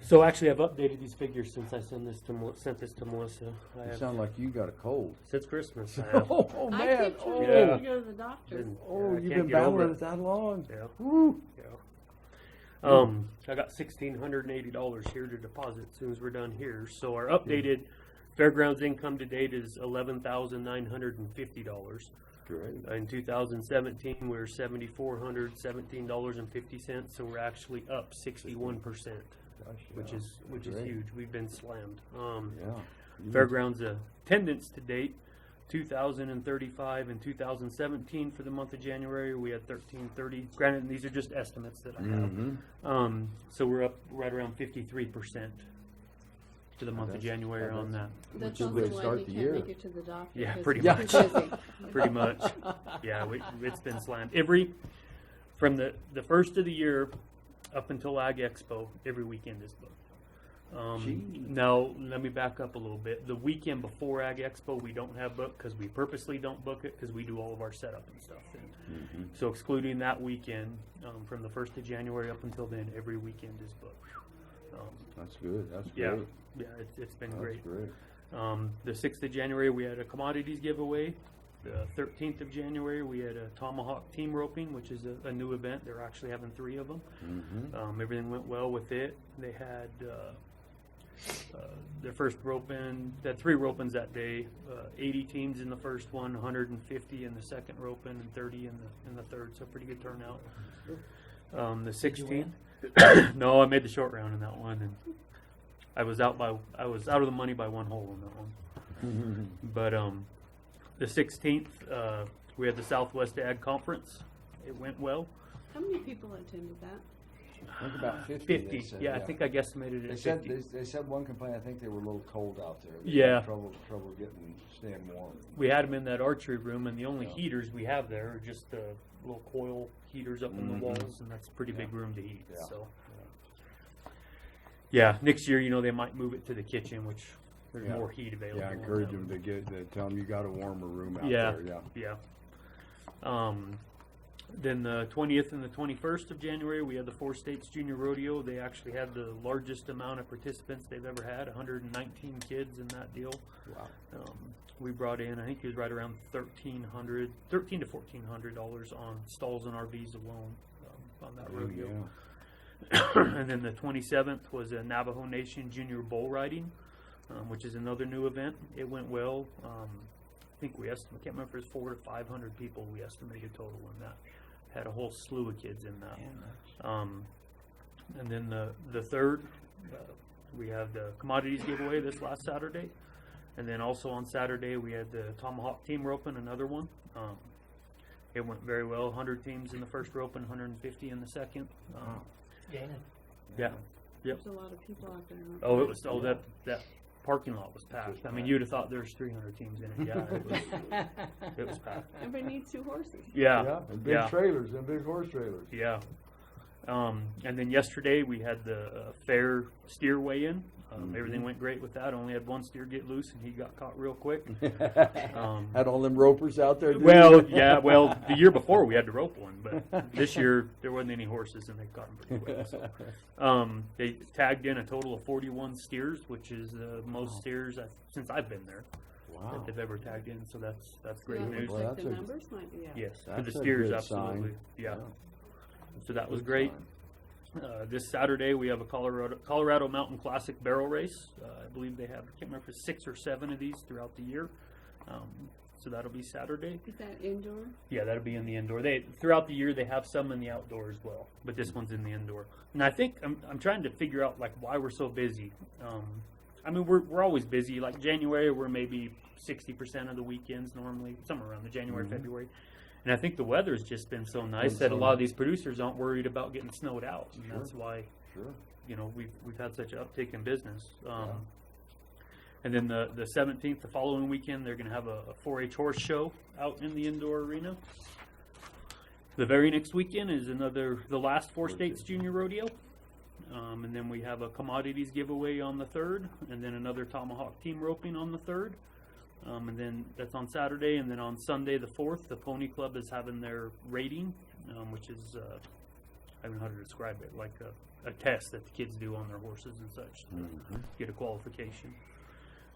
So actually, I've updated these figures since I sent this to Melissa. I You have, sound like you got a cold. since Christmas. I have. Oh, I man. keep trying Yeah. to go to the doctor. Been- Oh, I you've can't been get over battling it. it that long? Yeah. Woo. Yeah. I got $1,680 here to deposit as soon as we're done here. So our updated fairgrounds income to date is $11,950. Great. In 2017, we were $7,417.50. So we're actually up 61%, Gosh, which yeah. is Great. huge. We've been slammed. Yeah. Fairgrounds attendance to date, 2,035 in 2017 for the month of January. We had 1,330. Granted, these are just estimates that I have. Mm-hmm. So we're up right around 53% to the month of January on that. That's Which is a also good why start we the can't year. make it to the doctor. Yeah, 'cause pretty we're much. too busy. Pretty much. Yeah, it's been slammed. From the first of the year up until Ag Expo, every weekend is booked. Now, let me back up a little bit. The weekend before Ag Expo, we don't have booked because we purposely don't book it because we do all of our setup and stuff then. Mm-hmm. So excluding that weekend, from the 1st of January up until then, every weekend is booked. That's good. That's Yeah, great. it's been That's great. great. The 6th of January, we had a commodities giveaway. The 13th of January, we had a tomahawk team roping, which is a new event. They're actually having 3 of them. Mm-hmm. Everything went well with it. They had their first roping. They had 3 ropings that day. 80 teams in the first one, 150 in the second roping, and 30 in the third. So pretty good turnout. The 16th. No, I made the short round in that one, and I was out of the money by 1 hole in that one. But the 16th, we had the Southwest Ag Conference. It went well. How many people attended that? I think about 50. 50. They said, I think I guesstimated it They at said 50. they said one complaint. I think they were a little cold out there. They Yeah. had trouble getting staying warm. We had them in that archery room, and the only Yeah. heaters we have there are just the little coil heaters up in the Mhm. walls, and that's a pretty big room to heat. Yeah. So, yeah, next year, they might move it to the kitchen, which there's Yeah. more heat available. Yeah, in encourage that them room. to tell them you got a warmer room out Yeah. there. Yeah. Yeah. Then the 20th and the 21st of January, we had the 4 States Junior Rodeo. They actually had the largest amount of participants they've ever had, 119 kids in that deal. Wow. We brought in, I think it was right around $1,300 to $1,400 on stalls and RVs alone on that rodeo. Yeah. And then the 27th was a Navajo Nation Junior Bull Riding, which is another new event. It went well. I think I can't remember if it was 400 to 500 people we estimated total in that. Had a whole slew of kids in that. And then the third, we had the commodities giveaway this last Saturday. And then also on Saturday, we had the Tomahawk Team Roping, another one. it went very well. 100 teams in the first roping, 150 in the second. Yeah. Yep. There's a lot of people out there. aren't Oh, there? it was. Oh, that parking lot was packed. I mean, you'd have thought there was 300 teams in it. Yeah, it was packed. Everybody needs 2 horses. Yeah. And big trailers and big horse trailers. Yeah. And then yesterday we had the fair steer weigh-in. Everything went great with that. Only had one steer get loose, and he got caught real quick. Had all them ropers out there. Well, yeah. Well, the year before we had to rope one, but this year there wasn't any horses, and they caught him pretty quick. So, they tagged in a total of 41 steers, which is the most steers since I've been there that they've ever tagged in. So that's great So it news. looks like Well, the that's numbers might be up. Yes, for That's the a steers, good sign. absolutely. Yeah. So that was Good great. sign. This Saturday we have a Colorado Mountain Classic barrel race. I believe they have, I can't remember if it's 6 or 7 of these throughout the year. So that'll be Saturday. Is that indoor? Yeah, that'll be in the indoor. Throughout the year they have some in the outdoor as well, but this one's in the indoor. And I think I'm trying to figure out like why we're so busy. I mean we're always busy. Like January we're maybe 60% of the weekends normally, somewhere around the January, February. And I think the weather's just been so nice that a lot of these producers aren't worried about getting snowed out, and that's why we've had such an uptick in business. And then the 17th, the following weekend, they're going to have a 4-H horse show out in the indoor arena. The very next weekend is the last 4 States Junior Rodeo. And then we have a commodities giveaway on the 3rd, and then another tomahawk team roping on the 3rd. And then that's on Saturday, and then on Sunday the 4th, the Pony Club is having their rating, which is, I don't know how to describe it, like a test that the kids do on their horses and such to get a qualification.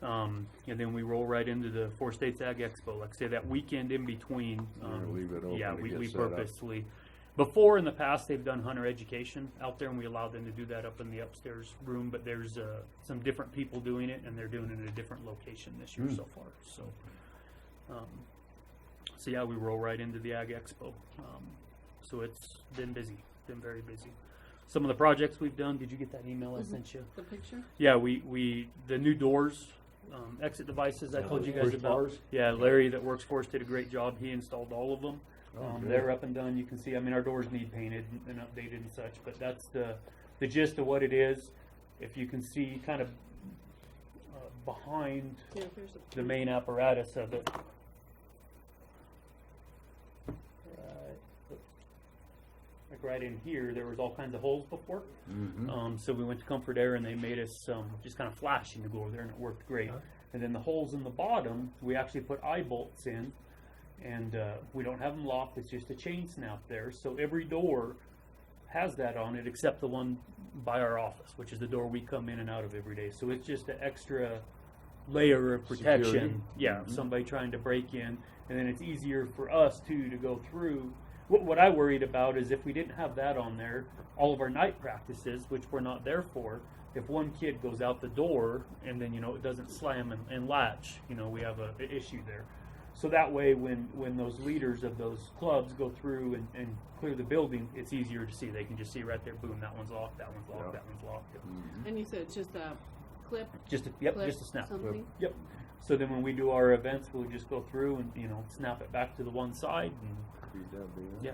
And then we roll right into the 4 States Ag Expo. Like I say, that weekend in between, leave it open to we get set up. purposely. Before in the past, they've done hunter education out there, and we allowed them to do that up in the upstairs room. But there's some different people doing it, and they're doing it at a different location this year so far. So yeah, we roll right into the Ag Expo. So it's been busy, been very busy. Some of the projects we've done. Did you get that email I sent you? The picture? Yeah, we the new doors, exit devices I told you guys push about. bars? Yeah, Larry that works for us did a great job. He installed all of them. Good. They're up and done. You can see, I mean, our doors need painted and updated and such, but that's the gist of what it is. If you can see kind of behind Yeah, there's a the main apparatus of it. Like right in here, there was all kinds of holes before. So we went to Comfort Air and they made us just kind of flashing to go over there, and it worked great. And then the holes in the bottom, we actually put eye bolts in. And we don't have them locked, it's just a chain snap there. So every door has that on it except the one by our office, which is the door we come in and out of every day. So it's just an extra layer of protection. Security. Yeah, somebody trying to break in. And then it's easier for us too to go through. What I worried about is if we didn't have that on there, all of our night practices, which we're not there for, if one kid goes out the door and then, it doesn't slam and latch, we have an issue there. So that way, when those leaders of those clubs go through and clear the building, it's easier to see. They can just see right there, boom, that one's locked, that one's locked, that one's locked. And you said it's just a clip? Just a snap. Something? Yep. So then when we do our events, we'll just go through and, snap it back to the one side. And yeah,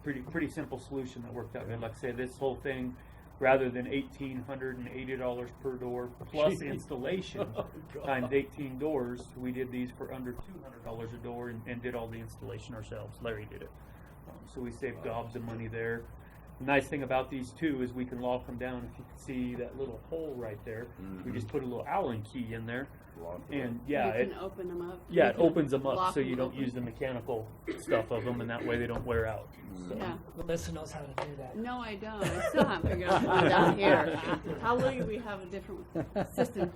pretty simple solution that worked out good. Like I say, this whole thing, rather than $1,880 per door plus installation times 18 doors, we did these for under $200 a door and did all the installation ourselves. Larry did it. So we saved gobs of money there. The nice thing about these too is we can lock them down. If you can see that little hole right there, we just put a little Allen key in there. And yeah, You can open them up. yeah, You it can opens them up lock so you don't open. use the mechanical stuff of them, and that way they don't wear out. So. Yeah. Melissa knows how to do that. No, I don't. I still haven't figured out how to do it down here. Hallelujah, we have a different system.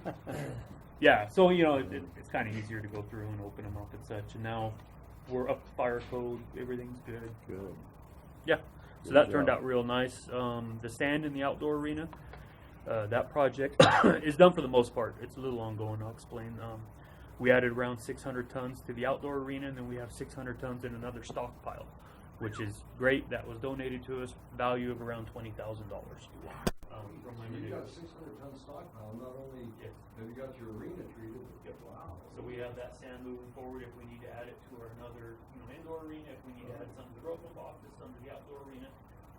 Yeah, so it's kind of easier to go through and open them up and such. And now we're up to fire code. Everything's good. Good. Yeah, so Good that turned job. out real nice. The stand in the outdoor arena, that project is done for the most part. It's a little ongoing. I'll explain. We added around 600 tons to the outdoor arena, and then we have 600 tons in another stockpile, which is great. That was donated to us, value of around $20,000. from So Lemon you got a Ridge. 600-ton stockpile, not only Yes. have you got your arena treated, Yep. wow. So we have that sand moving forward if we need to add it to our another, indoor arena, if we need to add some to the roping boxes, some to the outdoor arena.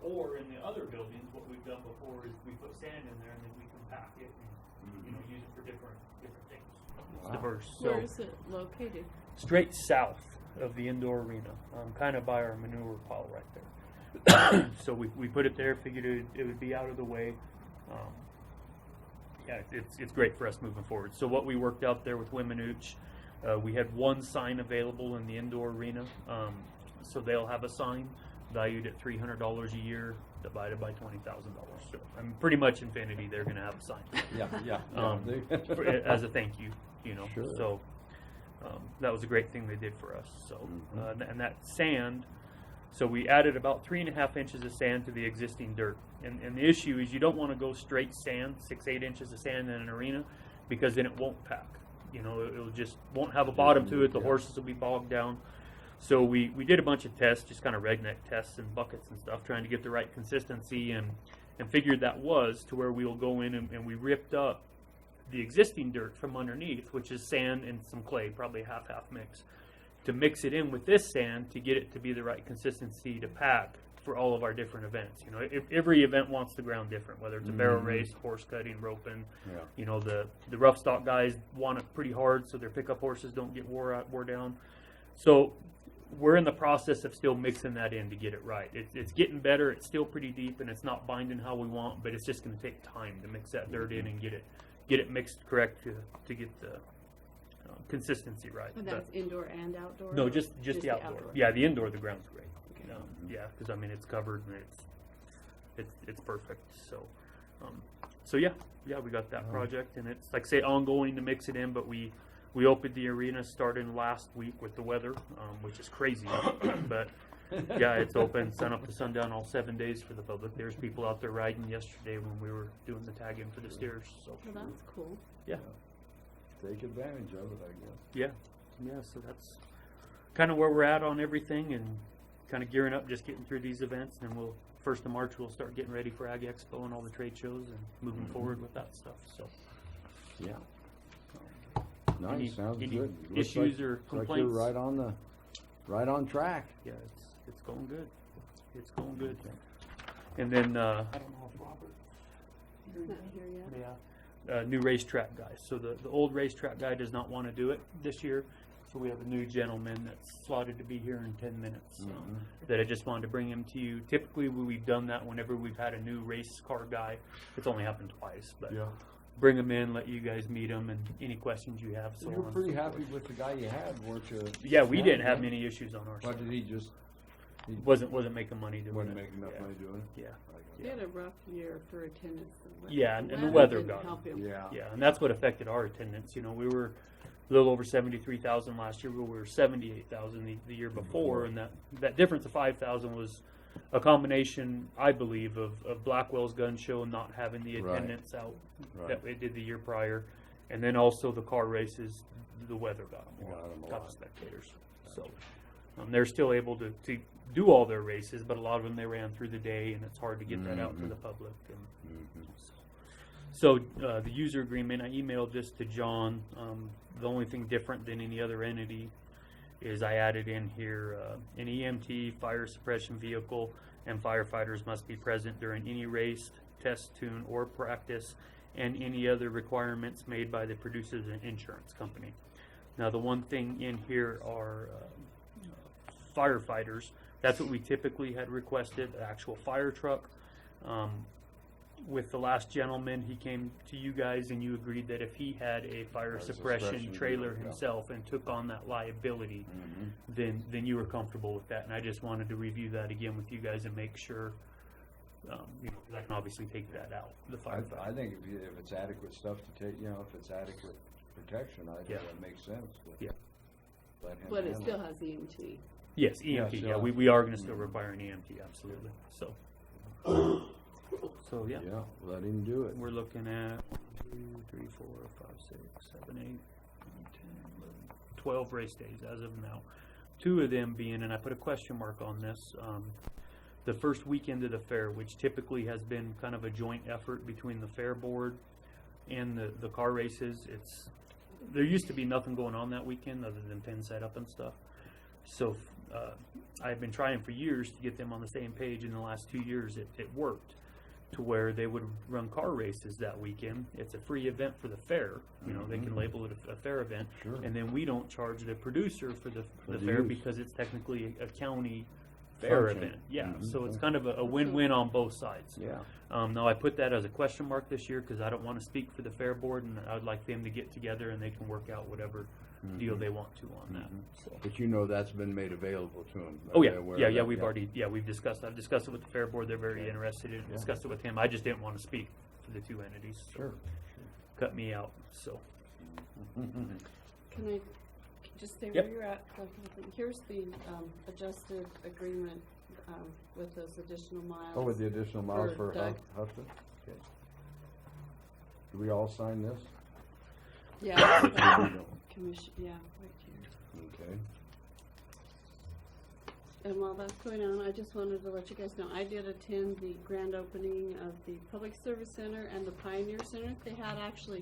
Or in the other buildings, what we've done before is we put sand in there and then we compact it and, use it for different things. It's Wow. diverse. Where So is it located? straight south of the indoor arena, kind of by our manure pile right there. So we put it there, figured it would be out of the way. Yeah, it's great for us moving forward. So what we worked out there with Weminuche, we had one sign available in the indoor arena. So they'll have a sign valued at $300 a year, divided by $20,000. So I'm pretty much infinity. They're going to have a sign. Yeah. As a thank you, Sure. So that was a great thing they did for us. So and that sand, so we added about 3.5 inches of sand to the existing dirt. And the issue is you don't want to go straight sand, 6-8 inches of sand in an arena, because then it won't pack. It'll just won't have a bottom to it. The horses will be bogged down. So we did a bunch of tests, just kind of redneck tests and buckets and stuff, trying to get the right consistency, and figured that was to where we'll go in and we ripped up the existing dirt from underneath, which is sand and some clay, probably a half mix, to mix it in with this sand to get it to be the right consistency to pack for all of our different events. If every event wants the ground different, whether it's a barrel race, horse cutting, roping. Yeah. The rough stock guys want it pretty hard so their pickup horses don't get wore down. So we're in the process of still mixing that in to get it right. It's getting better. It's still pretty deep and it's not binding how we want, but it's just going to take time to mix that dirt in and get it mixed correct to get the consistency right. And that's indoor and outdoor? No, or just the outdoor. Yeah, the indoor, the ground's great. Yeah, because it's covered and it's perfect. So yeah, we got that project, and it's like I say ongoing to mix it in. But we opened the arena starting last week with the weather, which is crazy. But yeah, it's open sun up to sundown all 7 days for the public. There's people out there riding yesterday when we were doing the tag-in for the steers. So Well, that's cool. yeah. Take advantage of it, I guess. Yeah, so that's kind of where we're at on everything, and kind of gearing up, just getting through these events, and then 1st of March we'll start getting ready for Ag Expo and all the trade shows and moving forward with that stuff. So Yeah. Nice, sounds any good. issues or Looks like complaints? you're right on track. yeah, it's going good. It's going good. And then I don't know if Robert. He's not here yet. Yeah, new racetrack guy. So the old racetrack guy does not want to do it this year. So we have a new gentleman that's slotted to be here in 10 minutes. That I just wanted to bring him to you. Typically, we've done that whenever we've had a new race car guy. It's only happened twice, but bring him in, let you guys meet him, and any questions you have. So You were on pretty and so happy forth. with the guy you had, weren't you? Yeah, we didn't have many issues on our But side. did he just? He Wasn't making money doing wasn't it. making enough Yeah. money doing it. Yeah. He had a rough year for attendance. Yeah, and the weather didn't got him. help him. Yeah. Yeah, and that's what affected our attendance. We were a little over 73,000 last year. We were 78,000 the year before, and that difference of 5,000 was a combination, I believe, of Blackwell's gun show not having the Right. attendance out Right. that it did the year prior, and then also the car races. The weather got them Got 'em a got lot. the spectators. So they're still able to do all their races, but a lot of them they ran through the day, and it's hard to get that out to the public. And so the user agreement, I emailed this to John. The only thing different than any other entity is I added in here an EMT, fire suppression vehicle, and firefighters must be present during any race, test, tune, or practice, and any other requirements made by the producer's insurance company. Now, the one thing in here are firefighters. That's what we typically had requested, an actual fire truck. With the last gentleman, he came to you guys and you agreed that if he had a fire suppression trailer vehicle, yeah. himself and took on that liability, then you were comfortable with that. And I just wanted to review that again with you guys and make sure, 'cause I can obviously take that out, the I firefighter. think if it's adequate stuff to take, if it's adequate protection, I think Yeah. that makes sense. Yeah. Let him But it handle still has EMT. Yes, EMT. Yeah, Yeah, so- we are going to still require an EMT, absolutely. So yeah. Yeah, let him do it. We're looking at 1, 2, 3, 4, 5, 6, 7, 8, 9, 10, 11, 12 race days as of now. 2 of them being, and I put a question mark on this, the first weekend of the fair, which typically has been kind of a joint effort between the fair board and the car races. There used to be nothing going on that weekend other than pin setup and stuff. So I've been trying for years to get them on the same page. In the last 2 years, it worked to where they would run car races that weekend. It's a free event for the fair. You know, they can label it a fair event. Sure. And then we don't charge the producer for the the fair use. because it's technically a county fair Function. event. Yeah, Mhm. so it's kind of a win-win on both sides. Yeah. Now I put that as a question mark this year because I don't want to speak for the fair board, and I would like them to get together and they can work out whatever deal they want to on that. So. But you know that's been made available to them. Oh yeah, we've discussed. I've discussed it with the fair board. They're very interested in it. Yeah. Discussed it with him. I just didn't want to speak for the two entities. So Sure. cut me out. So Can I just say Yep. where you're at? Here's the adjusted agreement with those additional miles. Oh, with the additional miles for Doug. Huston? Okay. Do we all sign this? Yeah. Commission, yeah, right here. Okay. And while that's going on, I just wanted to let you guys know, I did attend the grand opening of the Public Service Center and the Pioneer Center. They had actually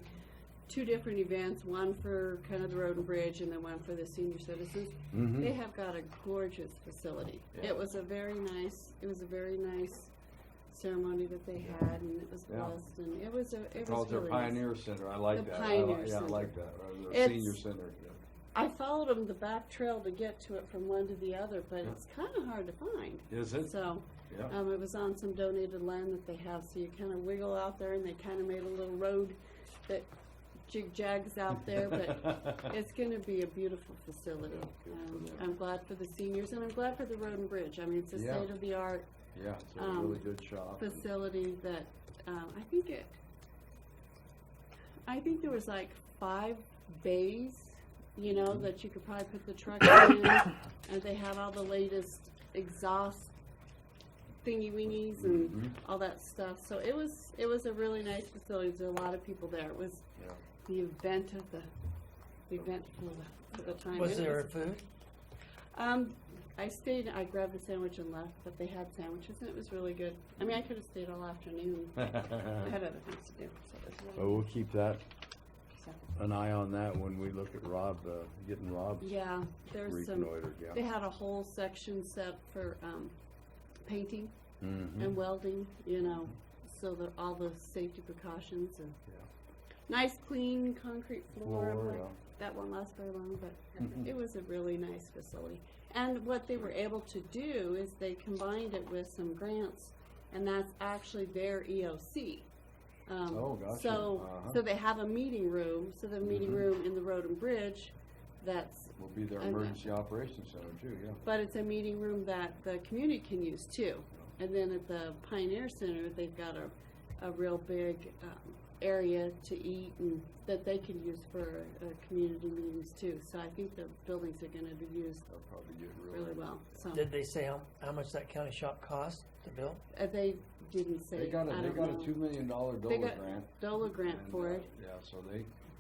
2 different events, one for kind of the road and bridge and then one for the senior citizens. Mhm. They have got a gorgeous facility. Yeah. It was a very nice ceremony that they had, and it was Yeah. blessed, and it was It's called their really nice. Pioneer Center. I like The that. Pioneer Yeah, I Center. like that. Or the It's- Senior Center. Yeah. I followed them the back trail to get to it from one to the other, but Yeah. it's kind of hard to find. Is it? So, Yeah. it was on some donated land that they have, so you kind of wiggle out there, and they kind of made a little road that jig-jags out there, but it's going to be a beautiful facility. I'm glad for the seniors, and I'm glad for the road and bridge. I mean, it's a Yeah. state-of-the-art Yeah, it's a really good shop. facility that, I think there was like 5 bays, you know, that you could probably put the truck in, and they had all the latest exhaust thingy-wingies and all that stuff. So it was a really nice facility. There's a lot of people there. It was Yeah. the event for the time. Was It there food? I stayed, I grabbed a sandwich and left, but they had sandwiches and it was really good. I mean, I could have stayed all afternoon. I had other things to do, so it was really Oh, we'll keep that, so. an eye on that when we look at getting Rob's Yeah, there's some, reconnoitered, yeah. they had a whole section set for, painting Mhm. and welding, you know, so that all the safety precautions and Yeah. nice clean concrete floor. I'm Floor, like, yeah. that won't last very long, but it was a really nice facility. And what they were able to do is they combined it with some grants, and that's actually their EOC. Oh, gotcha. So, Uh-huh. so they have a meeting room, so the meeting Mhm. room in the road and bridge, that's, Will be their and- emergency operations center too, yeah. but it's a meeting room that the community can use too. And then at the Pioneer Center, they've got a real big area to eat and that they can use for community meetings too. So I think the buildings are going to be used They'll probably get really well. So Did they say how much that county shop cost to build? they didn't say. They got a $2 million They DOLA got grant. DOLA grant And, for it. Yeah, so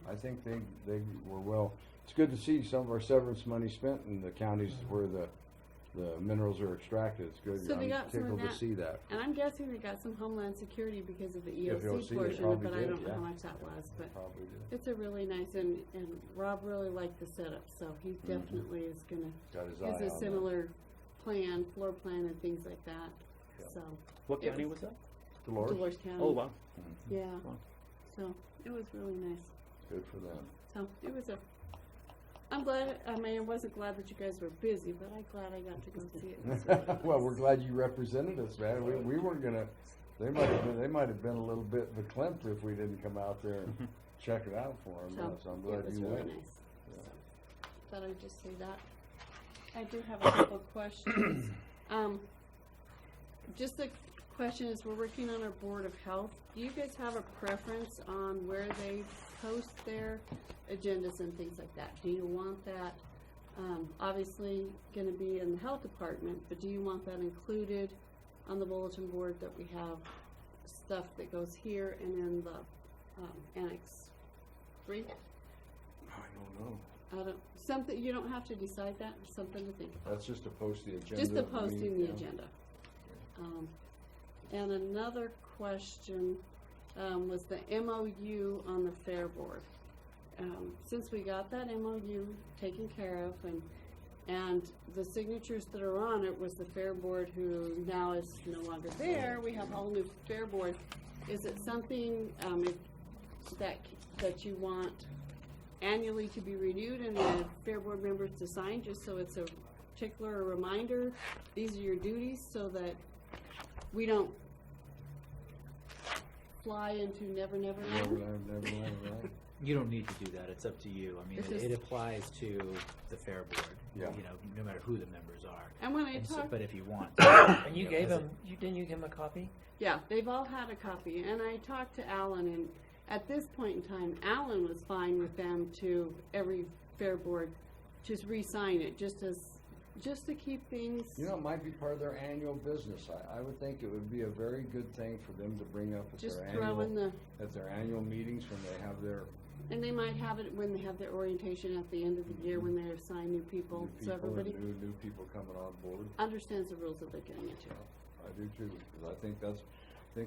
I think they were well. It's good to see some of our severance money spent in the counties where the minerals are extracted. It's good. So they I'm got some of tickled to that. see that. And I'm guessing they got some Homeland Security because of the Yeah, EOC EOC, they portion, probably but I did, don't know yeah. how much that was. But Probably did. it's a really nice, and Rob really liked the setup, so he definitely is gonna Got his use eye a on that. similar plan, floor plan and things like that, Yeah. so. what It county was that? Dolores County. Oh wow. Yeah, Wow. so it was really nice, Good for them. so it was I'm glad, I mean, I wasn't glad that you guys were busy, but I'm glad I got to go see it. It was really nice. Well, we're glad you represented us, man. We weren't gonna. They might have been a little bit verklempt if we didn't come out there and check it out for them. So I'm glad it was you really went. nice. So, thought I'd just say that. I do have a couple of questions. Just a question is, we're working on our Board of Health. Do you guys have a preference on where they post their agendas and things like that? Do you want that, obviously gonna be in the health department, but do you want that included on the bulletin board that we have stuff that goes here and in the, Annex 3? I don't know. You don't have to decide that, something to think about. That's just to post the agenda. Just the of the posting meeting, the yeah. agenda. And another question was the MOU on the Fair Board. Since we got that MOU taken care of, and the signatures that are on it was the Fair Board who now is no longer there, we have a whole new Fair Board. Is it something that you want annually to be renewed and the Fair Board members to sign, just so it's a particular reminder, these are your duties, so that we don't fly into never land? Right? You don't need to do that. It's up to you. I mean, It's it just- applies to the Fair Board. Yeah. You know, no matter who the members are. And when I And so- talk, but if you want, And you know, gave 'cause them, didn't you give them a copy? yeah, they've all had a copy, and I talked to Alan, and at this point in time, Alan was fine with them to every Fair Board just re-sign it, just to keep things. You know, it might be part of their annual business. I would think it would be a very good thing for them to bring up at Just their throw in annual meetings when they have their and they might have it when they have their orientation at the end of the year when they assign new people, new so people everybody and new people coming on board. understands the rules that they're getting into. I do too, because I think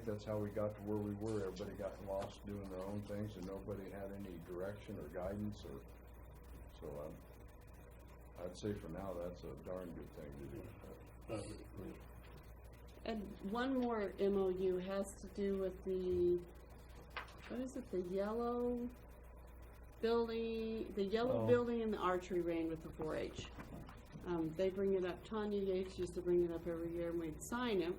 that's how we got to where we were. Everybody got lost doing their own things, and nobody had any direction or guidance, or so. I'd say for now that's a darn good thing to do. And one more MOU has to do with the, what is it, the yellow building, building and the archery range with the 4-H. They bring it up, Tanya Yates used to bring it up every year and we'd sign it.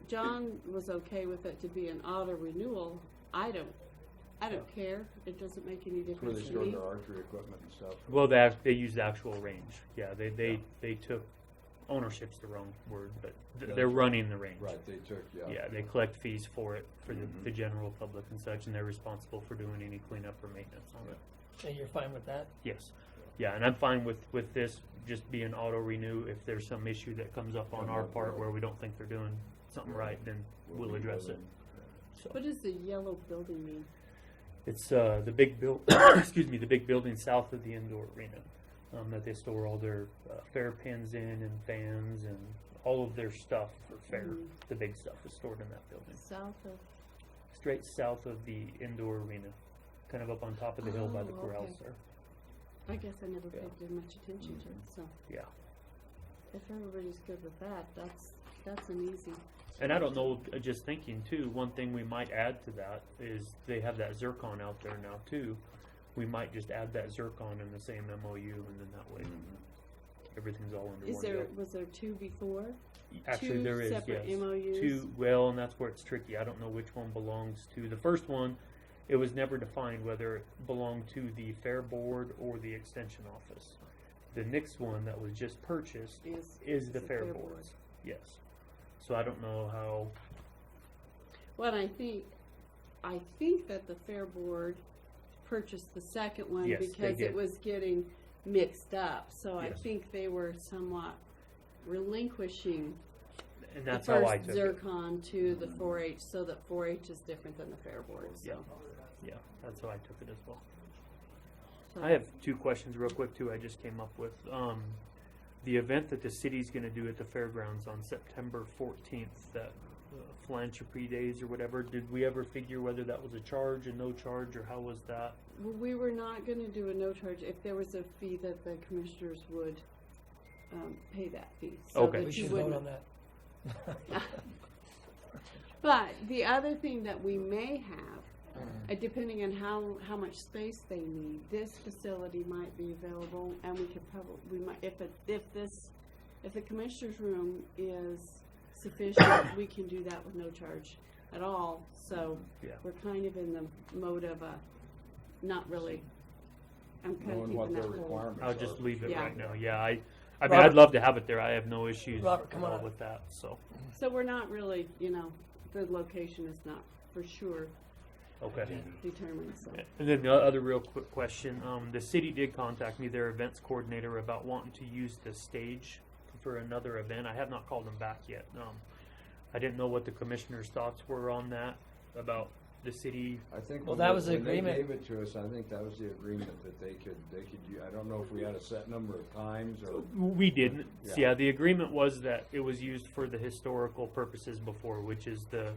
John was okay with it to be an auto renewal. I don't care, it doesn't make any That's where difference they to store me. their archery equipment and stuff. Well, they use the actual range. Yeah, they took, ownership's the wrong word, but they're running the range. Right, they took, Yeah, they collect fees for it, for the general public and such, and they're responsible for doing any cleanup or maintenance on it. And you're fine with that? Yes. Yeah, and I'm fine with this just being auto renew. If there's some issue that comes up on our part where we don't think they're doing something right, then we'll address it. So What does the yellow building mean? it's the big the big building south of the indoor arena that they store all their fair pins in and fans and all of their stuff for fair. The big stuff is stored in that building. South of, Straight south of the indoor arena, kind of up on top of the hill by the Oh, corrals okay. there. I guess I never paid much attention to it, so Yeah. if everybody's good with that, that's an easy. And I don't know, just thinking too, one thing we might add to that is they have that zircon out there now too. We might just add that zircon in the same MOU, and then that way everything's all under one bill. Was there two before? Actually, two there is, separate yes. MOUs? Two, well, and that's where it's tricky. I don't know which one belongs to. The first one, it was never defined whether it belonged to the Fair Board or the Extension Office. The next one that was just purchased is the Fair Board. Yes. So I don't know how. Well, I think that the Fair Board purchased the second one Yes, they because did. it was getting mixed up. So I Yes. think they were somewhat relinquishing And that's the how first I took it. zircon to the 4-H, so that 4-H is different than the Fair Board. So. Yeah. Yeah, that's how I took it as well. So- I have two questions real quick too I just came up with. The event that the city's going to do at the fairgrounds on September 14th, that philanthropy days or whatever, did we ever figure whether that was a charge, a no charge, or how was that? Well, we were not going to do a no charge if there was a fee that the commissioners would pay that fee. So Okay. that We you should vote wouldn't- on that. But the other thing that we may have, depending on how much space they need, this facility might be available, and we could probably if the commissioner's room is sufficient, we can do that with no charge at all. So Yeah. we're kind of in the mode of not really. I'm kind of Knowing what keeping their that whole. requirements I'll just are. leave it Yeah. right now. Yeah, I mean, Robert- I'd love to have it there. I have no issues Robert, come at all on. with that. So, So we're not really, the location is not for sure okay. determined. So. And then the other real quick question, the city did contact me, their events coordinator, about wanting to use the stage for another event. I have not called them back yet. I didn't know what the commissioner's thoughts were on that, about the city. I think Well, when that they- was the when they agreement. gave it to us, I think that was the agreement that they could, I don't know if we had a set number of times or. We didn't. Yeah. Yeah, the agreement was that it was used for the historical purposes before, which is the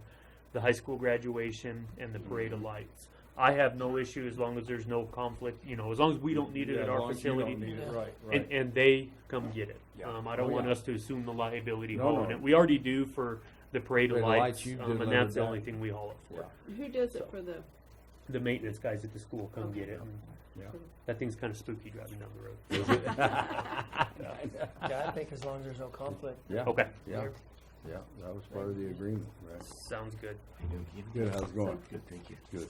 high school graduation and the parade of lights. I have no issue as long as there's no conflict, as long as we don't need it Yeah, at as our long as you don't facility. need it, right. And they come get it. Yeah. I don't Oh, want yeah. us to assume the liability No, hauling no. it. We already do for the parade of Parade of lights, lights, you and delivered that's the that. only thing we haul it for. Who does it for the, The maintenance guys at the school come get it. and Yeah. That thing's kind of spooky driving down the road. Yeah, I think as long as there's no conflict. Yeah. Okay. Yeah, yeah, that was part of the agreement, right? Sounds good. Good, how's it going? Good, thank you. Good.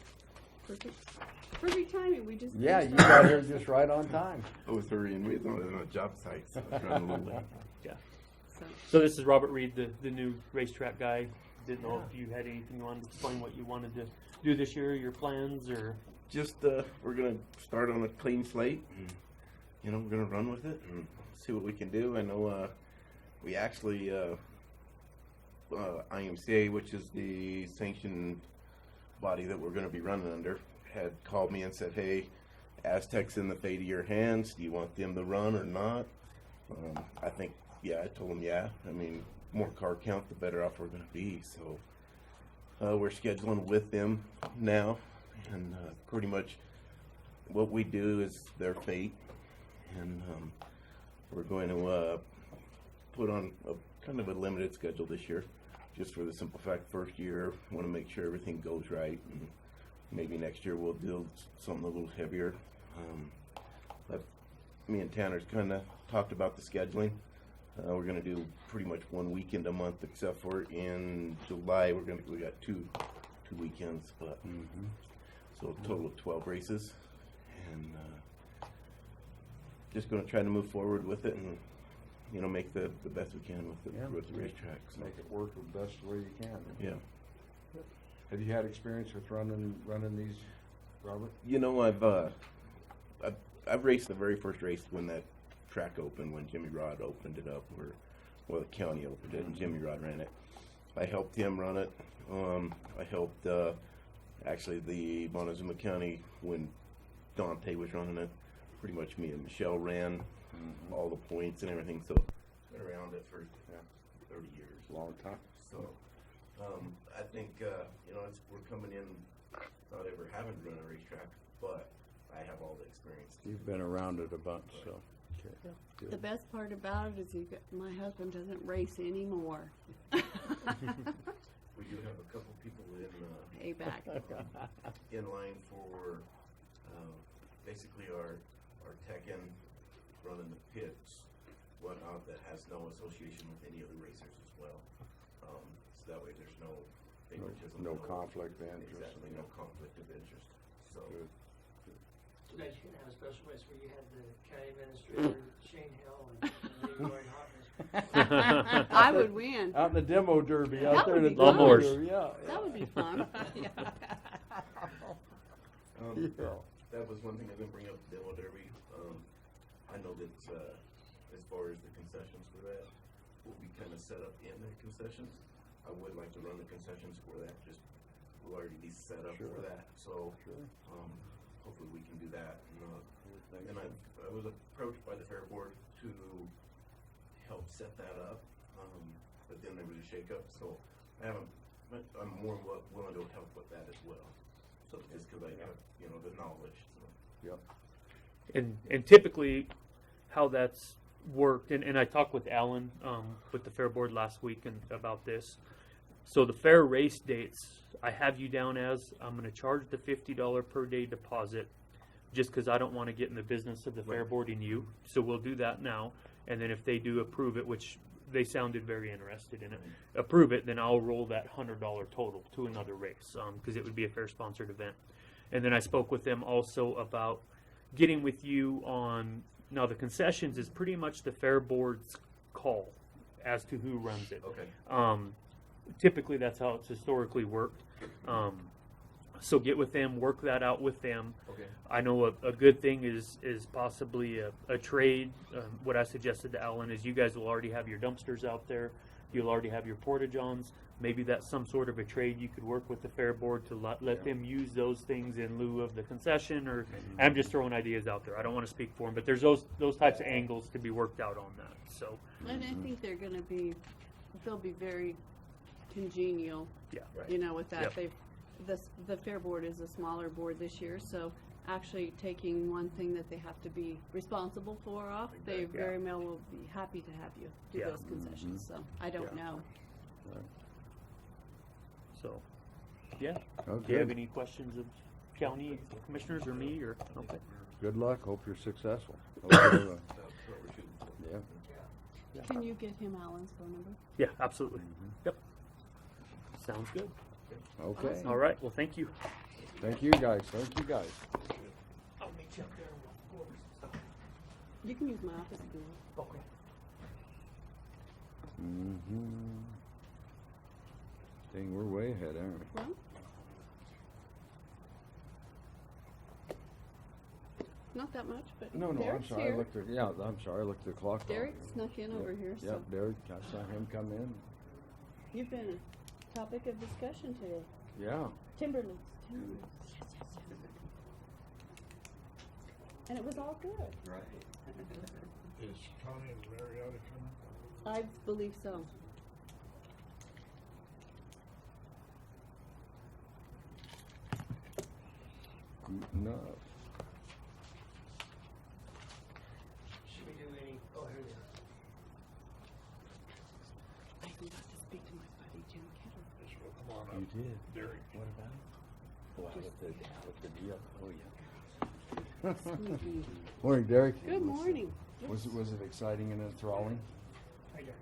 perfect timing, we just. Yeah, you finished got our- here just right on time. I was hurrying. We was on a job site, so I was running a little late. Yeah. So, So this is Robert Reed, the new racetrack guy. Didn't know if you had anything you wanted to explain what you wanted to do this year, your plans, or Just we're gonna start on a clean slate, and we're gonna run with it and see what we can do. I know we actually IMCA, which is the sanctioned body that we're gonna be running under, had called me and said, "Hey, Aztec's in the fate of your hands. Do you want them to run or not?" I think, yeah. I told them, yeah. I mean, more car count, the better off we're gonna be. So we're scheduling with them now. And pretty much what we do is their fate, and we're going to put on a kind of a limited schedule this year, just for the simple fact first year want to make sure everything goes right, and maybe next year we'll do something a little heavier. But me and Tanner's kind of talked about the scheduling. We're going to do pretty much one weekend a month, except for in July we got two weekends, but. So a total of 12 races, and just going to try to move forward with it, and make the best we can with the racetrack. So. Make it work the best way you can. Yeah. Have you had experience with running these, Robert? I've raced the very first race when that track opened, when Jimmy Rod opened it up, or the county opened it, and Jimmy Rod ran it. I helped him run it. I helped. Actually, the Montezuma County, when Dante was running it, pretty much me and Michelle ran all the points and everything. So, been around it for 30 years. Long time. So, I think we're coming in not ever having run a racetrack, but I have all the experience. You've been around it a bunch, so. Okay. the Good. best part about it is my husband doesn't race anymore. We do have a couple people Payback. in line for basically our tech-in running the pits, whatnot, that has no association with any other racers as well. So that way there's no favoritism. No conflict of interest. Exactly, no conflict of interest. So, Good. You guys should have a special race where you had the county administrator, Shane Hill, and maybe Roy Hawkins. I would win. Out in the demo derby, That out there in would the be demo fun. derby, yeah. That would be fun. Yeah. that was one thing I didn't bring up, the demo derby. I know that as far as the concessions for that, will be kind of set up in the concessions. I would like to run the concessions for that, just will already be set up Sure. for that. So Sure. hopefully we can do that. And I was approached by the fair board to help set that up, but then there was a shakeup, so I'm more willing to help with that as well. So just because I have the knowledge. So. Yep. And typically, how that's worked, and I talked with Alan with the fair board last week about this. So the fair race dates, I have you down as I'm going to charge the $50 per day deposit, just because I don't want to get in the business of the fair board and you. So we'll do that now, and then if they do approve it, which they sounded very interested in it, approve it, then I'll roll that $100 total to another race, because it would be a fair sponsored event. And then I spoke with them also about getting with you on, now the concessions is pretty much the fair board's call as to who runs it. Okay. Typically that's how it's historically worked. So get with them, work that out with them. Okay. I know a good thing is possibly a trade. What I suggested to Alan is you guys will already have your dumpsters out there. You'll already have your porta-johns. maybe that's some sort of a trade you could work with the fair board to let them use those things in lieu of the concession, or I'm just throwing ideas out there. I don't want to speak for them, but there's those types of angles to be worked out on that. So, And I think they'll be very congenial. yeah. You know, with that, Yep. the fair board is a smaller board this year, so actually taking one thing that they have to be responsible for off, they very well will be happy to have you do Yeah. those concessions, so I don't know. So, yeah. Oh, Do you have good. any questions of county commissioners or me, or okay? Good luck, hope you're successful. Hope you're, yeah. Can you get him Alan's phone number? Yeah, absolutely. Yep. Sounds good. Okay. All right. Well, thank you. Thank you guys, thank you guys. I'll meet you up there. We'll go over some stuff. You can use my office if you want. Okay. Dang, we're way ahead, aren't we? Well, not that much, but No, I'm Derek's sorry, here. I looked at the clock. Derek snuck in over here, so Yep, Derek, I saw him come in. you've been a topic of discussion today. Yeah. Timberlands. And it was all good. Is Connie and Marietta coming? I believe so. No. Should we do any, oh, here it is. I got to speak to my buddy Jim Kidder. Come on up. You did? Derek. What about it? Oh, I looked at the deal. Oh, yeah. Squeaky. Morning, Derek. Good morning. Was it exciting and enthralling?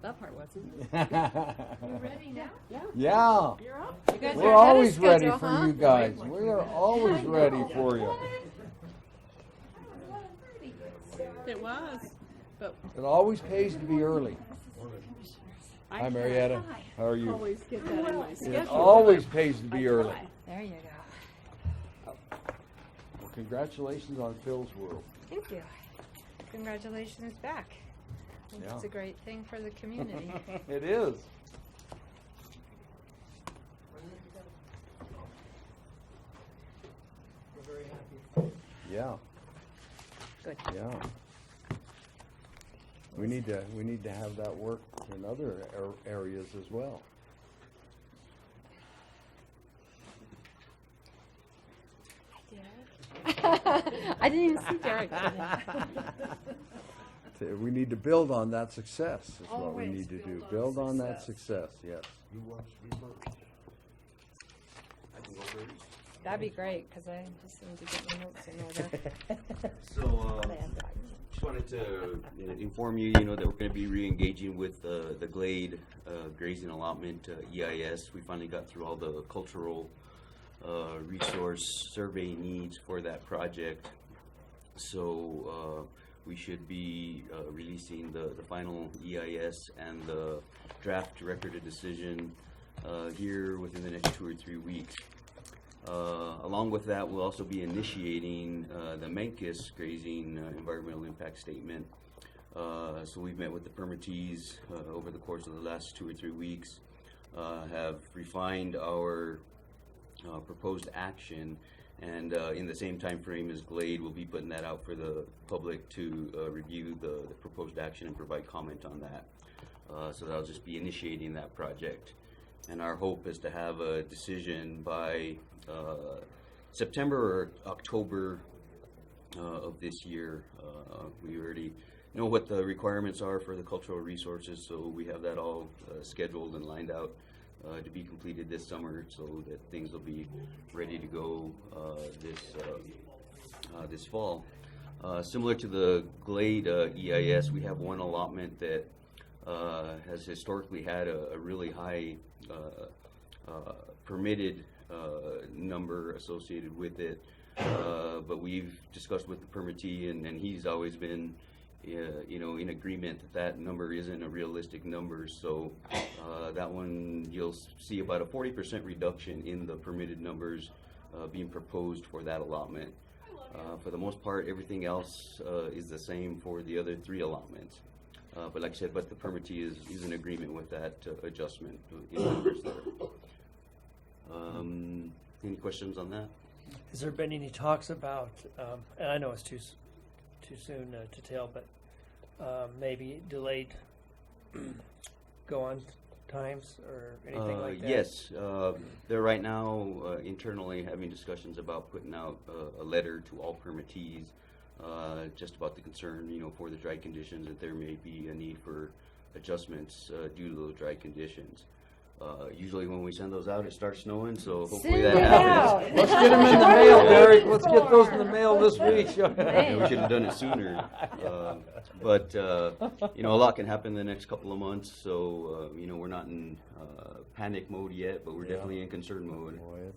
That part wasn't. You ready now? Yeah. Yeah. You're up. You guys We're are ahead of always ready schedule, for huh? you guys. We are always ready for you. It was. But It always pays to be early. Hi, Marietta. How are you? always get that in my It schedule. always pays to be early. try. There you go. Well, congratulations on Phil's World. Thank you. Congratulations back. I think It's Yeah. a great thing for the community. It is. We're very happy. Yeah. Good. Yeah. We need to have that work in other areas as well. I didn't even see Derek. We need to build on that success is what we Always need to do. build on Build on that success. success, yes. Who wants to be first? I can go first. That'd be great, because I just need to get my notes in order. So, just wanted to inform you, that we're going to be re-engaging with the Glade grazing allotment EIS. We finally got through all the cultural resource survey needs for that project. So we should be releasing the final EIS and the draft record of decision here within the next 2 or 3 weeks. Along with that, we'll also be initiating the Mancus grazing environmental impact statement. So we've met with the permittees over the course of the last 2 or 3 weeks, have refined our proposed action, and in the same time frame as Glade, we'll be putting that out for the public to review the proposed action and provide comment on that. So that'll just be initiating that project. And our hope is to have a decision by September or October of this year. We already know what the requirements are for the cultural resources, so we have that all scheduled and lined out to be completed this summer, so that things will be ready to go this fall. Similar to the Glade EIS, we have one allotment that has historically had a really high permitted number associated with it, but we've discussed with the permittee, and he's always been in agreement that number isn't a realistic number. So that one, you'll see about a 40% reduction in the permitted numbers being proposed for that allotment. For the most part, everything else is the same for the other 3 allotments. But like I said, but the permittee is in agreement with that adjustment in numbers there. Any questions on that? Has there been any talks about, and I know it's too soon to tell, but maybe delayed go-on times or anything like that? Yes, they're right now internally having discussions about putting out a letter to all permittees just about the concern, for the dry conditions, that there may be a need for adjustments due to those dry conditions. Usually when we send those out, it starts snowing, so hopefully that happens. Let's get them in the mail, Derek. Let's get those in the mail this week. Yeah, we should have done it sooner. But a lot can happen in the next couple of months, so, we're not in panic mode yet, but we're definitely in concern mode. Boy,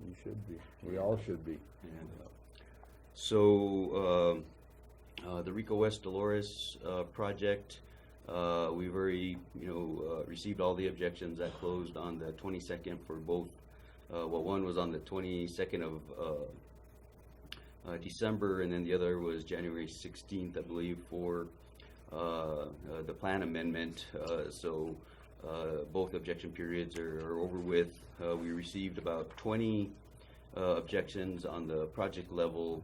you should be. We all should be. And, so the Rico West Dolores project, we've already, received all the objections. That closed on the 22nd for both. One was on the 22nd of December, and then the other was January 16th, I believe, for the plan amendment. So both objection periods are over with. We received about 20 objections on the project level.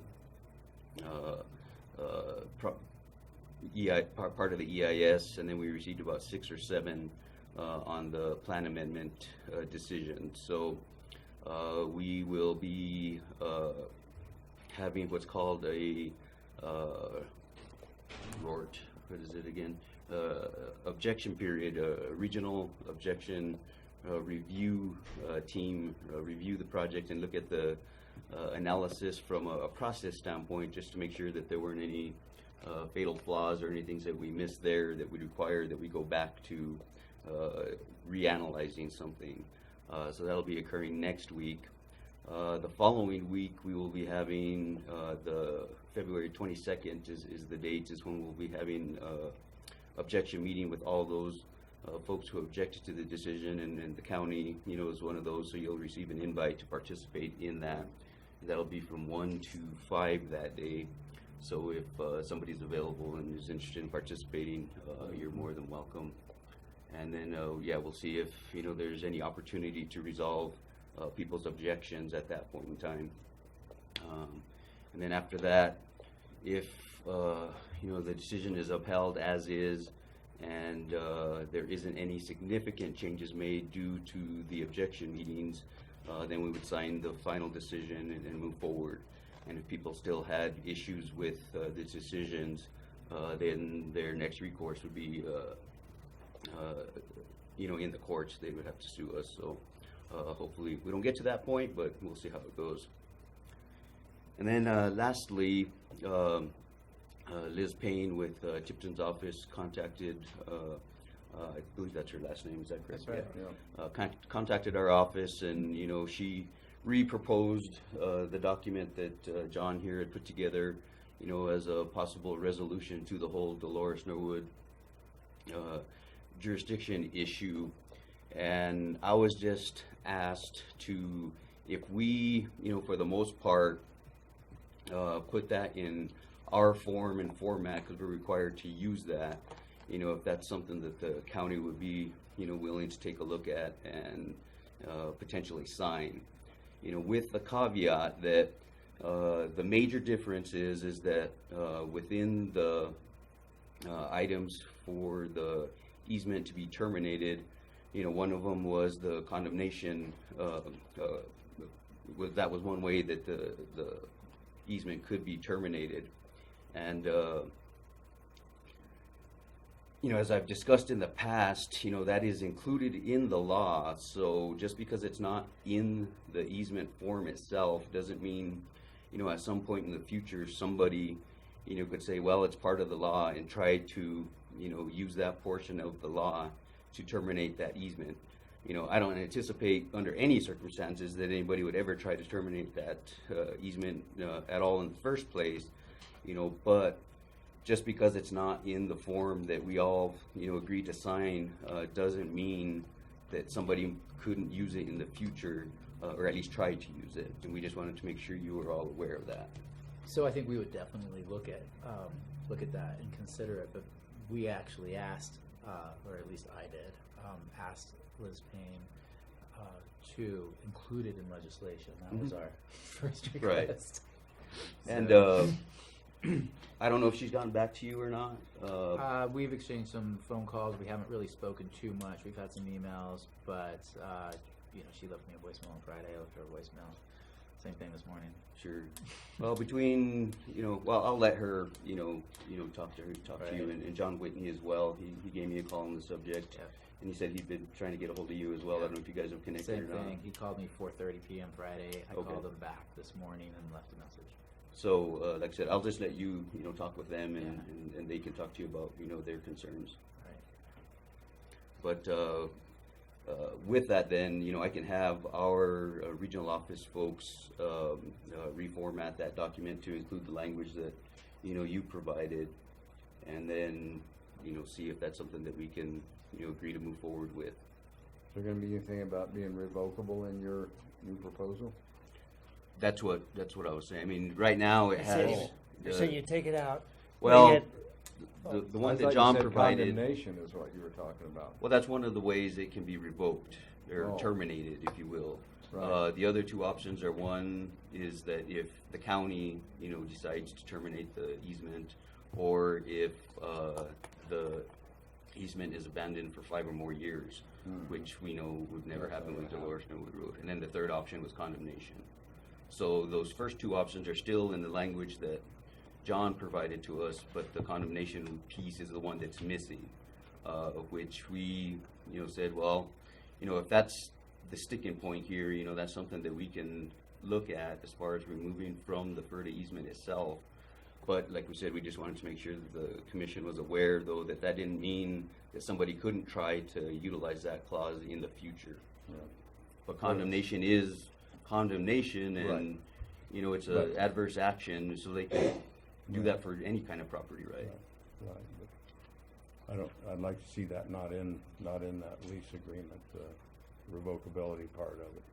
Part of the EIS, and then we received about 6 or 7 on the plan amendment decision. So we will be having what's called a RORT. What is it again? Objection period, regional objection review team review the project and look at the analysis from a process standpoint, just to make sure that there weren't any fatal flaws or any things that we missed there that would require that we go back to reanalyzing something. So that'll be occurring next week. The following week we will be having the February 22nd is the date, is when we'll be having objection meeting with all those folks who objected to the decision, and the county, is one of those, so you'll receive an invite to participate in that. That'll be from 1 to 5 that day. So if somebody's available and is interested in participating, you're more than welcome. And then, we'll see if, there's any opportunity to resolve people's objections at that point in time. And then after that, if, the decision is upheld as is, and there isn't any significant changes made due to the objection meetings, then we would sign the final decision and move forward. And if people still had issues with the decisions, then their next recourse would be, in the courts. They would have to sue us. So hopefully we don't get to that point, but we'll see how it goes. And then lastly, Liz Payne with Tipton's office contacted, I believe that's her last name, is that correct? That's right, yeah. Contacted our office, and she re-proposed the document that John here had put together, as a possible resolution to the whole Dolores Norwood jurisdiction issue. And I was just asked to, if we, for the most part, put that in our form and format, because we're required to use that, if that's something that the county would be, willing to take a look at and potentially sign. With the caveat that the major difference is that within the items for the easement to be terminated, one of them was the condemnation. That was one way that the easement could be terminated, and as I've discussed in the past, that is included in the law. So just because it's not in the easement form itself doesn't mean, at some point in the future, somebody, could say, well, it's part of the law, and try to, use that portion of the law to terminate that easement. I don't anticipate under any circumstances that anybody would ever try to terminate that easement at all in the first place, but just because it's not in the form that we all, agreed to sign, doesn't mean that somebody couldn't use it in the future, or at least try to use it. And we just wanted to make sure you were all aware of that. So I think we would definitely look at that and consider it, but we actually asked, or at least I did, asked Liz Payne to include it in legislation. That was our first Right. request. And I don't know if she's gotten back to you or not. We've exchanged some phone calls. We haven't really spoken too much. We've had some emails, but she left me a voicemail on Friday. I left her a voicemail. Same thing this morning. Sure. Well, between I'll let her talk to you and John Whitney as well. He gave me a call on the subject, and he said he'd been trying to get a hold of you as well. I don't know if you guys have connected Same or not. thing. He called me 4:30 p.m. Friday. I Okay. called him back this morning and left a message. So, like I said, I'll just let you talk with them, and they can talk to you about their concerns. Right. But with that, then I can have our regional office folks reformat that document to include the language that you provided, and then see if that's something that we can agree to move forward with. Is there gonna be anything about being revocable in your new proposal? That's what I was saying. I mean, right now it has. You're saying you take it out. Well, bring it- the one I that thought you John said provided. Condemnation is what you were talking about. Well, that's one of the ways it can be revoked or Oh. terminated, if you will. Right. The other two options are, one is that if the county, decides to terminate the easement, or if the easement is abandoned for 5 or more years, which we know would never happen with Dolores Norwood Road. And then the third option was condemnation. So those first two options are still in the language that John provided to us, but the condemnation piece is the one that's missing, of which we, said, well, if that's the sticking point here, that's something that we can look at as far as removing from the FERDA easement itself. But like we said, we just wanted to make sure that the commission was aware, though, that didn't mean that somebody couldn't try to utilize that clause in the future. Yeah. But condemnation is condemnation, and Right. It's an adverse action, so they can do that for any kind of property, right? Right, but I'd like to see that not in that lease agreement, the revocability part of it.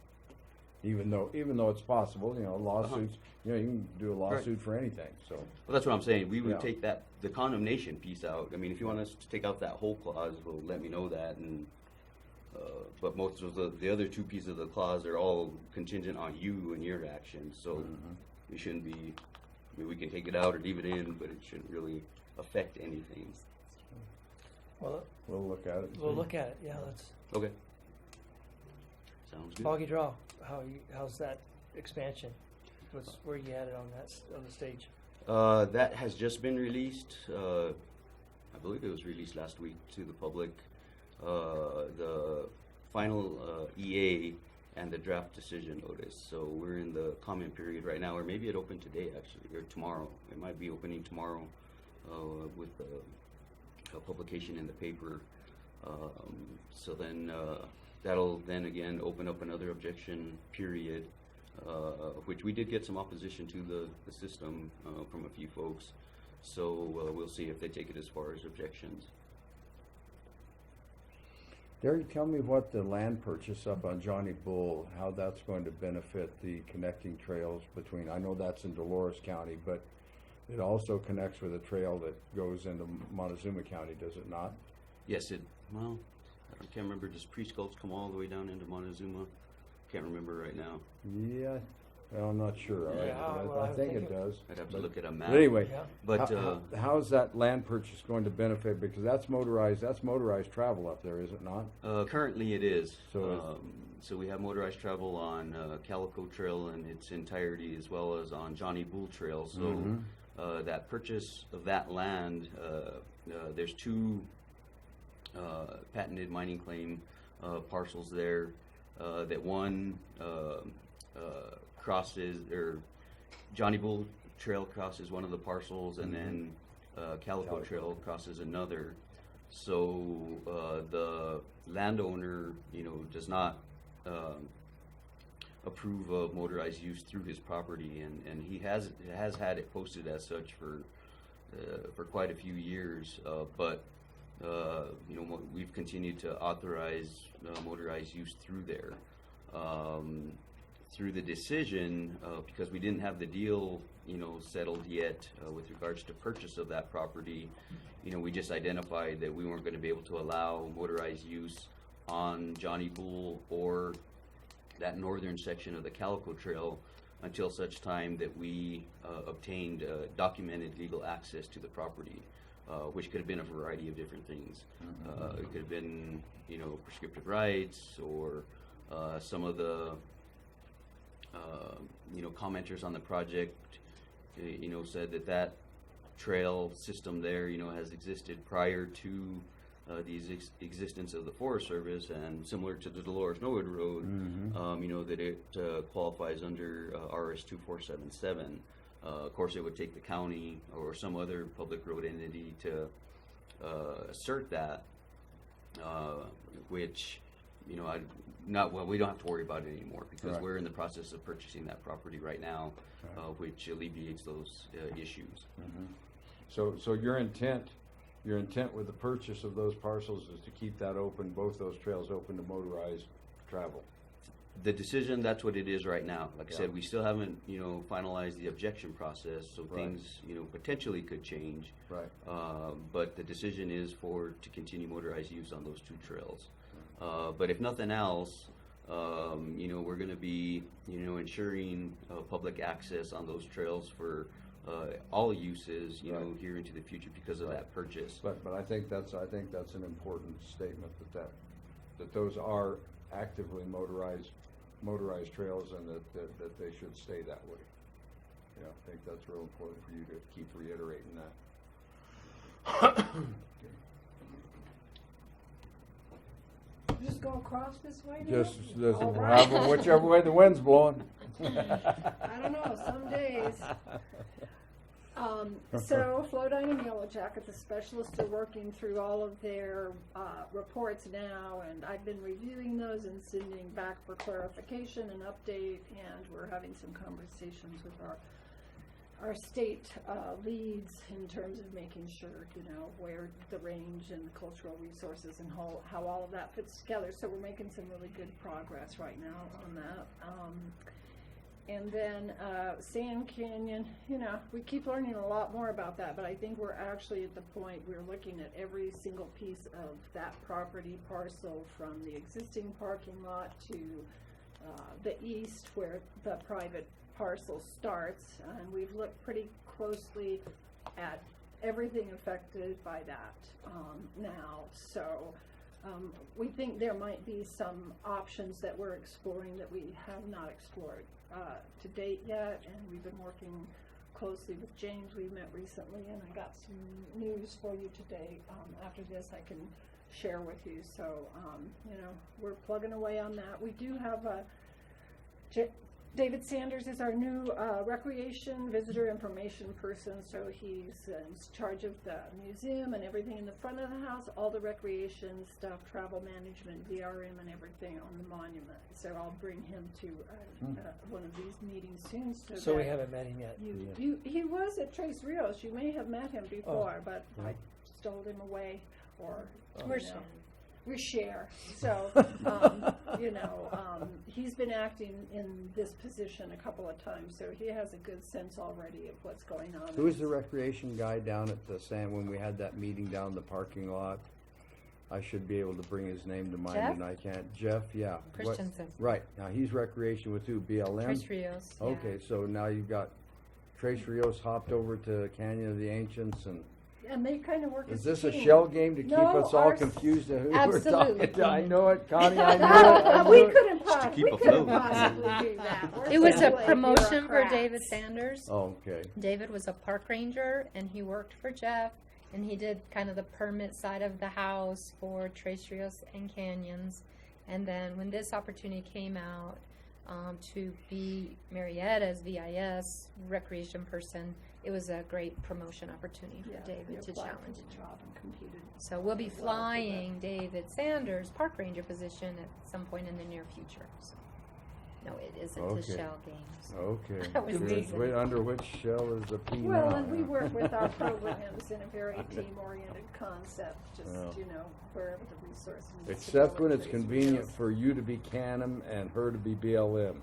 Even though it's possible, lawsuits, you can do a lawsuit for anything, so. Well, that's what I'm saying. We would Yeah. take the condemnation piece out. I mean, if you want us to take out that whole clause, well, let me know that. And but most of the other two pieces of the clause are all contingent on you and your actions. So we shouldn't be. I mean, we can take it out or leave it in, but it shouldn't really affect anything. Well, we'll look at it. We'll look at it. Yeah, let's. Okay. Sounds good. Boggy Draw. How's that expansion? Where you at it on the stage? That has just been released. I believe it was released last week to the public. The final EA and the draft decision notice. So we're in the comment period right now, or maybe it opened today actually, or tomorrow. It might be opening tomorrow with a publication in the paper. So then that'll then again open up another objection period, which we did get some opposition to the system from a few folks. So we'll see if they take it as far as objections. Derry, tell me what the land purchase up on Johnny Bull, how that's going to benefit the connecting trails between, I know that's in Dolores County, but it also connects with a trail that goes into Montezuma County, does it not? Yes, well, I can't remember, does Presculpts come all the way down into Montezuma? Can't remember right now. Yeah, well, I'm not sure. I think it does. I'd have to look at a map. But anyway, But how's that land purchase going to benefit? Because that's motorized travel up there, is it not? Currently it is. So So we have motorized travel on Calico Trail in its entirety, as well as on Johnny Bull Trail. So that purchase of that land, there's two patented mining claim parcels there. That one crosses, or Johnny Bull Trail crosses one of the parcels, and then Calico Trail crosses another. So the landowner, does not approve of motorized use through his property, and he has had it posted as such for quite a few years. But we've continued to authorize motorized use through there. through the decision, because we didn't have the deal, settled yet with regards to purchase of that property, we just identified that we weren't going to be able to allow motorized use on Johnny Bull or that northern section of the Calico Trail until such time that we obtained documented legal access to the property, which could have been a variety of different things. It could have been, prescriptive rights, or some of the, commenters on the project, said that trail system there, has existed prior to the existence of the Forest Service, and similar to the Dolores Norwood Road, that it qualifies under RS 2477. Of course, it would take the county or some other public road entity to assert that, which, we don't have to worry about it anymore, because Right. we're in the process of purchasing that property right now, which alleviates those issues. So your intent with the purchase of those parcels is to keep that open, both those trails open to motorized travel? The decision, that's what it is right now. Like I Yeah. said, we still haven't, finalized the objection process, so Right. things, potentially could change. Right. But the decision is to continue motorized use on those two trails. But if nothing else, we're gonna be, ensuring public access on those trails for all uses, Right. here into the future because of Right. that purchase. But I think that's an important statement, that those are actively motorized trails, and that they should stay that way. Yeah, I think that's real important for you to keep reiterating that. Just go across this way now? Just All right. whichever way the wind's blowing. I don't know, some days. So Flowdine and Yellow Jacket, the specialists, are working through all of their reports now, and I've been reviewing those and sending back for clarification and update, and we're having some conversations with our state leads in terms of making sure, where the range and the cultural resources and how all of that fits together. So we're making some really good progress right now on that. And then Sand Canyon, we keep learning a lot more about that, but I think we're actually at the point we're looking at every single piece of that property parcel, from the existing parking lot to the east where the private parcel starts, and we've looked pretty closely at everything affected by that now. So we think there might be some options that we're exploring that we have not explored to date yet, and we've been working closely with James. We met recently, and I got some news for you today. After this, I can share with you. So, we're plugging away on that. We do have David Sanders is our new recreation visitor information person, so he's in charge of the museum and everything in the front of the house, all the recreation stuff, travel management, DRM, and everything on the monument. So I'll bring him to one of these meetings soon. So we haven't met him yet. He was at Tres Rios. You may have met him before, but I stole him away, or we share. So, he's been acting in this position a couple of times, so he has a good sense already of what's going on. Who was the recreation guy down at the when we had that meeting down in the parking lot? I should be able to bring his name to mind, Jeff? and I can't. Jeff, yeah. Christensen. Right, now he's recreation with who, BLM? Tres Rios, yeah. Okay, so now you've got Tres Rios hopped over to Canyon of the Ancients, and they kind of work as is this a a team. shell game to keep No, us all ours- confused of who we're Absolutely. talking to? I know it, Connie, I knew it. We couldn't Just to keep we afloat. couldn't possibly do that. We're It was a simply promotion for bureaucrats. David Sanders. Oh, okay. David was a park ranger, and he worked for Jeff, and he did kind of the permit side of the house for Tres Rios and Canyons. And then when this opportunity came out to be Marietta's VIS recreation person, it was a great promotion opportunity for David he to applied for challenge. the job and competed. So we'll be Applied for flying David Sanders' park ranger position at some point in the near future. So, no, it isn't a Okay. shell game. Okay. That was Good. teasing. Wait, under which shell is the pea Well, now? and we work with our programs in a very team-oriented concept, just, Yeah. wherever the resources. Except when it's convenient for you to be CANM and her to be BLM.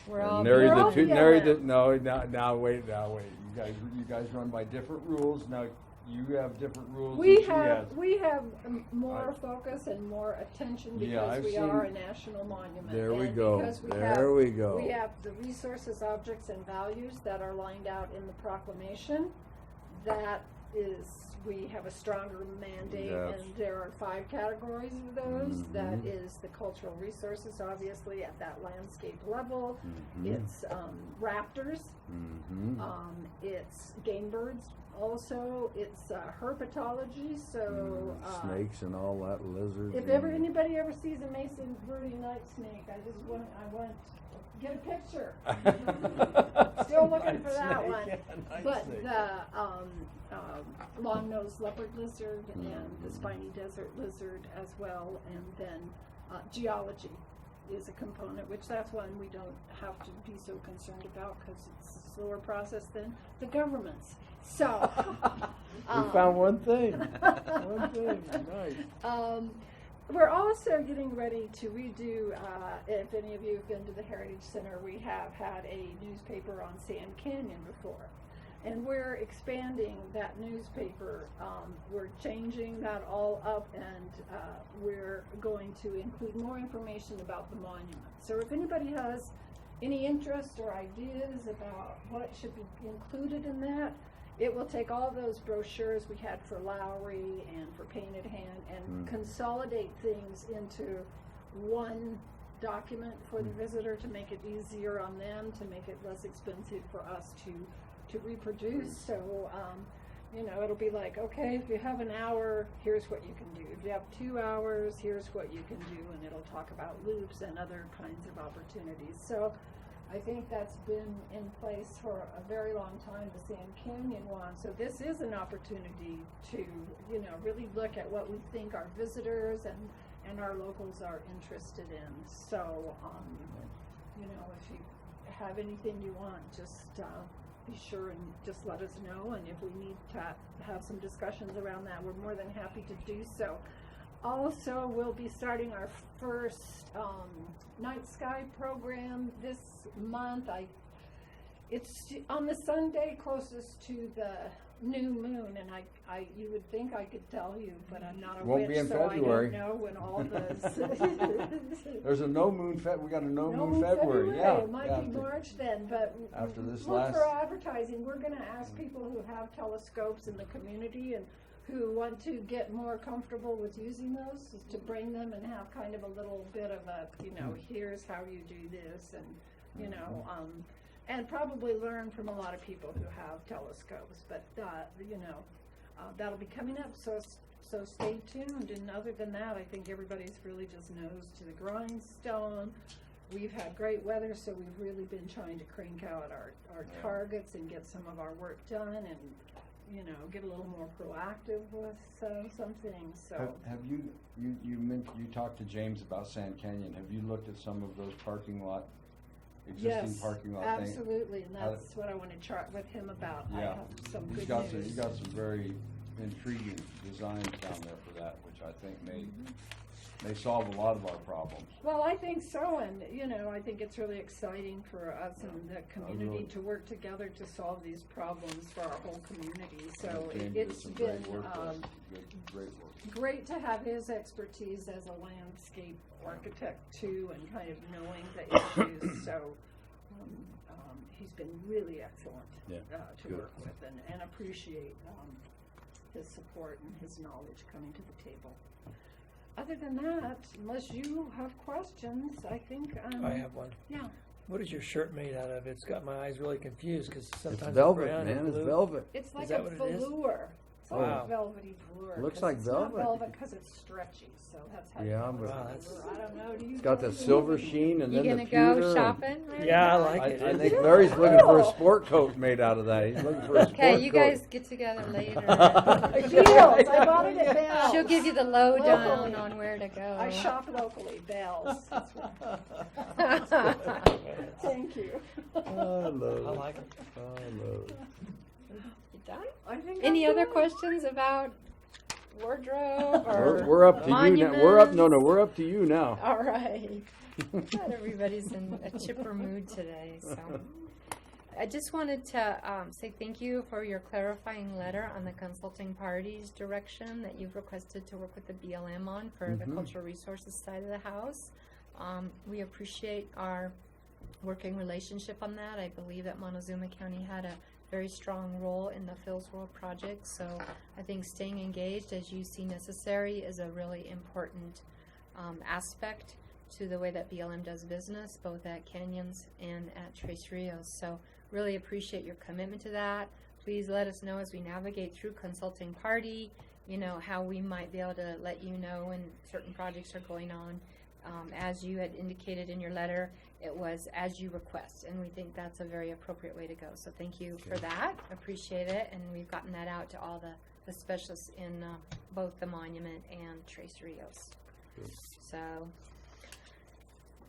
We're all Nary the all two, PLM. nary the, no, now wait. You guys run by different rules. Now, you have different rules than We she has. have more focus and more attention Yeah, because I've we are a seen- national monument. There we and go. because There we go. We have the resources, objects, and values that are lined out in the proclamation. That is, we have a stronger mandate, That's- and there are 5 categories of those. Mhm. That is the cultural resources, obviously, at that landscape level. Mhm. It's raptors. Mhm. It's game birds. Also, it's herpetology. So Snakes and all that, lizards. if ever anybody ever sees a Mason Verde night snake, I want to get a picture. Still looking for that one. But the long-nosed leopard lizard and the spiny desert lizard as well, and then geology is a component, which that's one we don't have to be so concerned about because it's a slower process than the government's. So We found one thing. One thing. Nice. we're also getting ready to redo, if any of you have been to the Heritage Center, we have had a newspaper on Sand Canyon before. And we're expanding that newspaper. We're changing that all up, and we're going to include more information about the monument. So if anybody has any interest or ideas about what should be included in that, it will take all those brochures we had for Lowry and for Painted Hand and consolidate things into one document for the visitor to make it easier on them, to make it less expensive for us to reproduce. So, it'll be like, okay, if you have an hour, here's what you can do. If you have 2 hours, here's what you can do. And it'll talk about loops and other kinds of opportunities. So I think that's been in place for a very long time, the Sand Canyon one. So this is an opportunity to, really look at what we think our visitors and our locals are interested in. So, if you have anything you want, just be sure and just let us know. And if we need to have some discussions around that, we're more than happy to do so. Also, we'll be starting our first night sky program this month. It's on the Sunday closest to the new moon, and you would think I could tell you, but I'm not a Won't witch, be in so February. I don't know when all the There's a no moon we got a no moon moon February. Yeah. It might be March then, but After this look last- for advertising. We're going to ask people who have telescopes in the community and who want to get more comfortable with using those to bring them and have kind of a little bit of a, here's how you do this, and and probably learn from a lot of people who have telescopes. But that'll be coming up. So stay tuned. And other than that, I think everybody's really just nose to the grindstone. We've had great weather, so we've really been trying to crank out our targets and get some of our work done, and get a little more proactive with some things. So Have you mentioned, you talked to James about Sand Canyon. Have you looked at some of those existing parking lot things? Absolutely, and that's what I want to chat with him about. I Yeah, have some he's good got news. he's got some very intriguing designs down there for that, which I think may solve a lot of our problems. Well, I think so, and I think it's really exciting for us and the community to work together to solve these problems for our whole community. So James did it's some been great work. Great work. great to have his expertise as a landscape architect too, and kind of knowing the issues. So he's been really excellent to good. work with, and appreciate his support and his knowledge coming to the table. Other than that, unless you have questions, I think I have one. Yeah. What is your shirt made out of? It's got my eyes really confused because sometimes It's velvet, brown man. and It's blue. velvet. It's like Is that a what it is? velour. It's like Wow. a velvety velour. Looks 'cause like it's velvet. not velvet because it's stretchy, so that's how Yeah, you know but- it's Wow, a that's- velour. I don't know. Do you It's got know the anything? silver sheen and You then the gonna go pewter. and- shopping? Right? Yeah, I like it. I It's- think Larry's looking for a sport coat made out of that. He's looking for a sport Okay, you coat. guys get together later. Beals. I bought it at Bell's. She'll give you the lowdown Locally. on where to go. I shop locally. Bell's. That's what. Thank you. I love it. I like it. I love it. You done? I think Any I'm other done. questions about wardrobe or We're up to you now. We're up. No, monuments? we're up to you now. All right. Not everybody's in a chipper mood today, so. I just wanted to say thank you for your clarifying letter on the consulting parties direction that you've requested to work with the BLM on for the cultural resources side of the house. We appreciate our working relationship on that. I believe that Montezuma County had a very strong role in the Phil's World project, so I think staying engaged as you see necessary is a really important aspect to the way that BLM does business, both at Canyons and at Tres Rios. So really appreciate your commitment to that. Please let us know as we navigate through consulting party, you know, how we might be able to let you know when certain projects are going on. As you had indicated in your letter, it was as you request, and we think that's a very appropriate way to go. So thank you for that. Appreciate it, and we've gotten that out to all the specialists in both the monument and Tres Rios. So,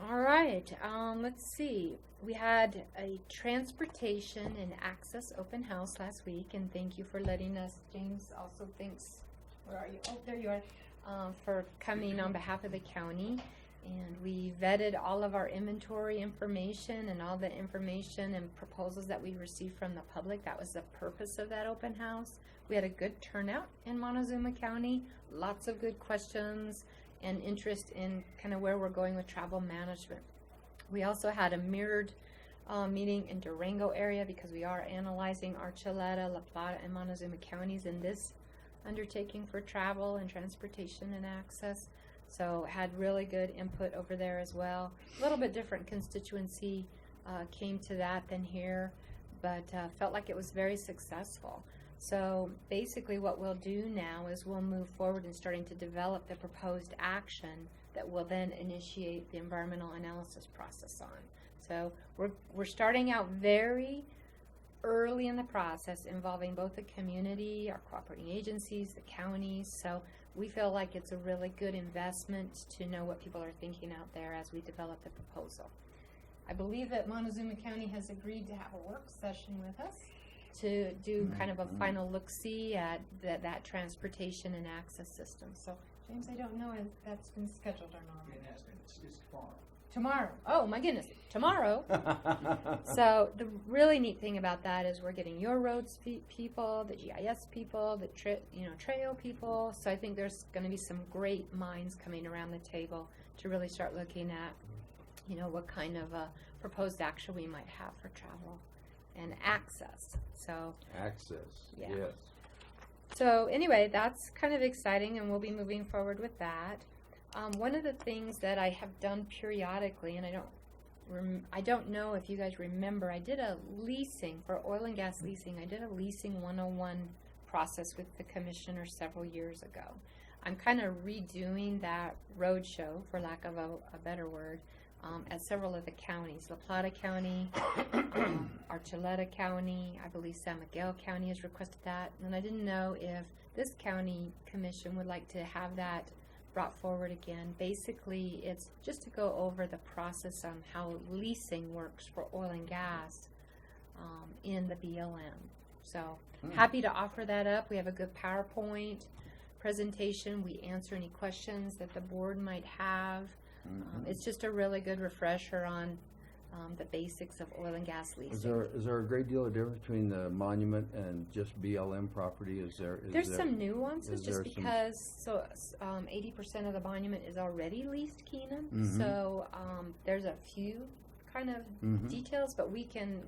all right, let's see. We had a transportation and access open house last week, and thank you for letting us. James also thanks, where are you? Oh, there you are, for coming on behalf of the county. And we vetted all of our inventory information and all the information and proposals that we received from the public. That was the purpose of that open house. We had a good turnout in Montezuma County, lots of good questions and interest in kind of where we're going with travel management. We also had a mirrored meeting in Durango area because we are analyzing Archuleta, La Plata, and Montezuma counties in this undertaking for travel and transportation and access. So had really good input over there as well. A little bit different constituency came to that than here, but felt like it was very successful. So basically what we'll do now is we'll move forward in starting to develop the proposed action that will then initiate the environmental analysis process on. So we're starting out very early in the process involving both the community, our cooperating agencies, the counties. So we feel like it's a really good investment to know what people are thinking out there as we develop the proposal. I believe that Montezuma County has agreed to have a work session with us to do kind of a final look-see at that transportation and access system. So, James, I don't know if that's been scheduled or not. It's tomorrow. Tomorrow. Oh, my goodness. Tomorrow. So the really neat thing about that is we're getting your roads people, the GIS people, the trail people. So I think there's going to be some great minds coming around the table to really start looking at, you know, what kind of proposed action we might have for travel and access. So Access, yeah. yes. So anyway, that's kind of exciting, and we'll be moving forward with that. One of the things that I have done periodically, and I don't know if you guys remember, I did a leasing for oil and gas leasing. I did a leasing 101 process with the commissioner several years ago. I'm kind of redoing that roadshow, for lack of a better word, at several of the counties. La Plata County, Archuleta County, I believe San Miguel County has requested that. And I didn't know if this county commission would like to have that brought forward again. Basically, it's just to go over the process on how leasing works for oil and gas in the BLM. So happy to offer that up. We have a good PowerPoint presentation. We answer any questions that the board might have. It's just a really good refresher on the basics of oil and gas leasing. Is there a great deal of difference between the monument and just BLM property? There's some nuances just because 80% of the monument is already leased, Keenan. So there's a few kind of details, but we can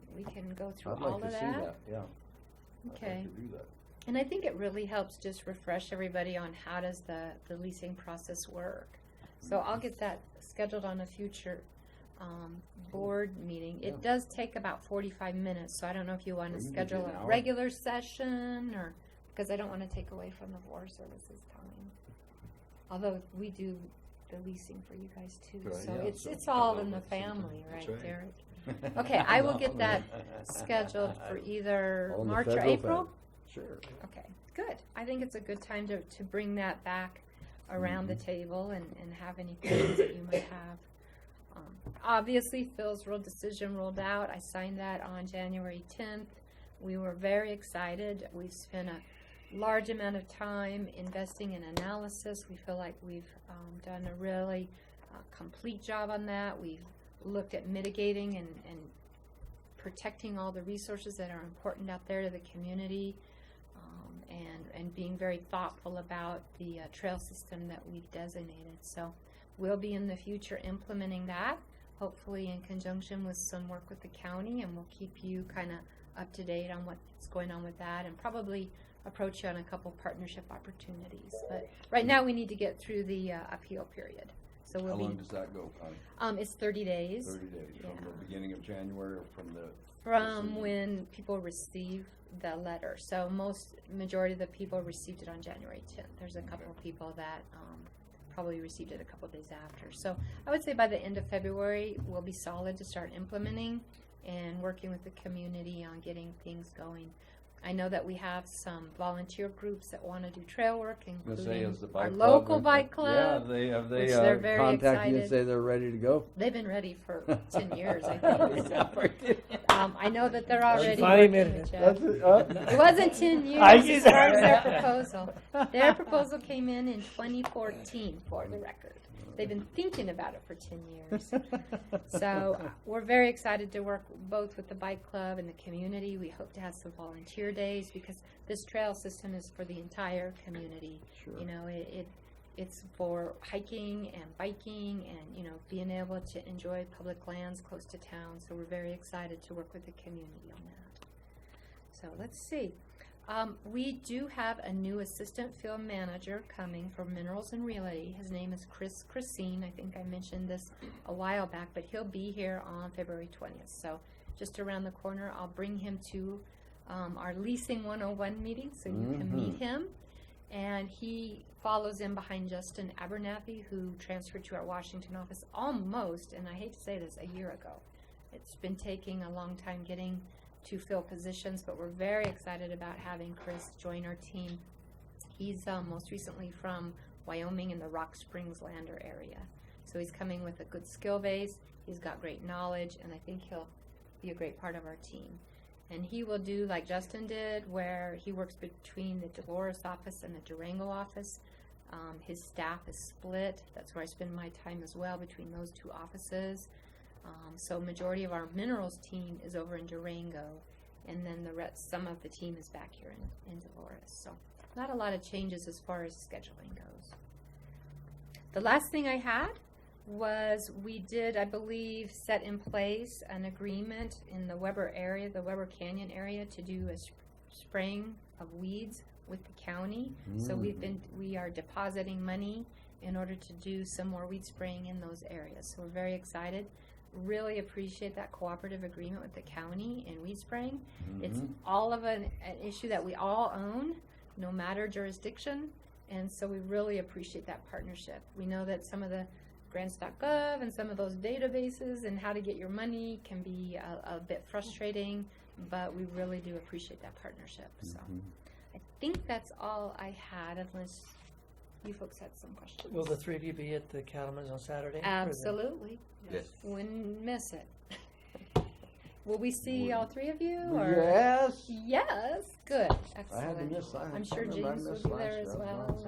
go through all of that. I'd like to see that, yeah. Okay. I'd like to do that. And I think it really helps just refresh everybody on how does the leasing process work. So I'll get that scheduled on a future board meeting. It does take about 45 minutes, so I don't know if you want to schedule a regular session, or because I don't want to take away from the Forest Service's time. Although we do the leasing for you guys too, so it's all in the family, right, Derek? Okay, I will get that scheduled for either March or April. Sure. Okay, good. I think it's a good time to bring that back around the table and have any questions that you might have. Obviously, Phil's World decision rolled out. I signed that on January 10th. We were very excited. We've spent a large amount of time investing in analysis. We feel like we've done a really complete job on that. We've looked at mitigating and protecting all the resources that are important out there to the community, and being very thoughtful about the trail system that we've designated. So we'll be in the future implementing that, hopefully in conjunction with some work with the county, and we'll keep you kind of up to date on what's going on with that, and probably approach you on a couple partnership opportunities. But right now we need to get through the appeal period. So we'll How long does that go, Connie? It's 30 days. 30 days, from the beginning of January or from the? From when people receive the letter. So majority of the people received it on January 10th. There's a couple of people that probably received it a couple of days after. So I would say by the end of February, we'll be solid to start implementing and working with the community on getting things going. I know that we have some volunteer groups that want to do trail work, including our local bike club. Yeah, have they which they're very contacted you and excited. say they're ready to go? They've been ready for 10 years, I think. So, I know that they're already Finally working made with it. Jeff. It wasn't 10 years I as get far as their that. proposal. Their proposal came in 2014, for the record. They've been thinking about it for 10 years. So we're very excited to work both with the bike club and the community. We hope to have some volunteer days, because this trail system is for the entire community. Sure. You know, it's for hiking and biking and, you know, being able to enjoy public lands close to town. So we're very excited to work with the community on that. So let's see. We do have a new assistant field manager coming for Minerals and Relay. His name is Chris Christine. I think I mentioned this a while back, but he'll be here on February 20th. So just around the corner, I'll bring him to our Leasing 101 meeting so you can meet him. And he follows in behind Justin Abernathy, who transferred to our Washington office almost, and I hate to say this, a year ago. It's been taking a long time getting to fill positions, but we're very excited about having Chris join our team. He's most recently from Wyoming in the Rock Springs Lander area. So he's coming with a good skill base, he's got great knowledge, and I think he'll be a great part of our team. And he will do like Justin did, where he works between the Dolores office and the Durango office. His staff is split. That's where I spend my time as well, between those two offices. So majority of our minerals team is over in Durango, and then some of the team is back here in Dolores. So not a lot of changes as far as scheduling goes. The last thing I had was we did, I believe, set in place an agreement in the Weber area, the Weber Canyon area, to do a spraying of weeds with the county. So we are depositing money in order to do some more weed spraying in those areas. So we're very excited. Really appreciate that cooperative agreement with the county in weed spraying. It's all of an issue that we all own, no matter jurisdiction, and so we really appreciate that partnership. We know that some of the grants.gov and some of those databases and how to get your money can be a bit frustrating, but we really do appreciate that partnership. So I think that's all I had, unless you folks had some questions. Will the three of you be at the Cattlemen's on Saturday? Absolutely. Yes. Wouldn't miss it. Will we see all three of you? Or? Yes. Yes. Good. Excellent. I had to miss that. I'm sure James will be there as well.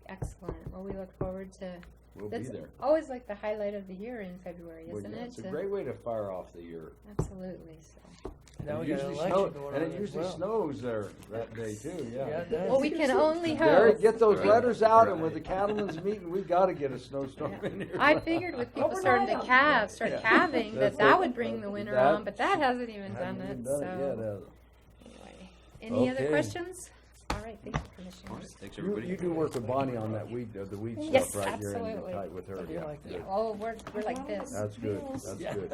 Excellent. Well, we look forward to. We'll be there. Always like the highlight of the year in February, Well, isn't yeah, it? it's a great way to fire off the year. Absolutely. So. Now And we it got an usually election snow- going and on it as usually well. snows there that day too, yeah. Yeah, it does. Well, we can only Gary, hope. get those letters out, and with the cattlemen's meeting, we gotta get a snowstorm in here. I figured with people starting to start calving, That's that it. would bring the winter That- on, but that hasn't even Haven't done even it. done So it yet, has it? anyway, any other Okay. questions? All right, thank you, Commissioners. Thanks, You, everybody. you do work with Bonnie on that weed, the weed Yes, stuff, right? You're in absolutely. tight with her, I do yeah. like that. Good. Oh, we're like this. That's good, that's Yeah. good.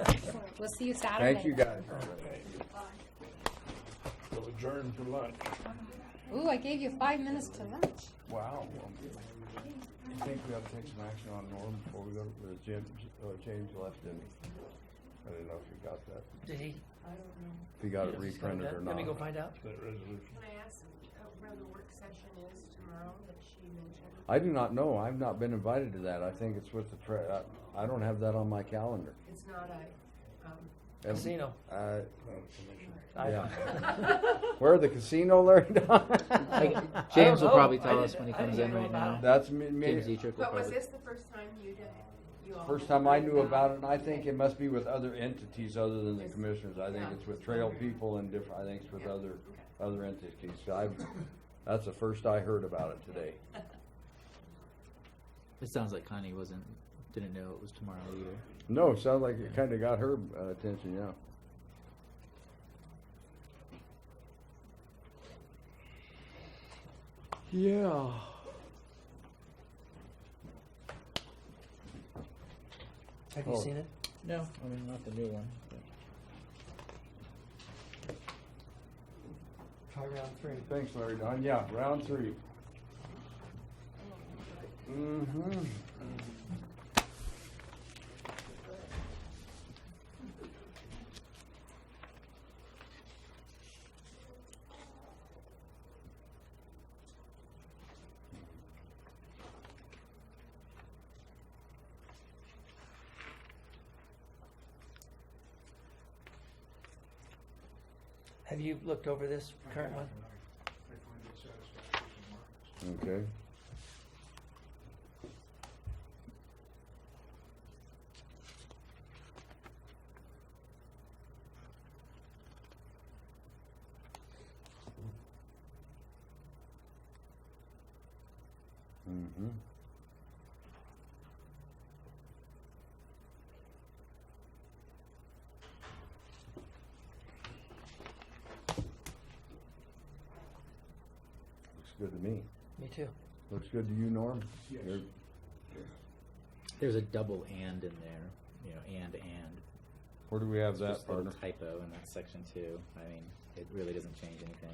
We'll see you Saturday. Thank you, guys. We'll adjourn for lunch. Ooh, I gave you 5 minutes to lunch. Wow. I think we ought to take some action on Norm before we go to James left, didn't he? I didn't know if you got that, Did he? if he got it Just find reprinted out. or Let me go not. find out. That resolution. Can I ask where the work session is tomorrow that she mentioned? I do not know, I've not been invited to that, I think it's with the I don't have that on my calendar. It's not a, Casino. Yeah. Where the casino, Larry? James will know. probably I tell us didn't- when he I comes didn't in know right about now. it. That's me. James Dietrich will But was probably. this the first time you all? First had time I heard knew about it, and I think it must be with other entities other than the commissioners. I think Yeah. it's with trail people and different, I think it's with Yeah. other entities. So that's the first I heard about it today. It sounds like Connie didn't know it was tomorrow either. No, it sounds like it kinda got her attention, yeah. Yeah. Have you Oh. seen it? No, I mean not the new one. Try round 3. Thanks, Larry Don. Yeah, round 3. Mm-hmm. Have you looked over this current one? I find it satisfactory to Marcus. Okay. Mm-hmm. Looks good to me. Me too. Looks good to you, Norm? Yes. You're- There's a double and in there, and. Where do we have It's that, just a little partner? typo in that section too. I mean, it really doesn't change anything.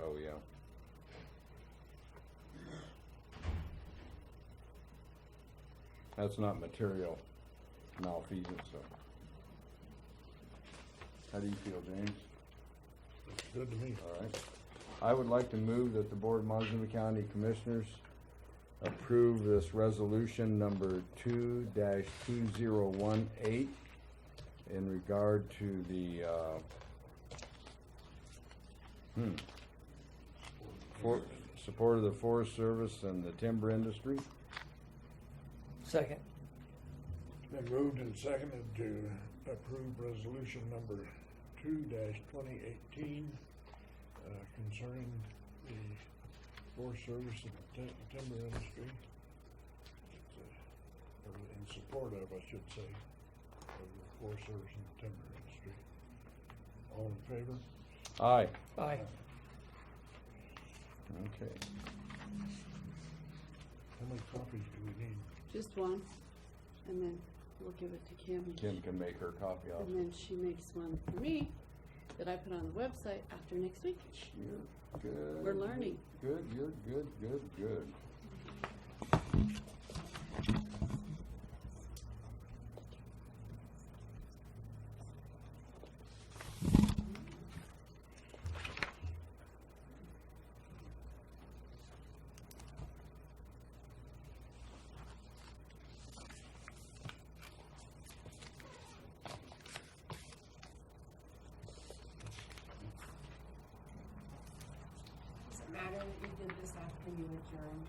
Oh, yeah. That's not material malfeasance, so. How do you feel, James? Looks good to me. All right. I would like to move that the Board of Montezuma County Commissioners approve this resolution number 2-2018 in regard to the, support of the Forest Service and the timber industry. Second. Been moved and seconded to approve resolution number 2-2018 concerning the Forest Service and the timber industry. Or in support of, I should say, of the Forest Service and the timber industry. All in favor? Aye. Aye. Okay. How many copies do we need? Just one, and then we'll give it to Kim. Kim can make her copy of And then she makes one for me that I put on the website after next week. You're good. We're learning. Good, you're good, good, good. Does it matter that you did this after you adjourned?